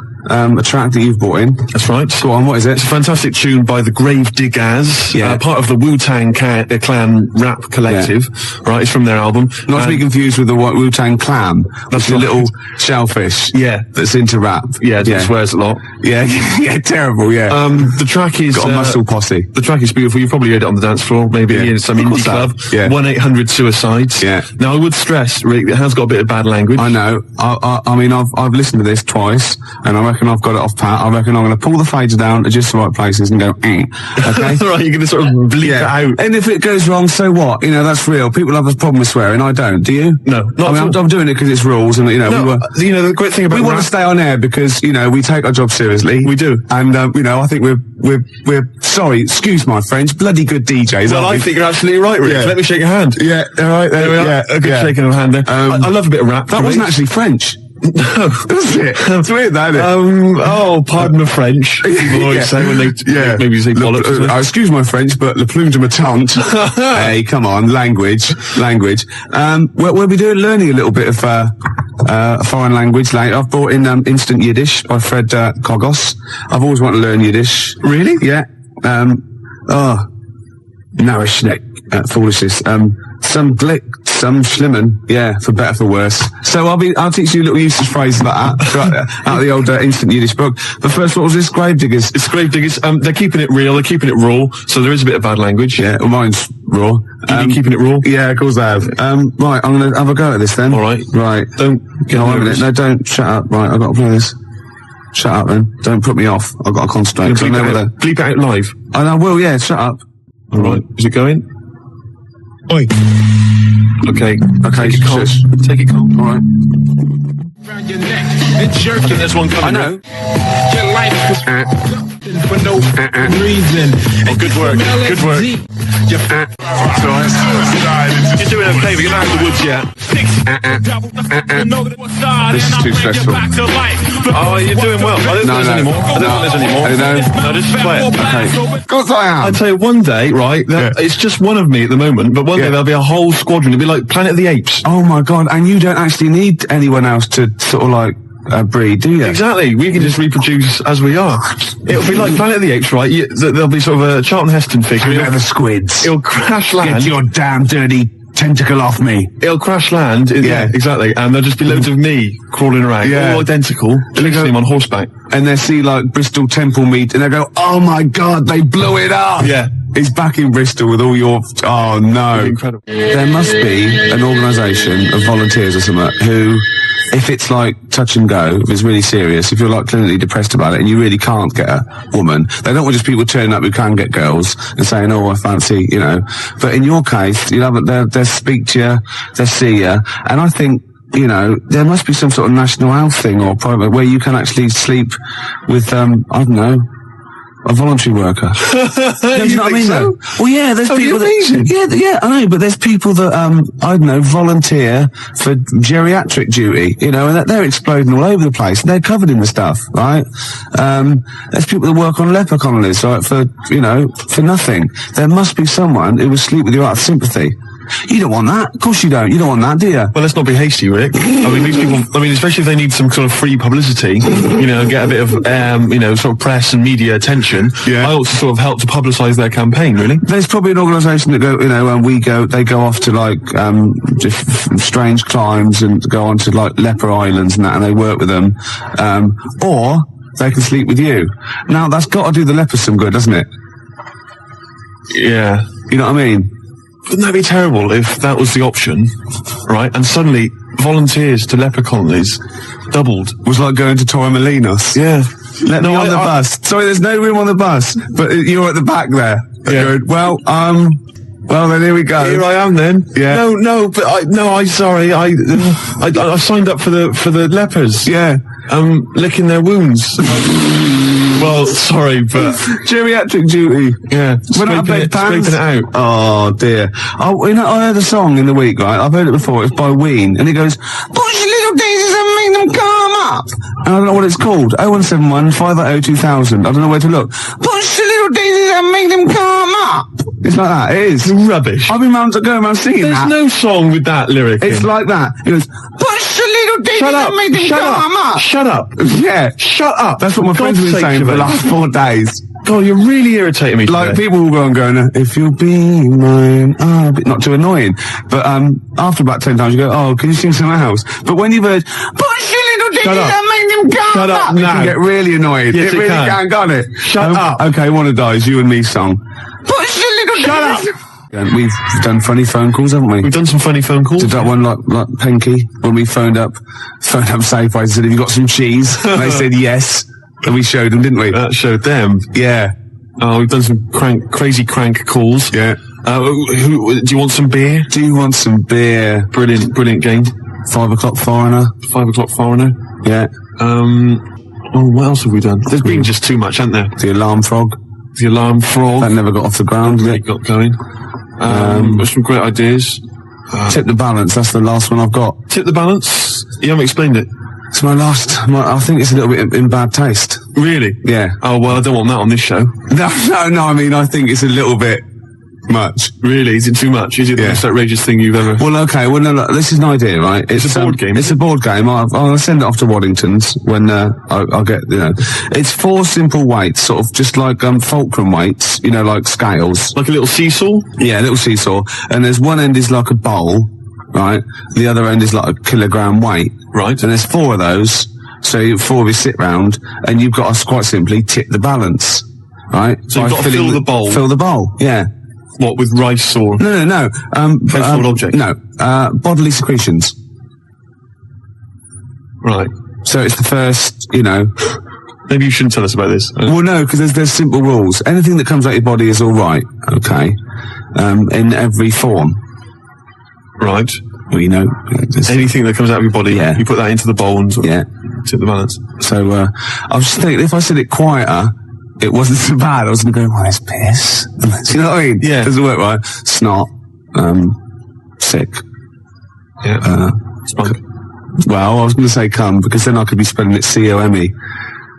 track that you've brought in. That's right. Go on, what is it? It's a fantastic tune by the Grave Diggers, part of the Wu-Tang Clan rap collective. Yeah. Right, it's from their album. Not to be confused with the Wu-Tang Clan. That's a little shellfish. Yeah. That's into rap. Yeah, that swears a lot. Yeah, yeah, terrible, yeah. The track is... Got a muscle posse. The track is beautiful. You've probably heard it on the dance floor, maybe in some indie club. Yeah. 1-800-SUICIDES. Yeah. Now, I would stress, Rick, it has got a bit of bad language. I know. I mean, I've listened to this twice, and I reckon I've got it off pat. I reckon I'm going to pull the fader down to just the right places and go, okay? Right, you're going to sort of bleep it out. And if it goes wrong, so what? You know, that's real. People have a problem with swearing. I don't. Do you? No, not at all. I'm doing it because it's rules, and the great thing about we want to stay on air because we take our job seriously. We do, and I think we're sorry, excuse my French, bloody good DJs. Well, I think you're absolutely right, Rick. Yeah. Let me shake your hand. Yeah, all right, there we are. Yeah, a good shaking of hand there. I love a bit of rap. That wasn't actually French. No, was it? It's weird, isn't it? Pardon the French. People always say when they maybe say bollocks. Excuse my French, but le plume de ma tante. Hey, come on, language. We'll be learning a little bit of a foreign language later. I've brought in Instant Yiddish by Fred Kogos. I've always wanted to learn Yiddish. Really? Yeah. Narishnek, foolishness. Some glick, some schlimmen, for better for worse. So I'll teach you little usage phrases like that out of the old Instant Yiddish book. But first, what was this? Gravediggers. It's Gravediggers. They're keeping it real. They're keeping it raw. So there is a bit of bad language. Yeah, well, mine's raw. Keeping it raw. Yeah, of course I have. Right, I'm gonna have a go at this then. All right. Right. Don't get no, 1 minute. No, don't. Shut up. Right, I've got to play this. Shut up then. Don't put me off. I've got to concentrate. Bleep it out live. I will. Yeah. Shut up. All right. Is it going? Oi. Okay. Take it calm. Take it calm. All right. Around your neck and jerking. There's one coming. I know. Your life is for no reason. Oh, good work. Good work. You're doing okay, but you're not out of the woods yet. This is too stressful. Oh, you're doing well. I don't think there's any more. I don't think there's any more. No, just play it. Okay. Of course I am. I'd say one day, right, it's just one of me at the moment, but one day there'll be a whole squadron. It'll be like Planet of the Apes. Oh my God, and you don't actually need anyone else to sort of like breed, do you? Exactly. We can just reproduce as we are. It'll be like Planet of the Apes, right? There'll be sort of a Charlton Heston figure. They're the squids. It'll crash land. Get your damn dirty tentacle off me. It'll crash land. Yeah, exactly. And there'll just be loads of me crawling around, all identical, chasing on horseback. And they see like Bristol Temple meet, and they go, "Oh my God, they blew it up!" Yeah. He's back in Bristol with all your... Oh, no. Incredible. There must be an organisation of volunteers or something who, if it's like touch and go, if it's really serious, if you're like clinically depressed about it and you really can't get a woman, they don't want just people turning up who can get girls and saying, "Oh, I fancy," But in your case, they'll speak to you, they'll see you, and I think, there must be some sort of national health thing or private where you can actually sleep with, I don't know, a voluntary worker. You know what I mean? So? Well, yeah, there's people that... Yeah, I know, but there's people that, I don't know, volunteer for geriatric duty, and they're exploding all over the place, and they're covered in the stuff, right? There's people that work on leper colonies, right, for nothing. There must be someone who will sleep with you out of sympathy. You don't want that. Of course you don't. You don't want that, do you? Well, let's not be hasty, Rick. I mean, these people, especially if they need some sort of free publicity, get a bit of, sort of press and media attention. Yeah. I also sort of help to publicise their campaign, really. There's probably an organisation that they go off to like, just strange climes and go on to like leper islands and that, and they work with them. Or they can sleep with you. Now, that's got to do the lepers some good, doesn't it? Yeah. You know what I mean? Wouldn't that be terrible if that was the option, right? And suddenly volunteers to leper colonies doubled. Was like going to Torremolinos. Yeah. Let me on the bus. Sorry, there's no room on the bus, but you're at the back there. Yeah. Good. Well, then here we go. Here I am then. Yeah. I'm sorry. I signed up for the lepers. Yeah. Licking their wounds. Well, sorry, but geriatric duty. Yeah. Scraping it out. Oh dear. I heard a song in the week, right? I've heard it before. It's by Ween, and it goes, "Push your little daisies and make them come up." And I don't know what it's called. 0171 580 2000. I don't know where to look. Push your little daisies and make them come up. It's like that. It is. It's rubbish. I've been going around singing There's that. no song with that lyric. It's like that. It goes, "Push your little daisies and make them come up." Shut up. Yeah. Shut up. That's what my friends have been saying for the last 4 days. God, you're really irritating me today. Like, people will go and go, "If you'll be mine," not too annoying. But after about 10 times, you go, "Oh, can you sing something else?" But when you've heard, "Push your little daisies and make them come Shut up up," now. you can get really annoyed. Yes, it really can, can't it? Shut up. Okay, one of those, you and me song. Push your little Shut daisies. up. And we've done funny phone calls, haven't we? We've done some funny phone calls. Did that one like Pinky when we phoned up Safeway and said, "Have you got some cheese?" And they said yes, and we showed them, didn't we? That showed them. Yeah. Oh, we've done some crazy crank calls. Yeah. Do you want some beer? Do you want some beer? Brilliant game. 5 o'clock foreigner. 5 o'clock foreigner. Yeah. What else have we done? There's been just too much, hasn't there? The alarm frog. The alarm frog. That never got off the ground, did it? Got going. Some great ideas. Tip the balance. That's the last one I've got. Tip the balance. You haven't explained it. It's my last. I think it's a little bit in bad taste. Really? Yeah. Oh well, I don't want that on this show. No. I mean, I think it's a little bit much. Really? Is it too much? Is it the most outrageous thing you've ever? Well, okay. Well, no. This is an idea, right? It's a board game. It's a board game. I'll send it off to Waddington's when I'll get. It's 4 simple weights, sort of just like fulcrum weights. Like scales. Like a little seesaw. Yeah, a little seesaw. And there's one end is like a bowl, right? The other end is like a kilogram weight. Right. And there's 4 of those. So 4 of you sit round, and you've got to quite simply tip the balance, right? So you've got to fill the bowl. Fill the bowl. Yeah. What, with rice or? No. Household object? No. Bodily secretions. Right. So it's the first, Maybe you shouldn't tell us about this. Well, no, because there's simple rules. Anything that comes out of your body is all right, okay? In every form. Right. Well, anything that comes out of your body, Yeah. you put that into the bowl and sort of tip the balance. So, I was just thinking, if I said it quieter, it wasn't so bad. I was going to go, well, it's piss. Do you know what I mean? Yeah. Doesn't work right. Snot. Sick. Yeah. Spunk. Well, I was going to say cum, because then I could be spelling it C-O-M-E.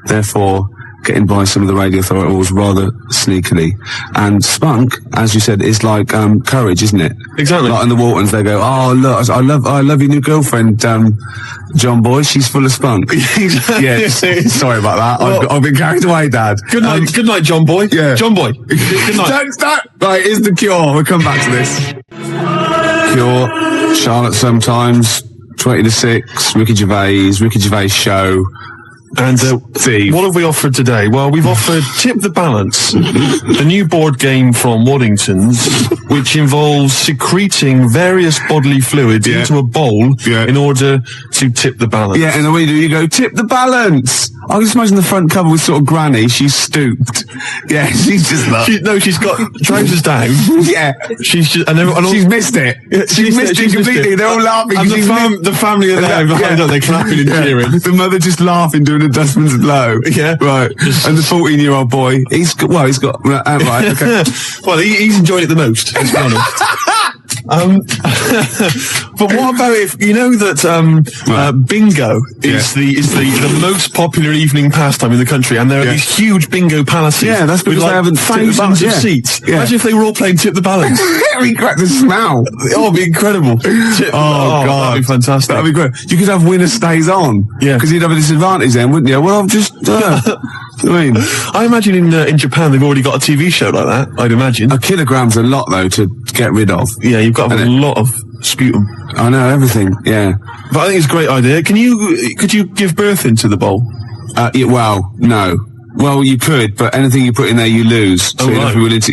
Therefore, getting by some of the radio authorities rather sneakily. And spunk, as you said, is like courage, isn't it? Exactly. Like in the Waltons, they go, "Oh, look, I love your new girlfriend, John Boy. She's full of spunk." Yeah. Sorry about that. I've been carried away, Dad. Good night, John Boy. Yeah. John Boy. Good night. Don't start. Right, here's the Cure. We'll come back to this. Cure, Charlotte sometimes, 20 to 6, Ricky Gervais show. And Steve. What have we offered today? Well, we've offered Tip the Balance, a new board game from Waddington's, which involves secreting various bodily fluids into a bowl in order to tip the balance. Yeah, and the way you do, you go, tip the balance. I can just imagine the front cover with sort of Granny. She's stooped. Yeah, she's just like... she's got trousers down. Yeah. She's just... she's missed it. She's missed it completely. They're all laughing. And the family are there behind her. They're clapping and cheering. The mother just laughing, doing a dustman's blow. Yeah. Right. And the 14-year-old boy, he's got... Right, okay. Well, he's enjoying it the most, let's be honest. But what about if you know that bingo is the most popular evening pastime in the country, and there are these huge bingo palaces. Yeah, that's because with they haven't thousands of seats. Yeah. Imagine if they were all playing Tip the Balance. Very great. The smell. Oh, it'd be incredible. God, that'd be fantastic. That'd be great. You could have winner stays on. Yeah, because you'd have a disadvantage then, wouldn't you? Well, I'm just. I imagine in Japan they've already got a TV show like that. I'd imagine a kilogram's a lot though to get rid of. Yeah, you've got to have a lot of sputum. I know everything. Yeah, but I think it's a great idea. Could you give birth into the bowl? Yeah, well, no. Well, you could, but anything you put in there, you lose. So you'd have to be willing to,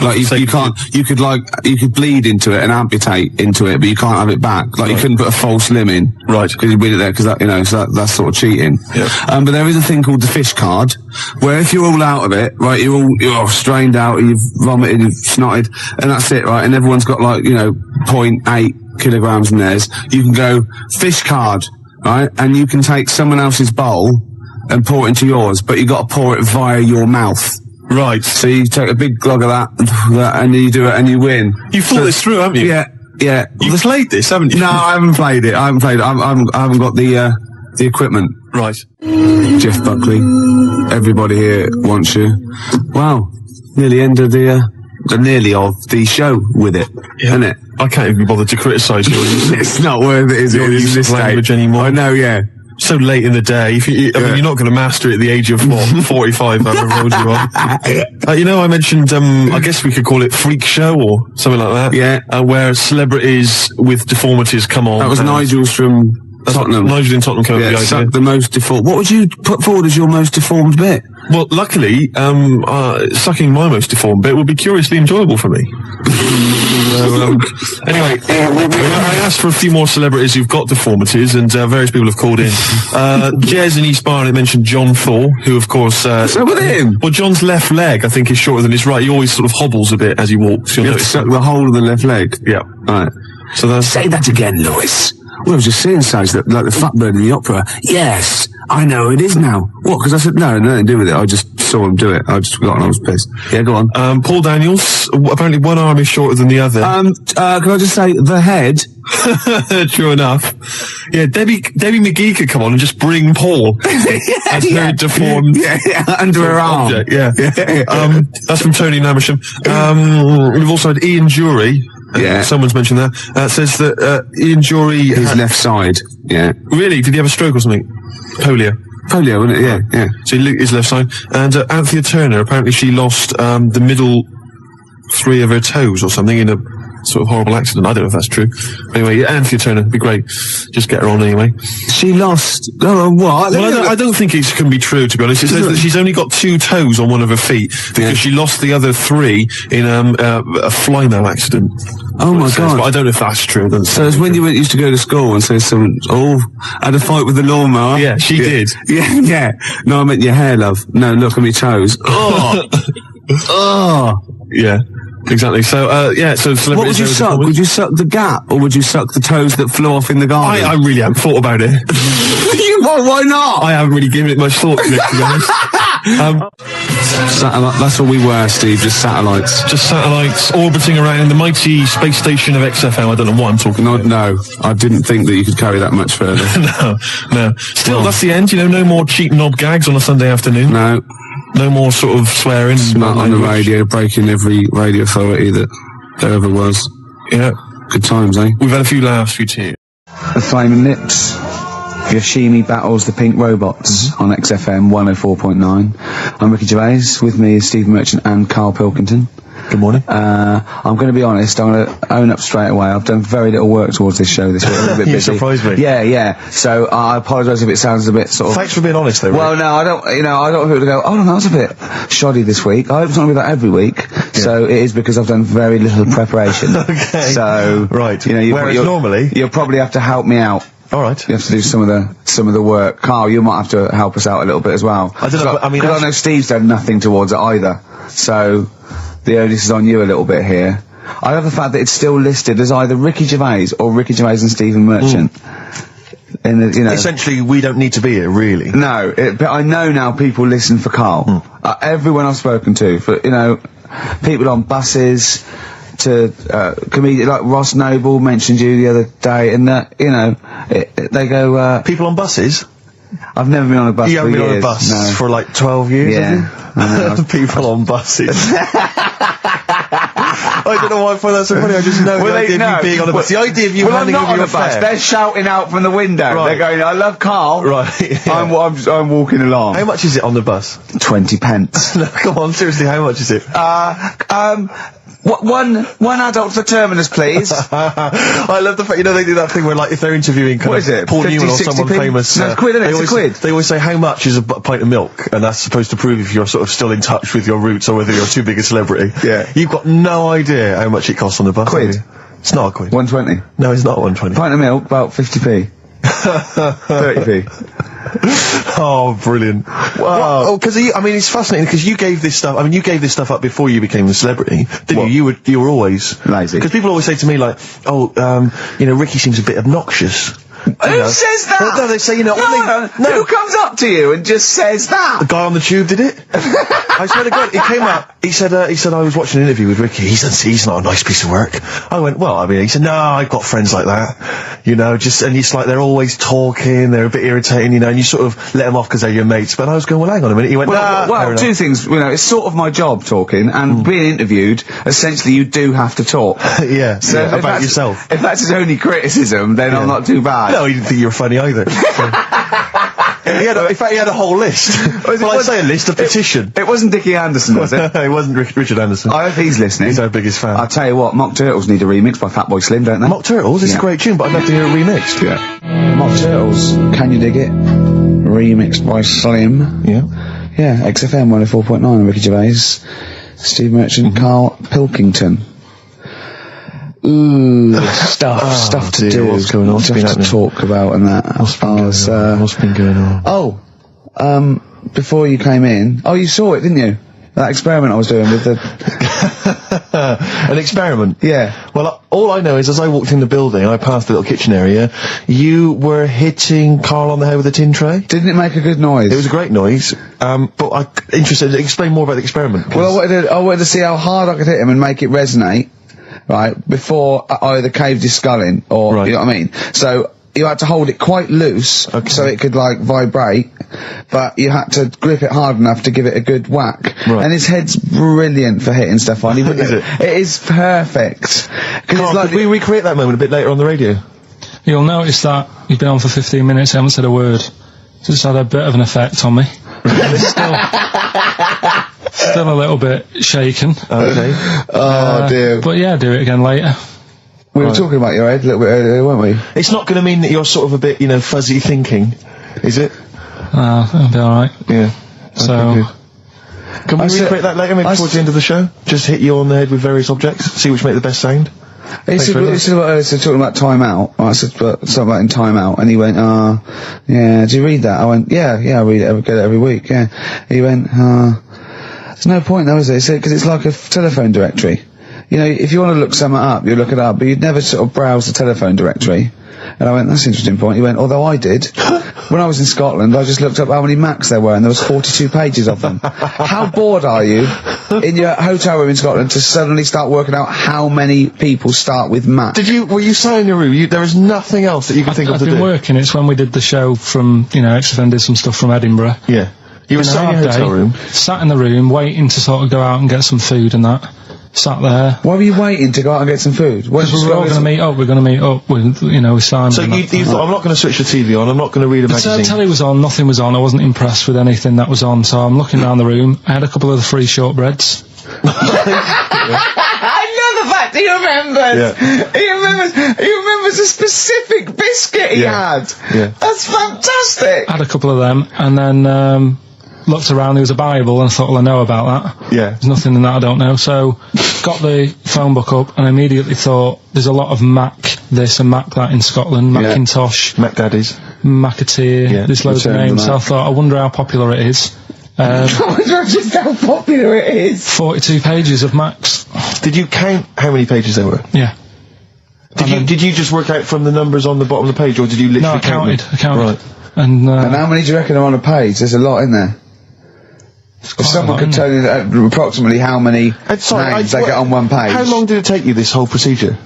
like you can't. You could bleed into it and amputate into it, but you can't have it back. Like you couldn't put a false limb in, right? Because you bleed it there, because that, so that's sort of cheating. Yeah. But there is a thing called the fish card, where if you're all out of it, right, you're strained out, you've vomited, you've snotted, and that's it, right? And everyone's got 0.8 kilograms in theirs. You can go fish card, right? And you can take someone else's bowl and pour it into yours, but you got to pour it via your mouth. Right. So you take a big glug of that, and you do it, and you win. You thought this through, haven't you? Yeah. You've played this, haven't you? No, I haven't played it. I haven't got the equipment. Right. Jeff Buckley, everybody here wants you. Wow. Nearly end of the show with it, isn't it? I can't even be bothered to criticise you. It's not worth it, is it? Use this language anymore. I know, yeah. So late in the day. I mean, you're not going to master it at the age of 45, however old you are. I mentioned, I guess we could call it Freak Show or something like that. Yeah. Where celebrities with deformities come on. That was Nigel's from Tottenham. Nigel in Tottenham came up with the idea. The most deformed. What would you put forward as your most deformed bit? Well, luckily, sucking my most deformed bit would be curiously enjoyable for me. Anyway, I asked for a few more celebrities who've got deformities, and various people have called in. Jez in East Barnet mentioned John Thor, who, of course... So with him? Well, John's left leg, I think, is shorter than his right. He always sort of hobbles a bit as he walks. You have to suck the whole of the left leg? Yeah. Right. So that's... Say that again, Lewis. Well, I was just saying, like the fat bird in the opera. Yes, I know it is now. What? Because I said, no, nothing to do with it. I just saw him do it. I just forgot and I was pissed. Yeah, go on. Paul Daniels, apparently one arm is shorter than the other. Can I just say, the head? True enough. Yeah, Debbie McGee could come on and just bring Paul as her deformed under her arm. Object, yeah. That's from Tony Namersham. We've also had Ian Jury. Yeah. Someone's mentioned that. Says that Ian Jury... His left side. Yeah. Really? Did he have a stroke or something? Polio, wasn't it? Yeah. So his left side. And Anthea Turner, apparently she lost the middle 3 of her toes or something in a sort of horrible accident. I don't know if that's true. Anyway, yeah, Anthea Turner would be great. Just get her on anyway. She lost... Oh, what? Well, I don't think it can be true, to be honest. It says that she's only got 2 toes on one of her feet because she lost the other 3 in a fly-now accident. Oh my God. But I don't know if that's true. So it's when you used to go to school and say had a fight with the lawnmower. Yeah, she did. Yeah. No, I meant your hair, love. No, look at me toes. Oh. Yeah. Exactly. So, so celebrities... What would you suck? Would you suck the gap, or would you suck the toes that flew off in the garden? I really haven't thought about it. Why not? I haven't really given it much thought, to be honest. That's what we were, Steve, just satellites. Just satellites orbiting around the mighty space station of XFM. I don't know what I'm talking about. No, I didn't think that you could carry that much further. No. Still, that's the end, no more cheap knob gags on a Sunday afternoon. No more sort of swearing. Smart on the radio, breaking every radio authority that there ever was. Yeah. Good times, eh? We've had a few laughs, few tears. The Flaming Lips. Yoshimi battles the Pink Robots on XFM 104.9. I'm Ricky Gervais. With me is Steve Merchant and Karl Pilkington. Good morning. I'm going to be honest. I'm going to own up straight away. I've done very little work towards this show this week. A little bit busy. You surprised me. Yeah. So I apologise if it sounds a bit sort of... Thanks for being honest, though. Well, no, I don't. I don't want people to go, oh no, that was a bit shoddy this week. I hope it's not going to be that every week. Yeah. So it is because I've done very little preparation. Okay. So right. Whereas normally you'll probably have to help me out. All right. You have to do some of the work. Carl, you might have to help us out a little bit as well. I don't know. I know Steve's done nothing towards it either. So the onus is on you a little bit here. I love the fact that it's still listed as either Ricky Gervais or Ricky Gervais and Stephen Merchant. Essentially, we don't need to be here, really. No, but I know now people listen for Carl. Everyone I've spoken to, for people on buses, to comedian like Ross Noble mentioned you the other day, and that they go. People on buses. I've never been on a bus. You haven't been on a bus for like 12 years. Yeah. Have you? People on buses. I don't know why I find that so funny. I just know the idea of you being on a bus. The idea of you handing over your fare. They're shouting out from the window. Right. They're going, "I love Carl." Right. Yeah. I'm walking along. How much is it on the bus? 20 pence. No, come on, seriously, how much is it? One adult for terminus, please. I love the fact, they do that thing where, like, if they're interviewing Paul 50, Newman or someone 60p? famous... No, it's quid, isn't it? It's a quid. They always say, how much is a pint of milk? And that's supposed to prove if you're sort of still in touch with your roots or whether you're too big a celebrity. Yeah. You've got no idea how much it costs on the bus. Quid? It's not a quid. 120. No, it's not 120. Pint of milk, about 50p. 30p. Oh, brilliant. Wow. Oh, because it's fascinating because you gave this stuff up before you became a celebrity, didn't you? You were always lazy. Because people always say to me, like, Ricky seems a bit obnoxious. Who says that? No, they say, no. Who comes up to you and just says that? The guy on the tube did it. I swear to God, he came up. He said, I was watching an interview with Ricky. He's not a nice piece of work. I went, he said, no, I've got friends like that. And it's like they're always talking. They're a bit irritating, and you sort of let them off because they're your mates. But I was going, well, hang on a minute. He went, well, two things. It's sort of my job talking, and being interviewed. Essentially, you do have to talk. Yeah. So about yourself. If that's his only criticism, then I'm not too bad. No, he didn't think you were funny either. In fact, he had a whole list. I'd say a list, a petition. It wasn't Dickie Anderson, was it? It wasn't Richard Anderson. I hope he's listening. He's our biggest fan. I'll tell you what, Mock Turtles need a remix by Fatboy Slim, don't they? Mock Turtles? It's a great tune, but I'd love to hear it remixed. Yeah. Mock Turtles, Can You Dig It? Remixed by Slim. Yeah. Yeah, XFM 104.9, Ricky Gervais, Steve Merchant, Karl Pilkington. Ooh, stuff to dear, do. what's going on? What's been Stuff to happening? talk about and that. What's been going on? Before you came in, you saw it, didn't you? That experiment I was doing with the... An experiment? Yeah. Well, all I know is as I walked in the building, I passed the little kitchen area, you were hitting Carl on the head with a tin tray. Didn't it make a good noise? It was a great noise, but I'm interested, explain more about the experiment. Well, I wanted to see how hard I could hit him and make it resonate, right, before I either caved his skull in, or, Right. you know what I mean? So, you had to hold it quite loose, so it could, like, vibrate, but you had to grip it hard enough to give it a good whack. Right. And his head's brilliant for hitting stuff on. Is it? It is perfect. 'Cause Carl, it's like could we recreate that moment a bit later on the radio? You'll notice that you've been on for 15 minutes, I haven't said a word. It's had a bit of an effect on me. Still a little bit shaken. Okay. oh, dear. But yeah, do it again later. We were talking about your head a little bit earlier, weren't we? It's not going to mean that you're sort of a bit, fuzzy thinking, is it? It'll be alright. Yeah. So, Okay, good. Can we I said- recreate that later, maybe I towards the end of the show? Just hit you on the head with various objects, see which make the best sound? He said, very much. talking about time out. I said, something about in time out, and he went, yeah, do you read that? I went, yeah, I read it, get it every week, yeah. He went, there's no point though, is there? He said, because it's like a telephone directory. You know, if you want to look something up, you look it up, but you'd never sort of browse the telephone directory. And I went, that's an interesting point. He went, although I did. When I was in Scotland, I just looked up how many Macs there were, and there was 42 pages of them. How bored are you in your hotel room in Scotland to suddenly start working out how many people start with Mac? Were you sat in your room, there was nothing else that you could think of I've to been do? working. It's when we did the show from, XFM did some stuff from Edinburgh. Yeah. You were Been a sat in your hard hotel day, room? Sat in the room, waiting to sort of go out and get some food and that. Sat there. Why were you waiting to go out and get some food? Because we were all going to meet up. We're going to meet up with, with Simon. So and you that. thought, I'm not going to switch the TV on, I'm not going to read a The magazine. telly was on, nothing was on. I wasn't impressed with anything that was on, so I'm looking around the room. I had a couple of the free shortbreads. I love the fact he remembers. Yeah. He remembers a specific biscuit he had. Yeah. That's fantastic. Had a couple of them, and then looked around. There was a Bible, and I thought, well, I know about that. Yeah. There's nothing in that I don't know. So, got the phone book up, and I immediately thought, there's a lot of Mac this and Mac that in Scotland. Macintosh, Mac Daddies. Macateer. Yeah, There's loads of Return to names. So I Mac. thought, I wonder how popular it is. I wonder just how popular it is. 42 pages of Macs. Did you count how many pages there were? Yeah. Did you just work out from the numbers on the bottom of the page, or did you literally No, I count counted. them? I counted. Right. And how many do you reckon are on a page? There's a lot in there. If someone could tell you approximately how many names they get on one page. How long did it take you, this whole procedure?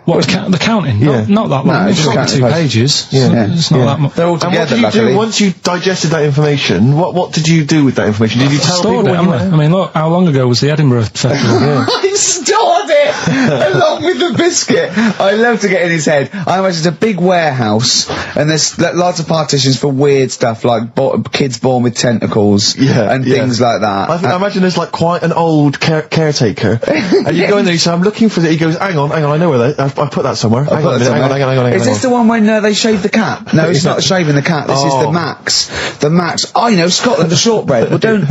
what, the counting? Yeah. Not that long. No, It's just only counting 2 pages. pages. Yeah. It's not that much. They're all And what together, did you luckily. do once you digested that information? What did you do with that information? Did you tell people Stored it, what you haven't I? I mean, look, how long ago was the Edinburgh Festival? I stored it along with the biscuit. I love to get in his head. I imagine it's a big warehouse, and there's lots of partitions for weird stuff like kids born with tentacles and things like that. I imagine there's like quite an old caretaker, and you go in there, you say, I'm looking for it. He goes, hang on, I know where that. I put that somewhere. Hang on a minute, hang on. Is this the one when they shave the cat? No, it's not shaving the cat. This is the Max. The Max. Oh, Scotland, the shortbread. Well, don't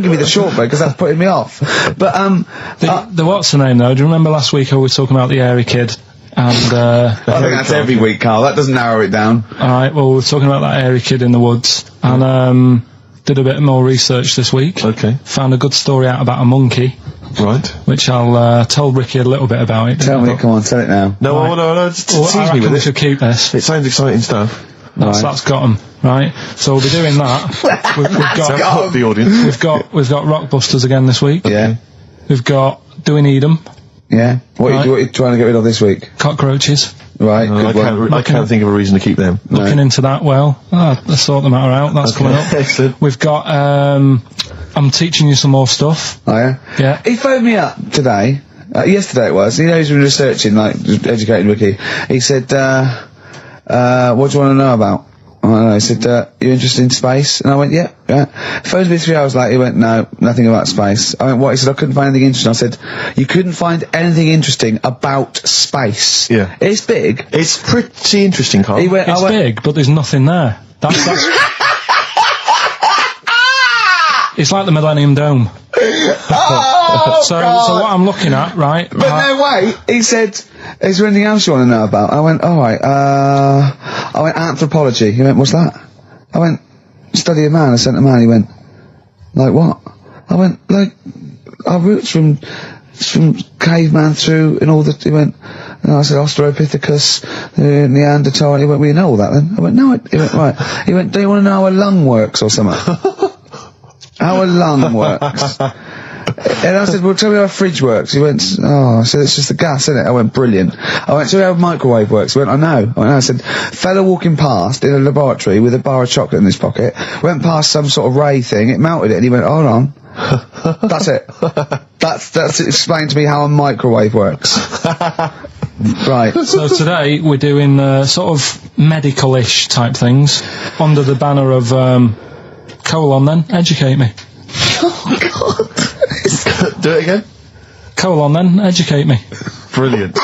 give me the shortbread because that's putting me off. But the what's the name though? Do you remember last week I was talking about the airy kid? And I think that's every week, Carl. That doesn't narrow it down. alright, well, we were talking about that airy kid in the woods, and did a bit more research this week. Okay. Found a good story out about a monkey, Right. which I'll tell Ricky a little bit about it. Tell me, come on, tell it now. No, Right. no, Well, tease I me reckon we with should it. keep this. It sounds exciting stuff. That's got 'em, right? So we'll be doing that. we've got Hook the audience. we've got Rockbusters again this week. Yeah. We've got Do We Need 'Em? Yeah. What Right. are you trying to get rid of this week? Cockroaches. Right. I Good one. can't think of a reason to keep them. Looking into that, let's sort the matter out. That's coming up. Excellent. We've got I'm teaching you some more stuff. Oh, yeah? Yeah. He phoned me up today. Yesterday it was. He's been researching, just educating Ricky. He said, what do you want to know about? I don't know. He said, you interested in space? And I went, yeah. Phoned me 3 hours later. He went, no, nothing about space. I went, what? He said, I couldn't find anything interesting. I said, you couldn't find anything interesting about space? Yeah. It's big. It's pretty interesting, Carl. He went, It's big, but there's nothing there. That's It's like the Millennium Dome. Oh, So God. what I'm looking at, right? But no, wait. He said, "Is there anything else you want to know about?" I went, "All right." I went, "Anthropology." He went, "What's that?" I went, "Study of man." I sent a man. He went, "Like what?" I went, "Like our roots from caveman through and all the." He went, and I said, "Australopithecus, Neanderthal." He went, "We know all that then." I went, "No." He went, "Right." He went, "Do you want to know how a lung works or something?" How a lung works. And I said, "Well, tell me how a fridge works." He went, "Oh," I said, "It's just the gas, isn't it?" I went, "Brilliant." I went, "Tell me how a microwave works." He went, "I know." I went, "No." I said, "Fella walking past in a laboratory with a bar of chocolate in his pocket, went past some sort of ray thing, it melted it," and he went, "Hold on." That's it. That's explained to me how a microwave works. Right. So today we're doing sort of medical-ish type things under the banner of colon then, educate me. Do it again. Colon then, educate me. Brilliant.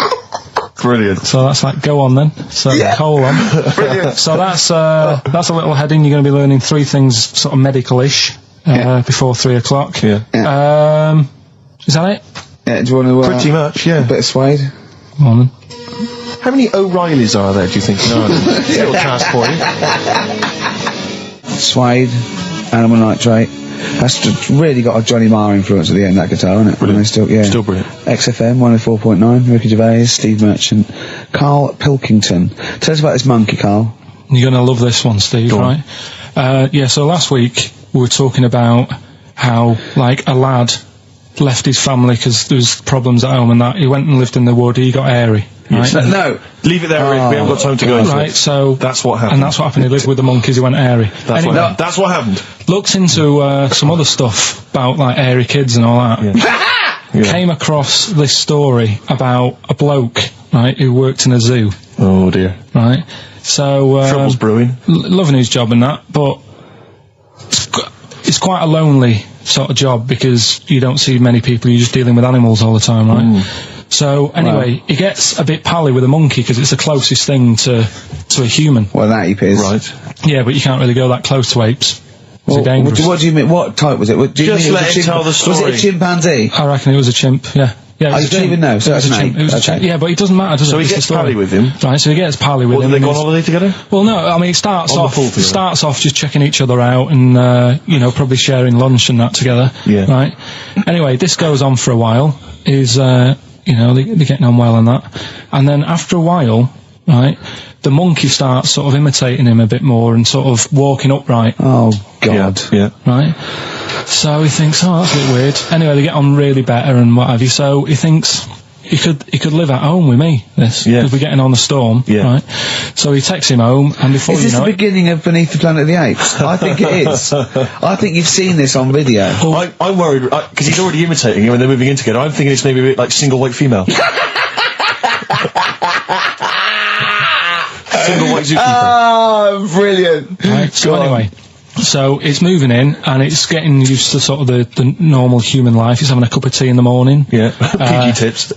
Brilliant. So that's like, go on then. So colon. Brilliant. So that's a little heading. You're going to be learning 3 things sort of medical-ish before 3 o'clock. Yeah. Is that it? Yeah, do you want to Pretty much, yeah. a bit of suede? Come on then. How many O'Reillys are there, do you think, in Ireland? Little task for you. Suede, animal nitrate. That's just really got a Johnny Marr influence at the end, that guitar, isn't it? Brilliant. Still brilliant. XFM 104.9, Ricky Gervais, Steve Merchant, Karl Pilkington. Tell us about this monkey, Karl. You're going to love this one, Steve, Go on. right? So last week we were talking about how, like, a lad left his family because there was problems at home and that. He went and lived in the wood, he got airy. Right? No. Leave it there, Rick. We haven't got time to go into Right, it. so... That's what happened. And that's what happened. He lived with the monkeys, he went airy. That's Anyway, what happened. looked into some other stuff about, like, airy kids and all that. Yeah. Came across this story about a bloke, right, who worked in a zoo, Oh, dear. right? So... Trouble's brewing. loving his job and that, but it's quite a lonely sort of job because you don't see many people, you're just dealing with animals all the time, right? So anyway, he gets a bit pally with a monkey because it's the closest thing to a human. Well, that ape is. Right. Yeah, but you can't really go that close to apes. Well, It's dangerous. what do you mean? What type was it? Do you Just mean it was let a him tell the Was it story. a chimpanzee? I reckon it was a chimp, yeah. Yeah, it Oh, was you a don't chimp. even know, so It was that's a an chimp. ape. It was a Okay. chimp. Yeah, but it doesn't matter, does So it? he It's gets the story. pally with him. Right, so he gets pally with What, him. do they and go on he's- holiday together? Well, no, I mean, it starts On the off pool together. starts off just checking each other out and, probably sharing lunch and that together. Yeah. Right? Anyway, this goes on for a while. They're getting on well and that. And then after a while, right, the monkey starts sort of imitating him a bit more and sort of walking upright. Oh, God. Yeah. Right? So he thinks, oh, that's a bit weird. Anyway, they get on really better and what have you. So he thinks he could live at home with me, this. Yeah. Because we're getting on the storm. Yeah. Right? So he takes him home and before Is you this know the it, beginning of Beneath the Planet of the Apes? I think it is. I think you've seen this on video. I'm worried, because he's already imitating him and they're moving in together. I'm thinking it's maybe a bit like single white female. Single white zookeeper. Oh, brilliant. right? So Go on. anyway, so it's moving in and it's getting used to sort of the normal human life. It's having a cup of tea in the morning. Yeah. Pinky tips.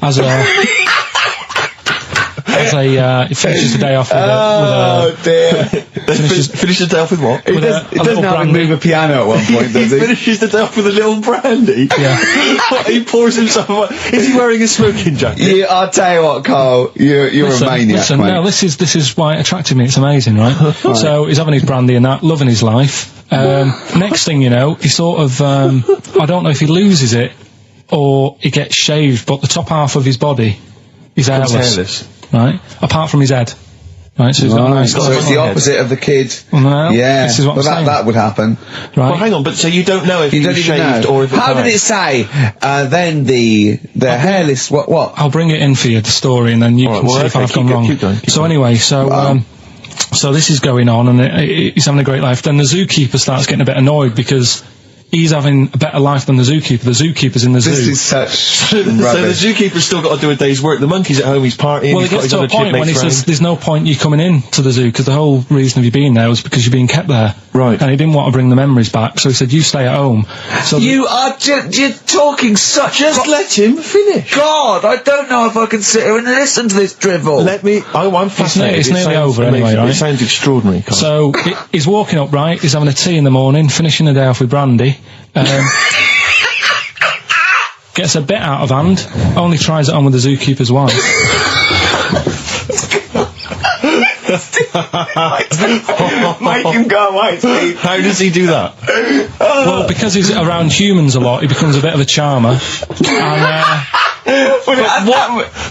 It finishes the day off with Oh, dear. Finish the day off with what? He with does, a he doesn't little have to brandy. move a piano at one point, does he? Finishes the day off with a little brandy? Yeah. He pours himself a... Is he wearing a smoking jacket? I'll tell you what, Carl, you're a maniac, mate. no, this is why it attracted me. It's amazing, right? So he's having his brandy and that, loving his life. Next thing you know, he sort of, I don't know if he loses it or he gets shaved, but the top half of his body is hairless. Right? Apart from his head. Right, so he's got a nice... So it's the opposite of the kid. Well, no, Yeah, this is what I'm saying. that would happen. Right? Well, hang on, but so you don't know if You he don't was even shaved know. or if it's How did it say? Then the hairless. What? I'll bring it in for you, the story, and then you All can right, well, see if okay, I've gone keep wrong. going. So anyway, so this is going on, and he's having a great life. Then the zookeeper starts getting a bit annoyed because he's having a better life than the zookeeper. The zookeeper's in the zoo. This is such So the rubbish. zookeeper's still got to do a day's work. The monkey's at home, he's partying, Well, he's it got gets his to a other point when he chipmates says round. there's no point you coming in to the zoo because the whole reason of you being there was because you're being kept there. Right. And he didn't want to bring the memories back, so he said, you stay at home. So You are you're talking such. Just let him finish. God, I don't know if I can sit here and listen to this drivel. Let me... I'm fascinated. it's It nearly sounds over anyway, amazing. right? It sounds extraordinary, Carl. So he's walking up, right? He's having a tea in the morning, finishing the day off with brandy. Gets a bit out of hand. Only tries it on with the zookeeper's wife. Make him go away, Steve. How does he do that? Well, because he's around humans a lot, he becomes a bit of a charmer. And,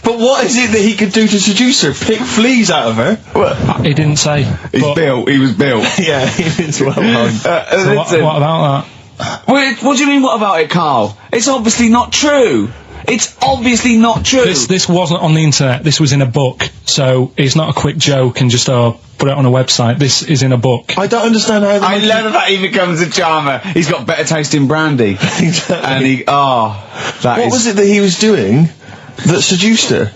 But what is it that he could do to seduce her? Pick fleas out of her? he didn't say. He was built. Yeah, it's well done. So what about that? What do you mean, what about it, Carl? It's obviously not true. It's obviously not true. This wasn't on the internet. This was in a book. So it's not a quick joke and just put it on a website. This is in a book. I don't understand how... I love that he becomes a charmer. He's got better taste in brandy. Exactly. And What was it that he was doing that seduced her?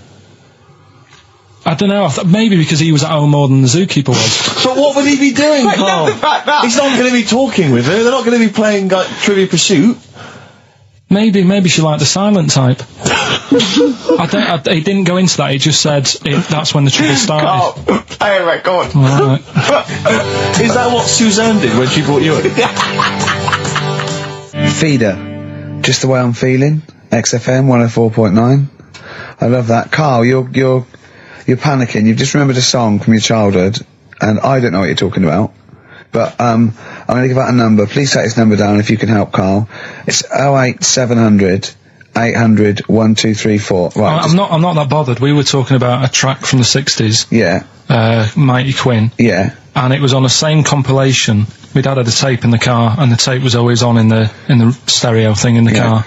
I don't know. Maybe because he was at home more than the zookeeper was. But what would he be doing, Carl? the fact that- He's not going to be talking with her. They're not going to be playing like Trivial Pursuit. Maybe she liked the silent type. He didn't go into that. He just said that's when the trouble started. Carl, play a record. Right. Is that what Suzanne did when she brought you in? Feeder. Just the way I'm feeling. XFM 104.9. I love that. Carl, you're panicking. You've just remembered a song from your childhood, and I don't know what you're talking about. But I'm going to give out a number. Please take this number down if you can help, Carl. It's 08700 800 1234. Right. I'm not that bothered. We were talking about a track from the 60s. Yeah. Mighty Quinn. Yeah. And it was on the same compilation. My dad had a tape in the car, and the tape was always on in the stereo thing in the car.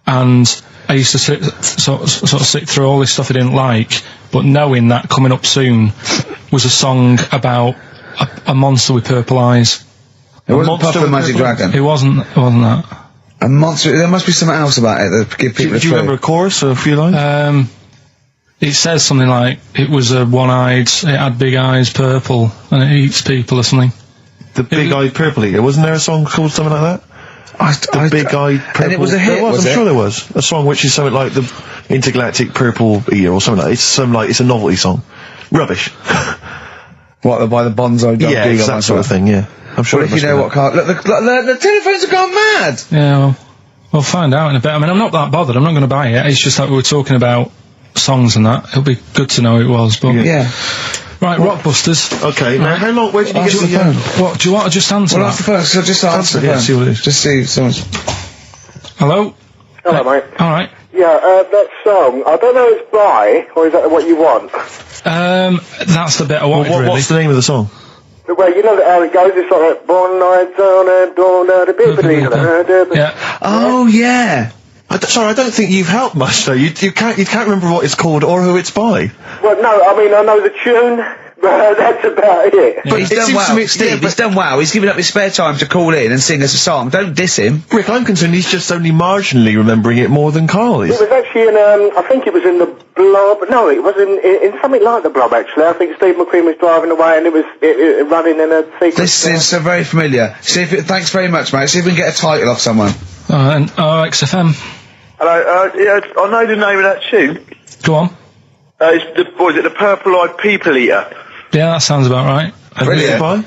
And I used to sort of sit through all this stuff I didn't like, but knowing that coming up soon was a song about a monster with purple eyes. It wasn't Puff the Magic Dragon. It wasn't that. A monster. There must be something else about it that give people Do you remember a chorus or a few lines? It says something like, it was a one-eyed, it had big eyes, purple, and it eats people or something. The Big-Eyed Purple Eater. Wasn't there a song called something like that? The Big-Eyed Purple... And it was a hit, I'm was it? sure there was. A song which is something like the Intergalactic Purple Eater or something like that. It's a novelty song. Rubbish. What, by the Bonzo Dog? Yeah, it's that sort of thing, yeah. I'm sure Well, if you know what, Carl... Look, the telephones have gone mad! Yeah, well, we'll find out in a bit. I mean, I'm not that bothered. I'm not going to buy it. It's just that we were talking about songs and that. It'll be good to know who it was, but... Yeah. Right, Rockbusters. Okay, now how long... Where did you get Answer the... the phone. What, do you want to just answer Well, that? answer the phone, so just answer the yeah, phone. see what it is. Just see if someone's... Hello? Hello, mate. Alright. Yeah, that song, I don't know if it's by, or is that what you want? That's the bit I wanted, really. What's the name of the song? Well, you know how it goes, it's like, born nights on a dawn, Yeah. Oh, yeah! Sorry, I don't think you've helped much, though. You can't remember what it's called or who it's by. Well, no, I mean, I know the tune, but that's about it. But he's It done seems well. to me- Steve, yeah, he's done well. He's given up his spare time to call in and sing us a song. Don't diss him. Rick, I'm concerned he's just only marginally remembering it more than Carl is. It was actually in, I think it was in the Blob, no, it was in something like the Blob, actually. I think Steve McQueen was driving away and it was running in a sequence. This is so very familiar. Thanks very much, mate. See if we can get a title off someone. And XFM. Hello, yeah, I know the name of that tune. Go on. It's the Purple-Eyed People Eater? Yeah, that sounds about right. And who is it by?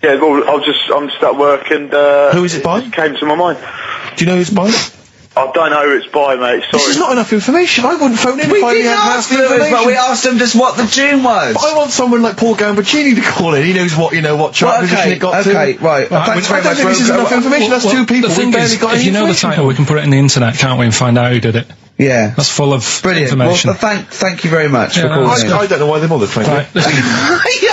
Yeah, well, I'm just at work and, Who is it by? it came to my mind. Do you know who it's by? I don't know who it's by, mate, sorry. This is not enough information. I wouldn't phone in We if I didn't had half ask the them, information. but we asked them just what the tune was. But I want someone like Paul Gambaccini to call in. He knows what chart position it got to. right. Thanks very I don't much. think this is enough information. That's two people. The thing We barely is, got if any you know the information. title, we can put it in the internet, can't we, and find out who did it. Yeah. That's full of Brilliant. information. Well, thank you very much for Yeah, calling in. I don't know why they bothered, frankly. Right.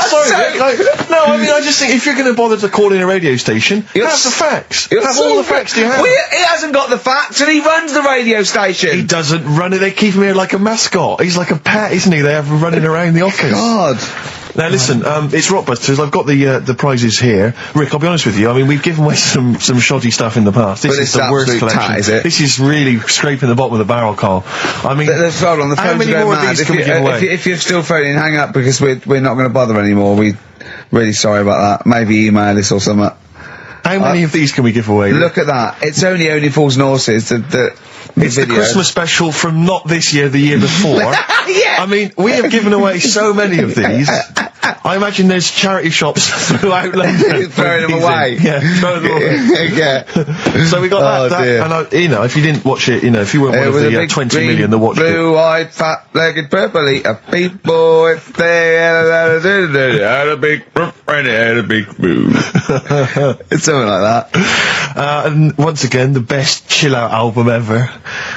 Sorry, no, I mean, I just think if you're going to bother to call in a radio station, have the facts. Have all the facts you have. He hasn't got the facts, and he runs the radio station. He doesn't run it. They keep him here like a mascot. He's like a pet, isn't he? They have him running around the office. God. Now listen, it's Rockbusters. I've got the prizes here. Rick, I'll be honest with you. I mean, we've given away some shoddy stuff in the past. This But is it's the worst absolute collection. tat, is it? This is really scraping the bottom of the barrel, Carl. I mean, Let's hold on. The how phones many are going more of mad. these can we give away? If you're still phoning, hang up because we're not going to bother anymore. We really sorry about that. Maybe email us or something. How many of these can we give away? Look at that. It's only Fools and Horses. It's the Christmas special from not this year, the year before. Yeah. I mean, we have given away so many of these. I imagine there's charity shops throughout London. Throwing them away. Yeah, throwing them away. Yeah. So we got that, dear. and if you didn't watch it, if you weren't one of the 20 million that watched it. Blue-eyed, fat-legged, purple-eater people, if they had a big and had a big boo. It's something like that. And once again, the best chill-out album ever,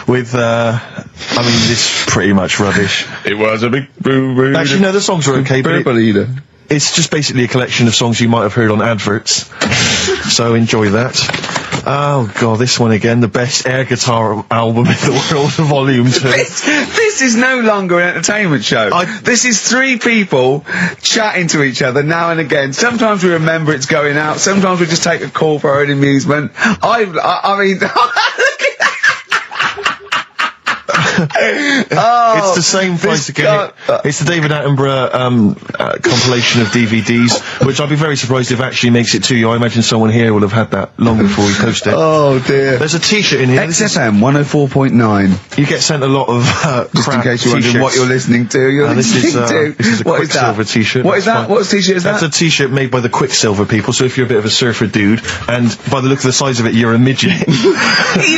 with, this pretty much rubbish. It was a big boo. Actually, no, the songs are okay, but Purple-eater. it's just basically a collection of songs you might have heard on adverts. So enjoy that. Oh god, this one again, the best air guitar album in the world, Volume 2. This is no longer an entertainment show. This is three people chatting to each other now and again. Sometimes we remember it's going out, sometimes we just take a call for our own amusement. I mean... It's the same price again. It's the David Attenborough compilation of DVDs, which I'd be very surprised if it actually makes it to you. I imagine someone here will have had that long before we post it. Oh dear. There's a t-shirt in here. XFM 104.9. You get sent a lot of just in case you're wondering what you're listening to. This is a Quicksilver t-shirt. What is that? What t-shirt is that? That's a t-shirt made by the Quicksilver people, so if you're a bit of a surfer dude, and by the look of the size of it, you're a midget. You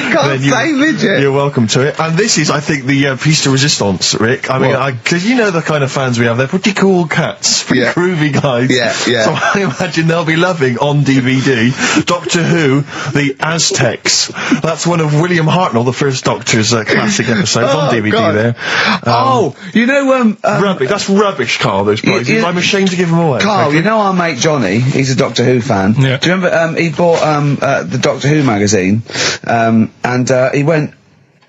can't say midget. You're welcome to it. And this is, I think, the piece de resistance, Rick. I mean, because you know the kind of fans we have. They're pretty cool cats, pretty groovy guys. Yeah. So I imagine they'll be loving on DVD Doctor Who, the Aztecs. That's one of William Hartnell, the first Doctor's classic episodes on DVD. God. There. You know, rubbish. That's rubbish, Carl. Those prizes. I'm ashamed to give them away. Carl, frankly. you know our mate Johnny. He's a Doctor Who fan. Yeah. Do you remember? He bought the Doctor Who magazine, and he went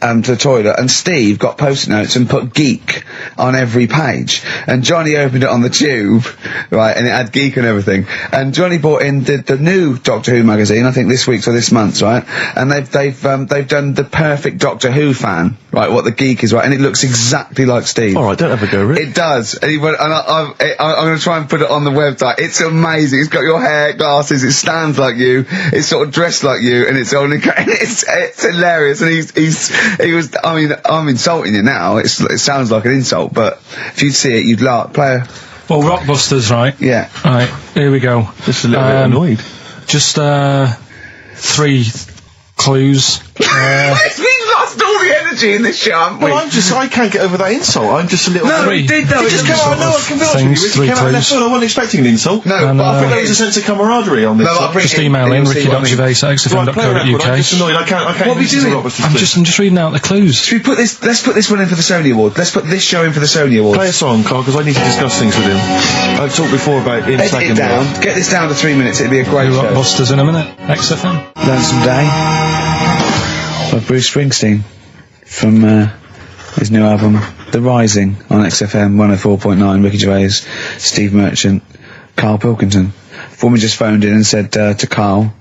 to the toilet, and Steve got post-it notes and put geek on every page, and Johnny opened it on the tube, right, and it had geek and everything, and Johnny bought in the new Doctor Who magazine, I think this week's or this month's, right, and they've done the perfect Doctor Who fan, right, what the geek is, right, and it looks exactly like Steve. Alright, don't have a go, Rick. It does, and he went, and I'm going to try and put it on the website. It's amazing. It's got your hair, glasses, it stands like you, it's sort of dressed like you, and it's only, it's hilarious, and he was, I mean, I'm insulting you now, it sounds like an insult, but if you'd see it, you'd laugh. Well, Rockbusters, right? Yeah. Right, here we go. Just a little bit annoyed. Just, 3 clues. We've lost all the energy in this show, haven't we? Well, I can't get over that insult. I'm just a little... No, we did though. It just came out, no, I can be honest with you. It came out left field. I wasn't expecting an insult. No, and, but I think there was a sense of camaraderie on this. Just email in ricky.gervais@xfm.co.uk. I'm just annoyed. I can't What are we doing? I'm just reading out the clues. Should we put this, let's put this one in for the Sony Award. Let's put this show in for the Sony Award. Play a song, Carl, because I need to discuss things with him. I've talked before about in Edit second. it down. Get this down to 3 minutes. It'd be a great show. Rockbusters in a minute. XFM. Lonesome Day by Bruce Springsteen from his new album The Rising on XFM 104.9. Ricky Gervais, Steve Merchant, Karl Pilkington. Woman just phoned in and said to Karl,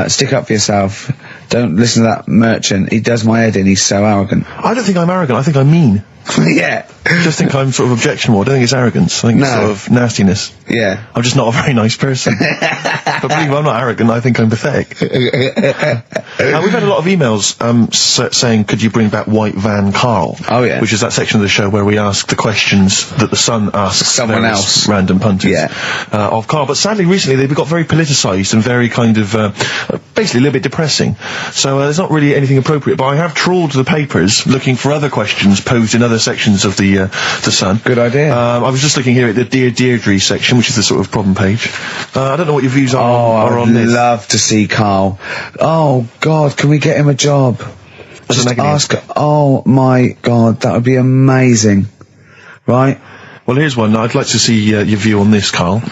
stick up for yourself, don't listen to that Merchant, he does my head in, he's so arrogant. I don't think I'm arrogant, I think I'm mean. Yeah. I just think I'm sort of objectionable. I don't think it's arrogance. I think it's sort of nastiness. Yeah. I'm just not a very nice person. But believe me, I'm not arrogant. I think I'm pathetic. We've had a lot of emails saying, could you bring back White Van Carl? Oh, yeah. Which is that section of the show where we ask the questions that the Sun asks someone else, random punters of Carl. But sadly, recently they've got very politicised and very kind of basically a little bit depressing. So there's not really anything appropriate. But I have trawled the papers looking for other questions posed in other sections of the Sun. Good idea. I was just looking here at the Dear Deirdre section, which is the sort of problem page. I don't know what your views are on this. I'd love to see Karl. Oh God, can we get him a job? Just ask. Oh my God, that would be amazing. Right? Well, here's one. I'd like to see your view on this, Karl.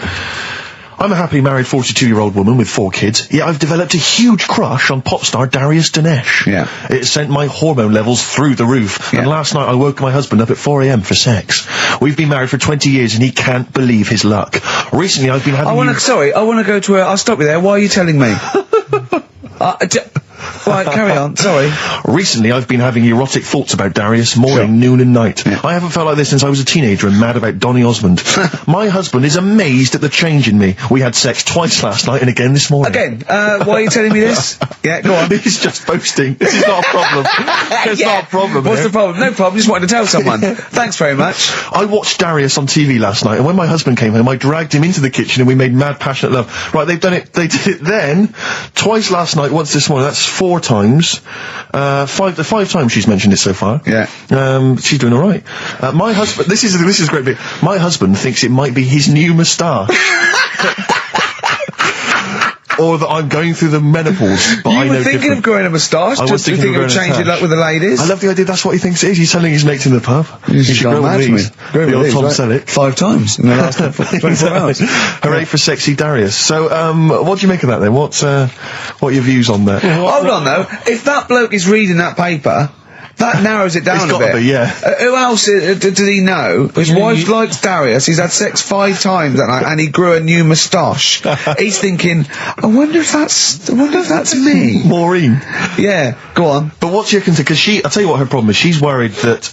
I'm a happily married 42-year-old woman with 4 kids, yet I've developed a huge crush on pop star Darius Dinesh. Yeah. It sent my hormone levels through the roof, and last night I woke my husband up at 4 a.m. for sex. We've been married for 20 years and he can't believe his luck. Recently I've been having... I want to go to I'll stop you there. Why are you telling me? Right, carry on. Sorry. Recently, I've been having erotic thoughts about Darius morning, noon and night. I haven't felt like this since I was a teenager and mad about Donny Osmond. My husband is amazed at the change in me. We had sex twice last night and again this morning. Again, why are you telling me this? Yeah, go on. This is just boasting. This is not a problem. It's not a problem. What's here. the problem? No problem, just wanted to tell someone. Thanks very much. I watched Darius on TV last night, and when my husband came home, I dragged him into the kitchen and we made mad, passionate love. Right, they did it then, twice last night, once this morning. That's 4 times. Five times she's mentioned it so far. Yeah. She's doing alright. My husband, this is a great bit. My husband thinks it might be his new moustache. Or that I'm going through the menopause, but I know You were thinking different. of growing a moustache? I was Just thinking think of of growing a changing moustache. luck with the ladies? I love the idea that's what he thinks it is. He's telling his mates in the pub. You should gone grow mad with for me. these. Grow The with old these, Tom right? Selleck. 5 times in the last 24 hours. Hooray for sexy Darius. So, what do you make of that then? What are your views on that? Hold on though, if that bloke is reading that paper, that narrows it down It's a gotta bit. be, yeah. Who else did he know? His wife likes Darius, he's had sex 5 times that night, and he grew a new moustache. He's thinking, I wonder if that's me. Maureen. Yeah, go on. But what's your concern? Because I'll tell you what her problem is. She's worried that,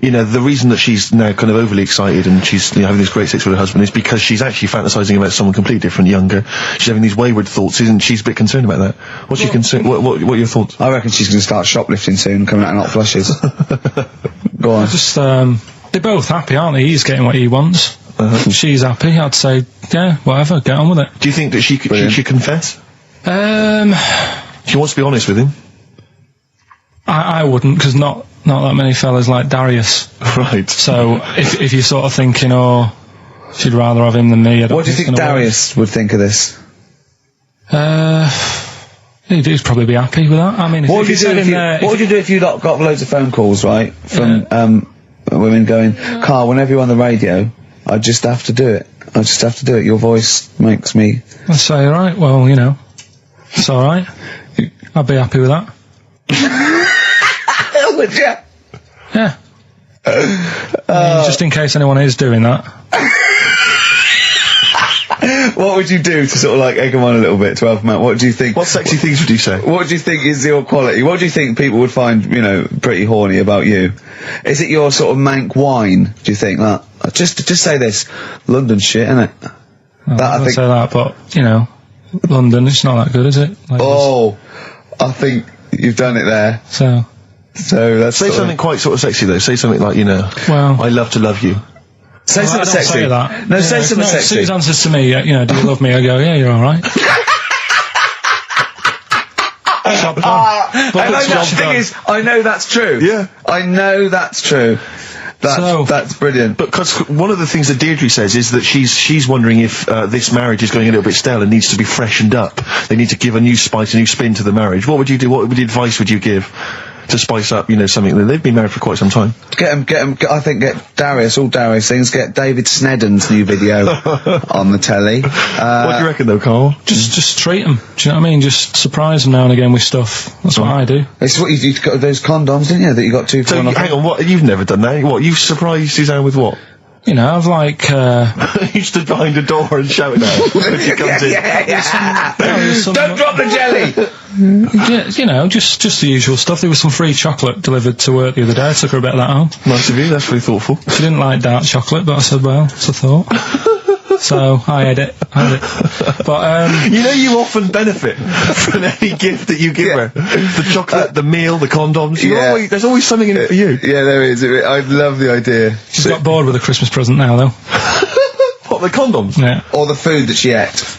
the reason that she's now kind of overly excited and she's having this great sex with her husband is because she's actually fantasizing about someone completely different, younger. She's having these wayward thoughts, isn't she? She's a bit concerned about that. What's your concern? What are your thoughts? I reckon she's going to start shoplifting soon and coming out in hot flushes. Go on. Just, they're both happy, aren't they? He's getting what he wants. She's happy. I'd say, yeah, whatever, get on with it. Do you think that she should confess? She wants to be honest with him. I wouldn't, because not that many fellas like Darius. Right. So, if you're sort of thinking, oh, she'd rather have him than me, I don't What do you think it's gonna Darius would think of this? work. He'd probably be happy with that. I mean, What would you do if you got loads of phone calls, right, from women going, Carl, whenever you're on the radio, I just have to do it. I just have to do it. Your voice makes me... I'd say, alright, well, it's alright. I'd be happy with that. Would you? Yeah. I mean, just in case anyone is doing that. What would you do to sort of like egg them on a little bit to help them out? What do you think? What sexy things would you say? What do you think is your quality? What do you think people would find, pretty horny about you? Is it your sort of mank wine, do you think? Like, just say this. London shit, innit? I think say that, but, London, it's not that good, is it? Oh, I think you've done it there. So that's Say something quite sort of sexy though. Say something like, well, I love to love you. Say something sexy. Say that. No, say something sexy. Sue's answers to me, do you love me? I go, yeah, you're alright. I know that's true. Yeah. I know that's true. That's brilliant. But because one of the things that Deirdre says is that she's wondering if this marriage is going a little bit stale and needs to be freshened up. They need to give a new spice, a new spin to the marriage. What would you do? What advice would you give to spice up, something that they've been married for quite some time? Get Darius, all Darius things, get David Snedden's new video on the telly. What do you reckon though, Carl? Just treat them. Do you know what I mean? Just surprise them now and again with stuff. That's what I do. It's what you've got those condoms, didn't you, that you got 2 for So, 1 hang on, what? You've never done that? What? You've surprised Suzanne with what? I've like, You stood behind a door and shouted at her when she comes in. Don't drop the jelly! yeah, just the usual stuff. There was some free chocolate delivered to work the other day. I took her a bit of that home. Nice of you, that's really thoughtful. She didn't like dark chocolate, but I said, well, it's a thought. So, I had it. But, you often benefit from any gift that you give her. The chocolate, the meal, the condoms. There's always something in it for you. Yeah, there is. I love the idea. She's got bored with the Christmas present now, though. What, the condoms? Yeah. Or the food that she ate.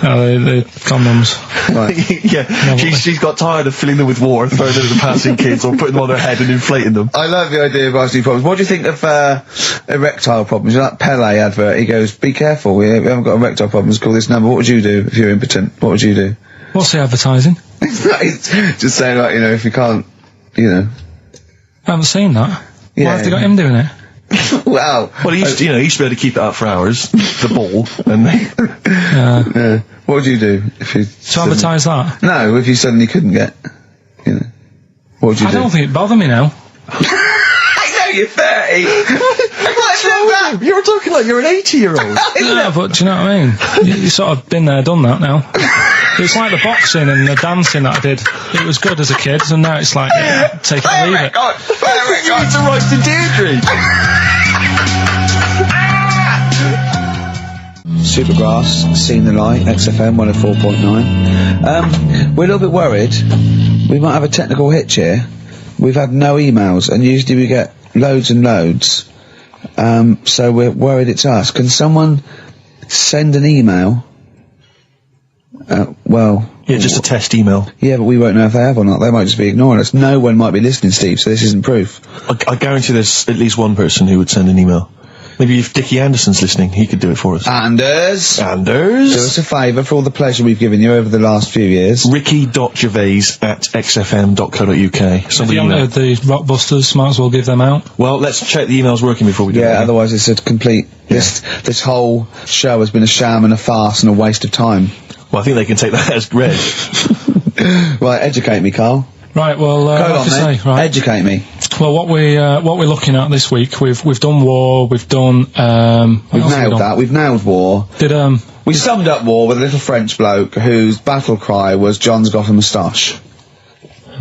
No, the condoms. Right. Yeah, she's got tired of filling them with water, throwing them at the passing kids, or putting them on her head and inflating them. I love the idea of asking problems. What do you think of erectile problems? That Pele advert, he goes, be careful, we haven't got erectile problems, call this number. What would you do if you're impotent? What would you do? What's the advertising? Just saying, like, if you can't, I haven't seen that. Yeah. Why have they got him doing it? Well, he used to be able to keep it up for hours, the ball, and what would you do if you... To advertise that? No, if you suddenly couldn't get, what would you do? I don't think it bothered me now. I know, you're 30! You're talking like you're an 80-year-old. No, but do you know what I mean? You sort of been there, done that now. It's like the boxing and the dancing that I did. It was good as a kid, and now it's like, take it or leave it. You need to write to Deirdre. Supergrass, Seen the Light, XFM 104.9. We're a little bit worried. We might have a technical hitch here. We've had no emails, and usually we get loads and loads. So we're worried it's us. Can someone send an email? Yeah, just a test email. Yeah, but we won't know if they have or not. They might just be ignoring us. No one might be listening, Steve, so this isn't proof. I guarantee there's at least one person who would send an email. Maybe if Dickie Anderson's listening, he could do it for us. Anders! Do us a favour for all the pleasure we've given you over the last few years. ricky.gervais@xfm.co.uk. If you haven't heard the Rockbusters, might as well give them out. Well, let's check the emails working before we do Yeah, it. otherwise it's a complete... This whole show has been a sham and a farce and a waste of time. Well, I think they can take that as read. Right, educate me, Carl. Right, well, Go on, say, mate. right. Educate me. Well, what we're looking at this week, we've done war, we've done, We've nailed that. We've nailed war. We summed up war with a little French bloke whose battle cry was John's got a moustache.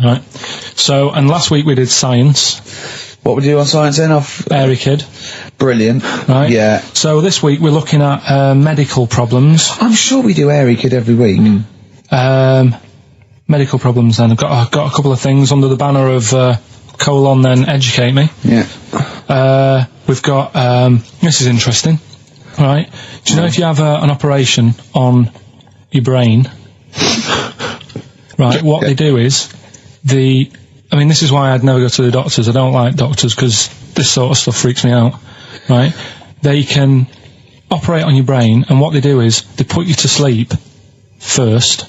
Right. So, and last week we did science. What would you do on science then? Airy Kid. Brilliant. Right. Yeah. So this week we're looking at medical problems. I'm sure we do Airy Kid every week. Medical problems then. I've got a couple of things under the banner of then educate me. Yeah. We've got, this is interesting. Right. Do you know if you have an operation on your brain, right, what they do is, I mean, this is why I'd never go to the doctors. I don't like doctors because this sort of stuff freaks me out, right? They can operate on your brain, and what they do is they put you to sleep first,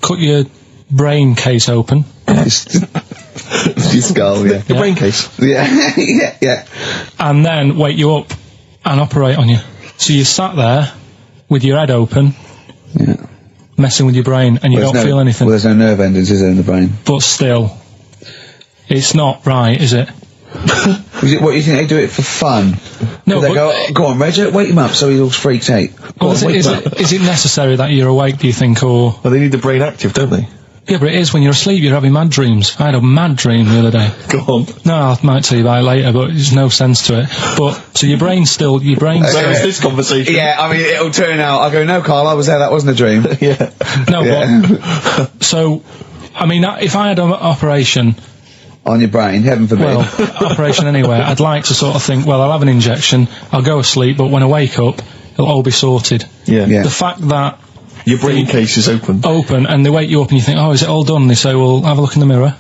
cut your brain case open. Your skull, yeah. The brain case. Yeah, yeah. And then wake you up and operate on you. So you sat there with your head open, messing with your brain, and you don't feel anything. Well, there's no nerve endings, is there, in the brain? But still, it's not right, is it? What do you think they do it for fun? No, they go on, Reg, wake him up so he all freaks out. Is it necessary that you're awake, do you think, or... Well, they need the brain active, don't they? Yeah, but it is when you're asleep, you're having mad dreams. I had a mad dream the other day. Go on. No, I might tell you about it later, but there's no sense to it. But, so your brain's still... Where is this conversation? Yeah, I mean, it'll turn out, I go, no, Carl, I was there, that wasn't a dream. Yeah. No, but... So, I mean, if I had an operation... On your brain, heaven forbid. Well, operation anywhere, I'd like to sort of think, well, I'll have an injection, I'll go asleep, but when I wake up, it'll all be sorted. Yeah. Yeah. The fact that... Your brain case is open. And they wake you up and you think, oh, is it all done? And they say, well, have a look in the mirror.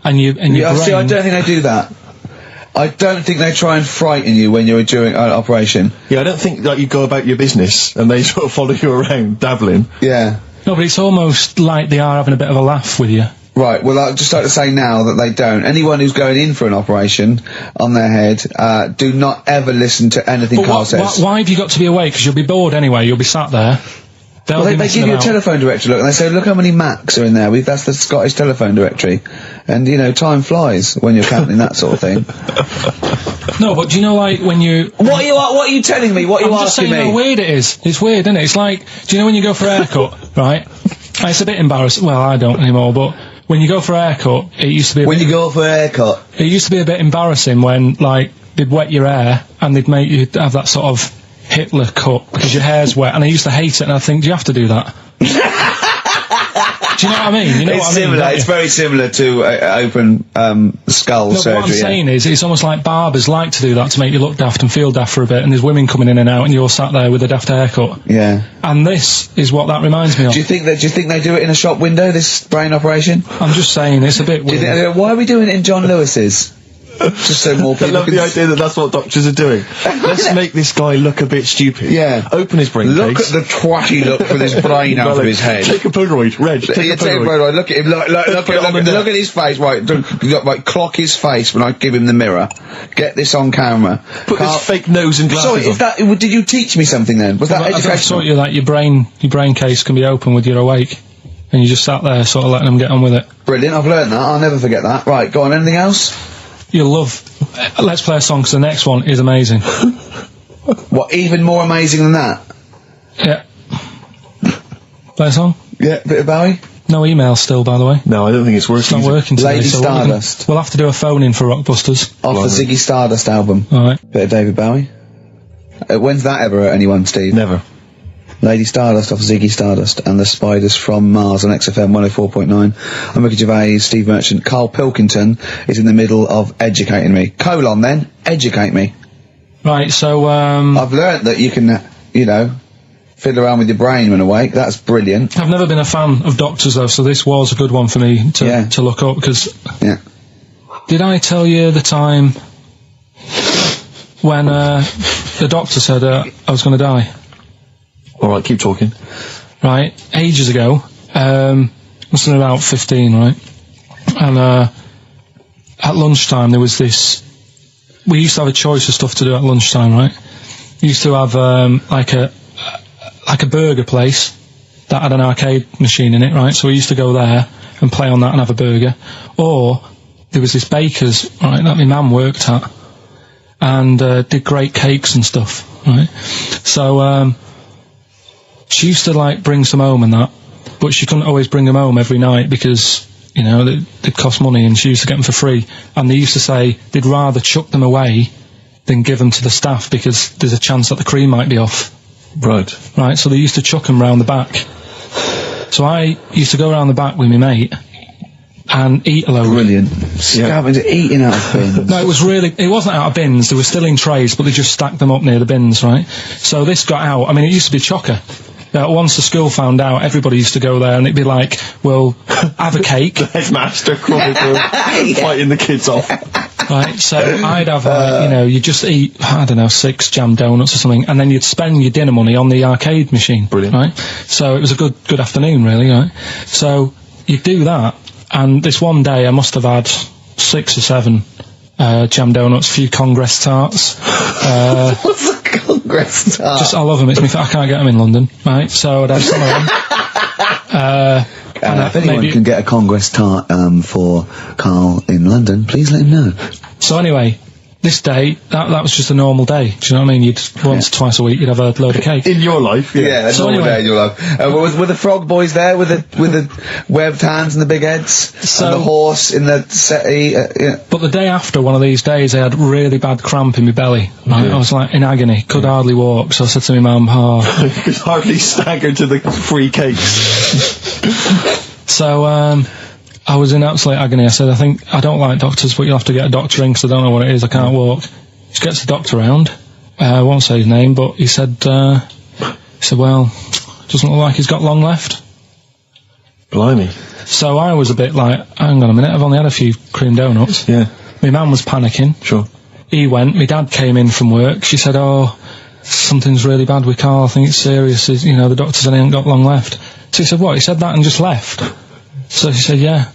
And your brain... See, I don't think they do that. I don't think they try and frighten you when you're doing an operation. Yeah, I don't think that you go about your business and they sort of follow you around, dabbling. Yeah. No, but it's almost like they are having a bit of a laugh with you. Right, well, I'd just like to say now that they don't. Anyone who's going in for an operation on their head, do not ever listen to anything Carl says. Why have you got to be awake? Because you'll be bored anyway, you'll be sat there. Well, they give you a telephone directory, look, and they say, look how many Macs are in there. That's the Scottish telephone directory. And, you know, time flies when you're counting that sort of thing. No, but do you know, like, when you... What are you telling me? What are you asking me? I'm just saying how weird it is. It's weird, isn't it? It's like, do you know when you go for a haircut, right? It's a bit embarrassing. Well, I don't anymore, but... When you go for a haircut, it used to be... When you go for a haircut? It used to be a bit embarrassing when, like, they'd wet your hair and they'd make you have that sort of Hitler cut because your hair's wet, and I used to hate it, and I think, do you have to do that? Do you know what I mean? You know what I mean? Similar. It's very similar to open skull surgery. What I'm saying is, it's almost like barbers like to do that to make you look daft and feel daft for a bit, and there's women coming in and out, and you're sat there with a daft haircut. Yeah. And this is what that reminds me of. Do you think they do it in a shop window, this brain operation? I'm just saying, it's a bit weird. Why are we doing it in John Lewis's? Just so more people I love the idea that that's what doctors are doing. Let's make this guy look a bit stupid. Yeah. Open his brain Look case. at the twatty look for this brain out of his head. Take a Polaroid, Reg. Take a Polaroid. Look at him. Look at his face. Right, clock his face when I give him the mirror. Get this on camera. Put this fake nose and glasses Sorry, did you teach me something then? Was that educational? I taught you that your brain case can be open with your awake, and you just sat there sort of letting them get on with it. Brilliant. I've learned that. I'll never forget that. Right, go on. Anything else? You'll love... Let's play a song, because the next one is amazing. What, even more amazing than that? Yeah. Play a song? Yeah, bit of Bowie. No email still, by the way. No, I don't think it's working. It's not working today. Lady so Stardust. We'll have to do a phone-in for Rockbusters. Off the Ziggy Stardust album. Alright. Bit of David Bowie. When's that ever hurt anyone, Steve? Never. Lady Stardust off Ziggy Stardust and the Spiders from Mars on XFM 104.9. I'm Ricky Gervais, Steve Merchant. Karl Pilkington is in the middle of educating me. Then, educate me. Right, so, I've learnt that you can, fiddle around with your brain when awake. That's brilliant. I've never been a fan of doctors, though, so this was a good one for me to look up, because... Yeah. Did I tell you the time when, the doctor said, I was going to die? Alright, keep talking. Right, ages ago, must have been about 15, right? And, at lunchtime there was this... We used to have a choice of stuff to do at lunchtime, right? We used to have, like a burger place that had an arcade machine in it, right? So we used to go there and play on that and have a burger. Or, there was this baker's, right, that my mum worked at, and, did great cakes and stuff, right? So, she used to, like, bring some home and that, but she couldn't always bring them home every night because, they'd cost money, and she used to get them for free. And they used to say they'd rather chuck them away than give them to the staff because there's a chance that the cream might be off. Right. Right, so they used to chuck them round the back. So I used to go around the back with my mate and eat a load. Brilliant. Scavenger eating out of bins. No, it wasn't out of bins, they were still in trays, but they just stacked them up near the bins, right? So this got out, I mean, it used to be chocker. Once the school found out, everybody used to go there, and it'd be like, well, have a cake. Headmaster crawling through, fighting the kids off. Right, so I'd have, you'd just eat, 6 jam donuts or something, and then you'd spend your dinner money on the arcade machine. Brilliant. Right? So it was a good afternoon, really, right? So you'd do that, and this one day I must have had 6 or 7 jam donuts, a few Congress tarts. What's a Congress tart? I love them. I can't get them in London, right? So I'd have some of them. If anyone can get a Congress tart for Karl in London, please let him know. So anyway, this day, that was just a normal day. Do you know what I mean? You'd once, twice a week, you'd have a load of cake. In your life, yeah, a normal day in your life. Were the frog boys there with the webbed hands and the big heads? And the horse in the settee? But the day after one of these days, I had really bad cramp in my belly. Right? I was like in agony, could hardly walk. So I said to my mum, you could hardly stagger to the free cakes. So, I was in absolute agony. I said, I don't like doctors, but you'll have to get a doctor in because I don't know what it is, I can't walk. She gets the doctor round. I won't say his name, but he said, well, doesn't look like he's got long left. Blimey. So I was a bit like, hang on a minute, I've only had a few cream donuts. Yeah. My man was panicking. Sure. He went, my dad came in from work, she said, something's really bad with Karl, I think it's serious, the doctor said he ain't got long left. So he said, what, he said that and just left? So she said, yeah.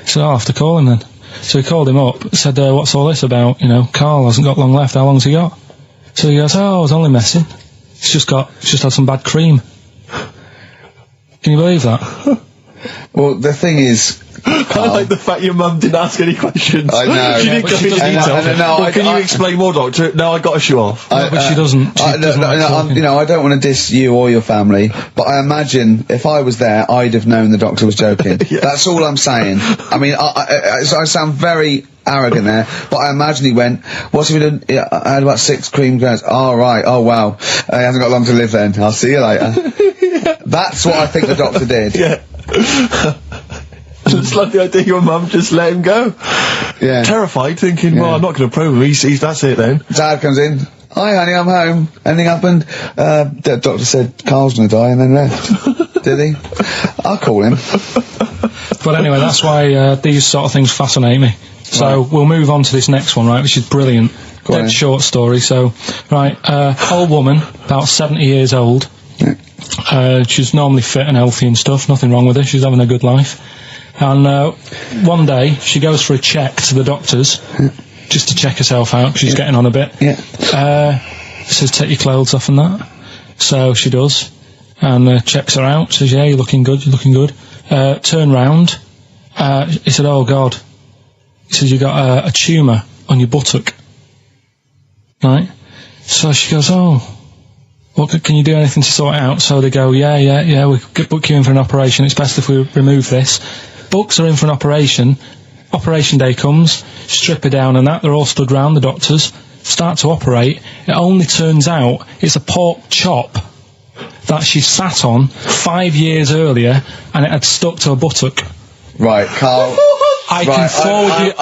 He said, I'll have to call him then. So he called him up, said, what's all this about? Karl hasn't got long left, how long's he got? So he goes, I was only messing. He's just had some bad cream. Can you believe that? Well, the thing is, I like the fact your mum didn't ask any questions. I know. She didn't go into detail. Can you explain more, doctor? No, I got a shoe off. But she doesn't. I don't want to diss you or your family, but I imagine if I was there, I'd have known the doctor was joking. Yeah. That's all I'm saying. I mean, I sound very arrogant there, but I imagine he went, what's he been doing? I had about 6 cream donuts. Oh, right. Oh, wow. He hasn't got long to live then. I'll see you later. That's what I think the doctor did. Yeah. Just like the idea your mum just let him go. Yeah. Terrified, thinking, well, I'm not going to probe him. He's that's it then. Dad comes in. Hi, honey, I'm home. Anything happened? The doctor said Karl's going to die and then left. Did he? I'll call him. But anyway, that's why these sort of things fascinate me. So we'll move on to this next one, right, which is brilliant. Dead short story. So, right, old woman, about 70 years old. Yeah. She's normally fit and healthy and stuff, nothing wrong with her, she's having a good life. And one day, she goes for a check to the doctors, just to check herself out, because she's getting on a bit. Yeah. Says, take your clothes off and that. So she does, and checks her out, says, yeah, you're looking good, turn round. He said, oh, God. He says, you got a tumour on your buttock. Right? So she goes, oh, Well, can you do anything to sort it out? So they go, yeah, we could book you in for an operation. It's best if we remove this. Books are in for an operation. Operation day comes, strip her down and that. They're all stood round, the doctors. Start to operate. It only turns out it's a pork chop that she sat on 5 years earlier, and it had stuck to her buttock. Right, Carl. I can forward you.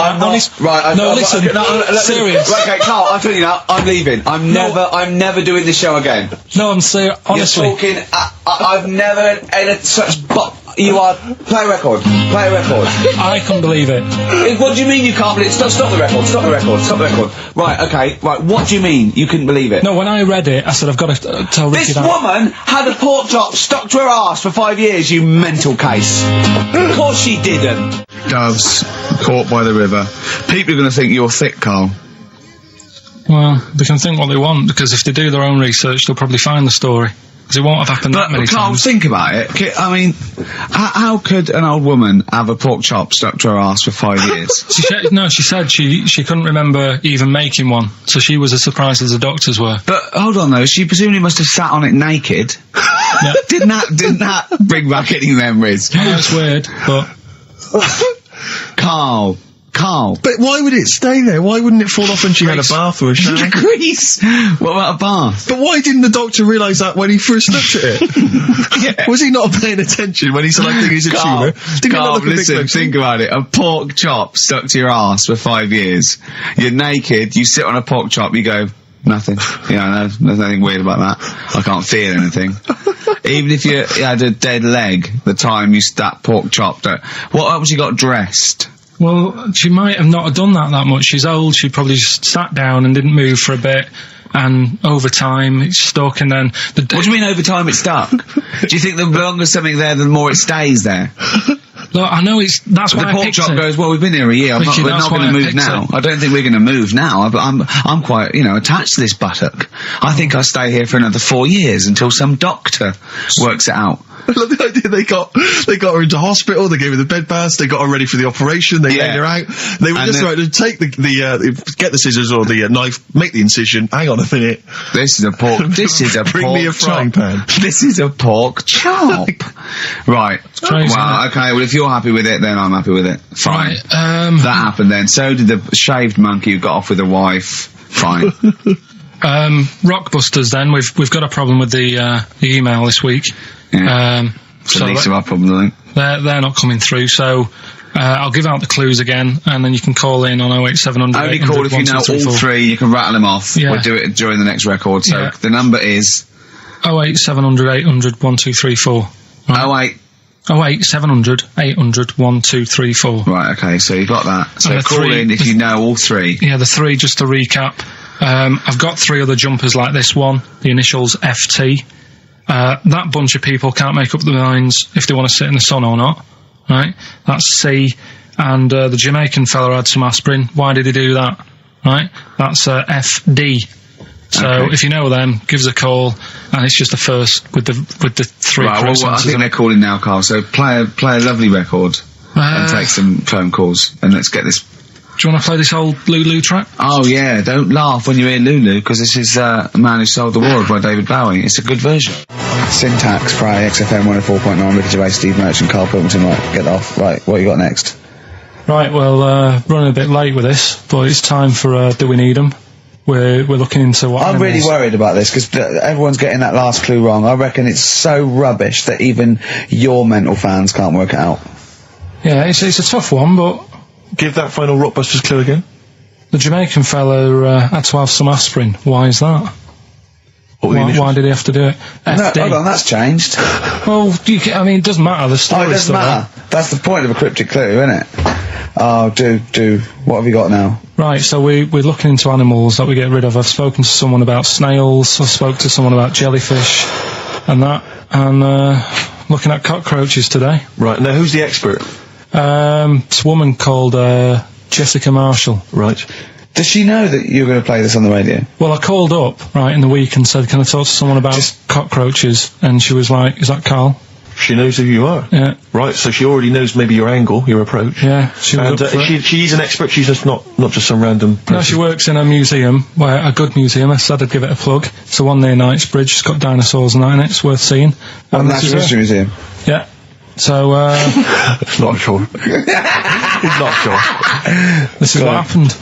Serious. Right, okay, Carl, I'm telling you now, I'm leaving. I'm never doing this show again. No, I'm serious. Honestly. You're talking, I've never had such you are, play a record. I can't believe it. What do you mean you can't believe it? Stop the record. Right, okay, right, what do you mean you couldn't believe it? No, when I read it, I said, I've got to tell Ricky This that. woman had a pork chop stuck to her arse for 5 years, you mental case. Of course she didn't. Doves, caught by the river. People are going to think you're thick, Carl. Well, they can think what they want, because if they do their own research, they'll probably find the story. Because it won't have happened that many Carl, times. think about it. I mean, how could an old woman have a pork chop stuck to her arse for 5 years? She said she couldn't remember even making one, so she was as surprised as the doctors were. But hold on though, she presumably must have sat on it naked. Yeah. Didn't that bring back any memories? I know it's weird, but Carl. But why would it stay there? Why wouldn't it fall off when she had a bath or a shower? Grease! What about a bath? But why didn't the doctor realise that when he first looked at it? Yeah. Was he not paying attention when he said, I think it's a tumour? Didn't Carl, it look a big listen, red think about it. A pork chop stuck to your arse for 5 years. You're naked, you sit on a pork chop, you go, nothing. Yeah, no, there's nothing weird about that. I can't feel anything. Even if you had a dead leg, the time you that pork chop, what else you got dressed? well, she might have not have done that much. She's old. She probably just sat down and didn't move for a bit. And over time, it's stuck, and then... What do you mean over time it's stuck? Do you think the longer something there, the more it stays there? Look, I know that's why the pork chop goes, well, we've been here a year, we're not going to move now. I don't think we're going to move now, but I'm quite, attached to this buttock. I think I'll stay here for another 4 years until some doctor works it out. I love the idea they got her into hospital, they gave her the bed baths, they got her ready for the operation, they laid her out. They were just right to take get the scissors or the knife, make the incision. Hang on a minute. This is a pork. Bring me a frying pan. This is a pork chop. Right. Crazy, well, okay. Well, if you're happy with it, then I'm happy with it. Fine. Right, that happened then. So did the shaved monkey who got off with a wife. Fine. Rockbusters. Then we've got a problem with the email this week. Yeah. It's the least of our problems, I think. They're not coming through, so I'll give out the clues again, and then you can call in on 08700. Only call if you know all three, you can rattle them off. Yeah. We'll do it during the next record, so the number is... 08700 800 1234. Right. 08700 800 1234. Right, okay, so you've got that. So call in if you know all three. Yeah, the three, just to recap. I've got 3 other jumpers like this one, the initials FT. That bunch of people can't make up their minds if they want to sit in the sun or not, right? That's C. And the Jamaican fella had some aspirin. Why did he do that? Right? That's FD. So if you know them, give us a call, and it's just the first with the 3. Right, well, I think they're calling now, Carl. So play a lovely record and take some phone calls, and let's get this. Do you want to play this old Lulu track? Oh yeah, don't laugh when you hear Lulu, because this is A Man Who Sold the World by David Bowie. It's a good version. Syntax, Pray, XFM 104.9, Ricky Gervais, Steve Merchant, Karl Pilkington. Right, get off. Right, what you got next? Right, well, running a bit late with this, but it's time for Do We Need 'Em? We're looking into what I'm really worried about this, because everyone's getting that last clue wrong. I reckon it's so rubbish that even your mental fans can't work it out. Yeah, it's a tough one, but... Give that final Rockbusters clue again. The Jamaican fella had to have some aspirin. Why is that? Why did he have to do it? No, hold on, that's changed. Well, it doesn't matter. The story. Oh, it doesn't matter. That's the point of a cryptic clue, isn't it? Oh, do. What have you got now? Right, so we're looking into animals that we get rid of. I've spoken to someone about snails. I spoke to someone about jellyfish, and looking at cockroaches today. Right, now who's the expert? It's a woman called Jessica Marshall. Right. Does she know that you're going to play this on the radio? Well, I called up, right, in the week and said, can I talk to someone about cockroaches? And she was like, is that Carl? She knows who you are. Yeah. Right, so she already knows maybe your angle, your approach. Yeah, she was And up for it. she's an expert, she's just not just some random person. No, she works in a museum, a good museum. I said I'd give it a plug. It's the one near Knightsbridge. It's got dinosaurs and that in it. It's worth seeing. What, And this Natural is History it. Museum? Yeah. So, Not sure. He's not sure. this is what happened.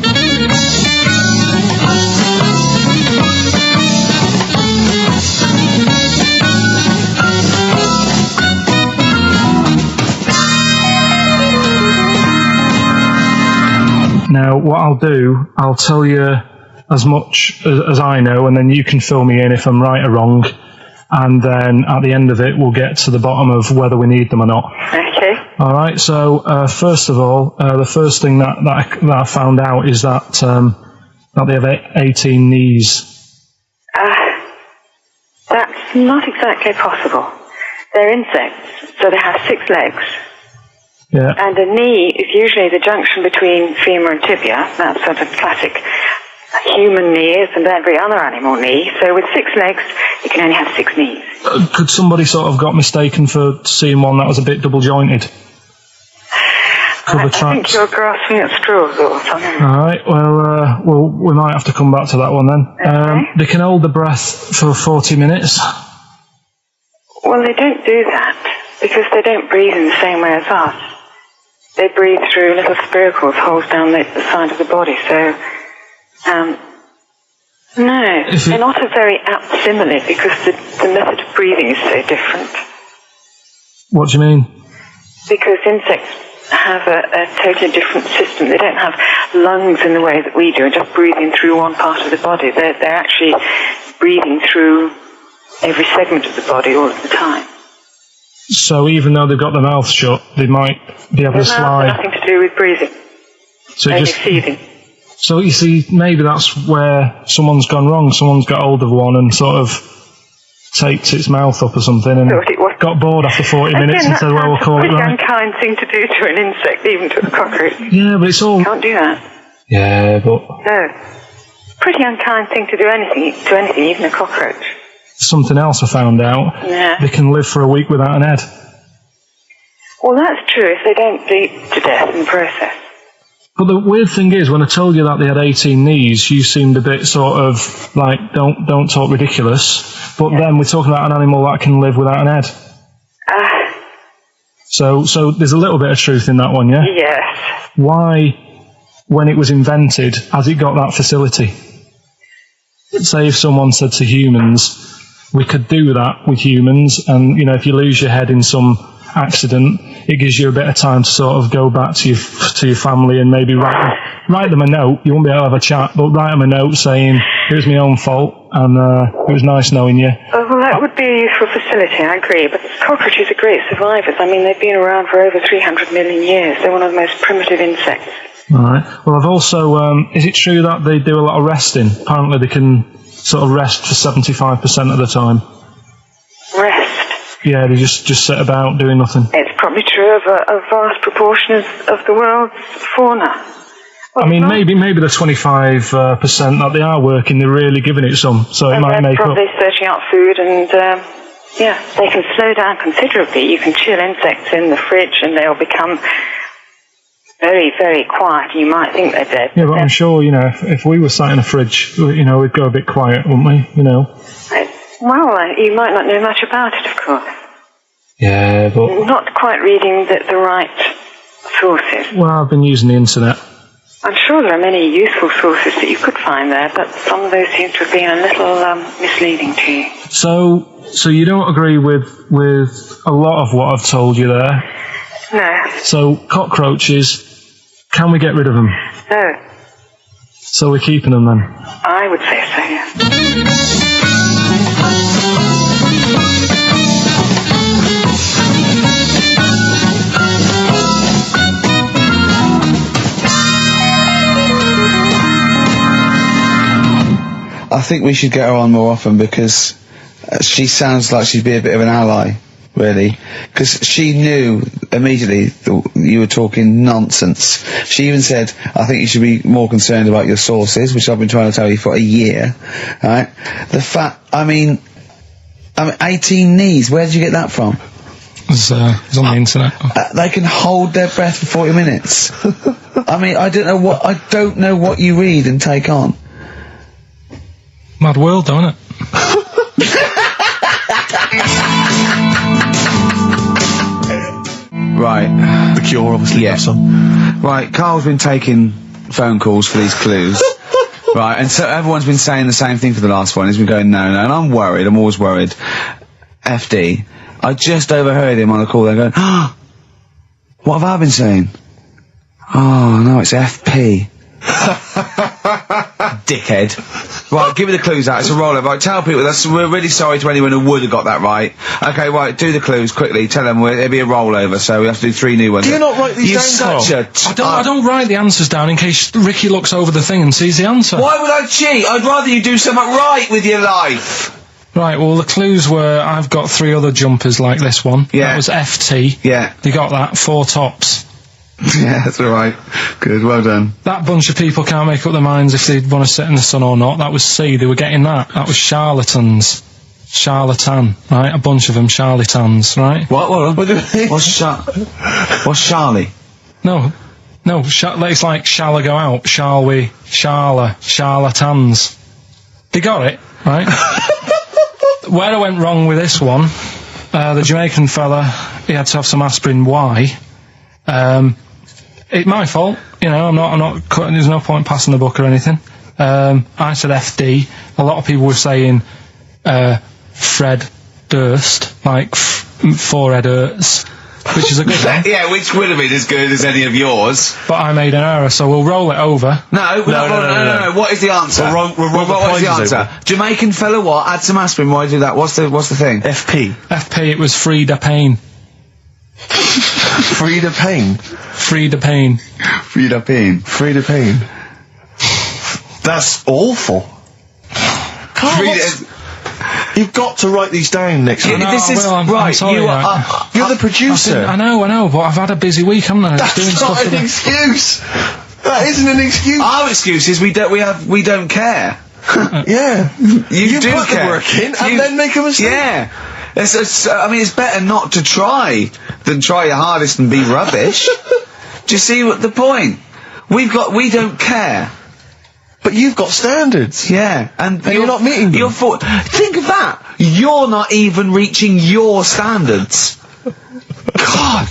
Now, what I'll do, I'll tell you as much as I know, and then you can fill me in if I'm right or wrong. And then at the end of it, we'll get to the bottom of whether we need them or not. Okay. All right. So first of all, the first thing that I found out is that they have 18 knees. That's not exactly possible. They're insects, so they have 6 legs. Yeah. And a knee is usually the junction between femur and tibia. That's sort of classic human knees and every other animal knee. So with 6 legs, you can only have 6 knees. Could somebody sort of got mistaken for seeing one that was a bit double jointed? I think you're grasping at straws or something. All right. Well, we might have to come back to that one then. Okay. They can hold the breath for 40 minutes. Well, they don't do that because they don't breathe in the same way as us. They breathe through little spiracles, holes down the side of the body. So, no, they're not a very apt simile because the method of breathing is so different. What do you mean? Because insects have a totally different system. They don't have lungs in the way that we do, and just breathing through one part of the body. They're actually breathing through every segment of the body all of the time. So even though they've got their mouth shut, they might be able to slide. Nothing to do with breathing. So Only feeding. So you see, maybe that's where someone's gone wrong. Someone's got hold of one and sort of taped its mouth up or something and got bored after 40 minutes and said, well, we'll call it right. It's a unkind thing to do to an insect, even to a cockroach. Yeah, but it's all... Can't do that. Yeah, but... No. Pretty unkind thing to do to anything, even a cockroach. Something else I found out. Yeah. They can live for a week without an head. Well, that's true if they don't bleed to death in the process. But the weird thing is, when I told you that they had 18 knees, you seemed a bit sort of like, don't talk ridiculous. But then we're talking about an animal that can live without an head. So there's a little bit of truth in that one, yeah? Yes. Why, when it was invented, has it got that facility? Say if someone said to humans, we could do that with humans, and, you know, if you lose your head in some accident, it gives you a bit of time to sort of go back to your family and maybe write them a note. You won't be able to have a chat, but write them a note saying, it was my own fault, and it was nice knowing you. Well, that would be a useful facility, I agree, but cockroaches are great survivors. I mean, they've been around for over 300 million years. They're one of the most primitive insects. All right. Well, I've also, is it true that they do a lot of resting? Apparently they can sort of rest for 75% of the time. Rest? Yeah, they just sit about doing nothing. It's probably true of a vast proportion of the world's fauna. Well, I mean, maybe the 25% that they are working, they're really giving it some, so it might they're make up. probably searching out food and, yeah, they can slow down considerably. You can chill insects in the fridge and they'll become very, very quiet. You might think they're dead. Yeah, but I'm sure, you know, if we were sat in a fridge, you know, we'd go a bit quiet, wouldn't we? You know. Well, you might not know much about it, of course. Yeah, but... Not quite reading the right sources. Well, I've been using the internet. I'm sure there are many useful sources that you could find there, but some of those seem to have been a little misleading to you. So you don't agree with a lot of what I've told you there? No. So, cockroaches, can we get rid of them? No. So we're keeping them then? I would say so, yes. I think we should get her on more often because she sounds like she'd be a bit of an ally, really. Because she knew immediately that you were talking nonsense. She even said, I think you should be more concerned about your sources, which I've been trying to tell you for a year. Right? I mean, 18 knees, where did you get that from? It's on the internet. They can hold their breath for 40 minutes. I mean, I don't know what you read and take on. Mad world, don't it? Right. The Cure, obviously. Yeah. Have some. Right, Carl's been taking phone calls for these clues. Right, and so everyone's been saying the same thing for the last one. He's been going, no, and I'm worried, I'm always worried. FD, I just overheard him on a call there going, oh, what have I been saying? Oh, no, it's FP. Dickhead. Right, give me the clues out, it's a rollover. Right, tell people, we're really sorry to anyone who would have got that right. Okay, right, do the clues quickly, tell them it'll be a rollover, so we have to do 3 new ones. Do you not write these down, You're such a... I don't write the answers down in case Ricky looks over the thing and sees the answer. Why would I cheat? I'd rather you do something right with your life. Right, well, the clues were, I've got 3 other jumpers like this one. Yeah. That was FT. Yeah. You got that, 4 tops. Yeah, that's alright. Good, well done. That bunch of people can't make up their minds if they want to sit in the sun or not. That was C, they were getting that. That was charlatans. Charlatan, right? A bunch of them charlatans, right? What What's Charlie? No, it's like, shall I go out? Shall we? Charlatans. They got it, right? Where I went wrong with this one, the Jamaican fella, he had to have some aspirin. Why? It's my fault, you know, I'm not cutting, there's no point passing the book or anything. I said FD, a lot of people were saying, Fred Durst, like, forehead hurts, which is a good one. Yeah, which would have been as good as any of yours. But I made an error, so we'll roll it over. No. What is the answer? What is the answer? Jamaican fella what? Add some aspirin, why do that? What's the thing? FP. It was Frida Payne. Frida Payne. Frida Payne. Frida Payne. Frida Payne. That's awful. Carl, you've got to write these down next week. I'm sorry, you're the producer. I know, but I've had a busy week, haven't I? That's not an excuse. That isn't an excuse. Our excuse is we don't care. Yeah. You do put care. the work in and then make a mistake. Yeah. It's better not to try than try your hardest and be rubbish. Do you see what the point? We don't care. But you've got standards. Yeah, and you're not meeting them. Think of that. You're not even reaching your standards. God.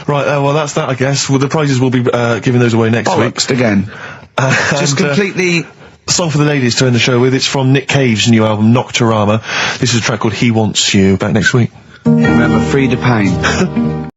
Right, well, that's that, I guess. Well, the prizes will be giving those away next week. Again. Just completely... Song for the ladies to end the show with. It's from Nick Cave's new album, Nocturama. This is a track called He Wants You. Back next week. Remember, Frida Payne.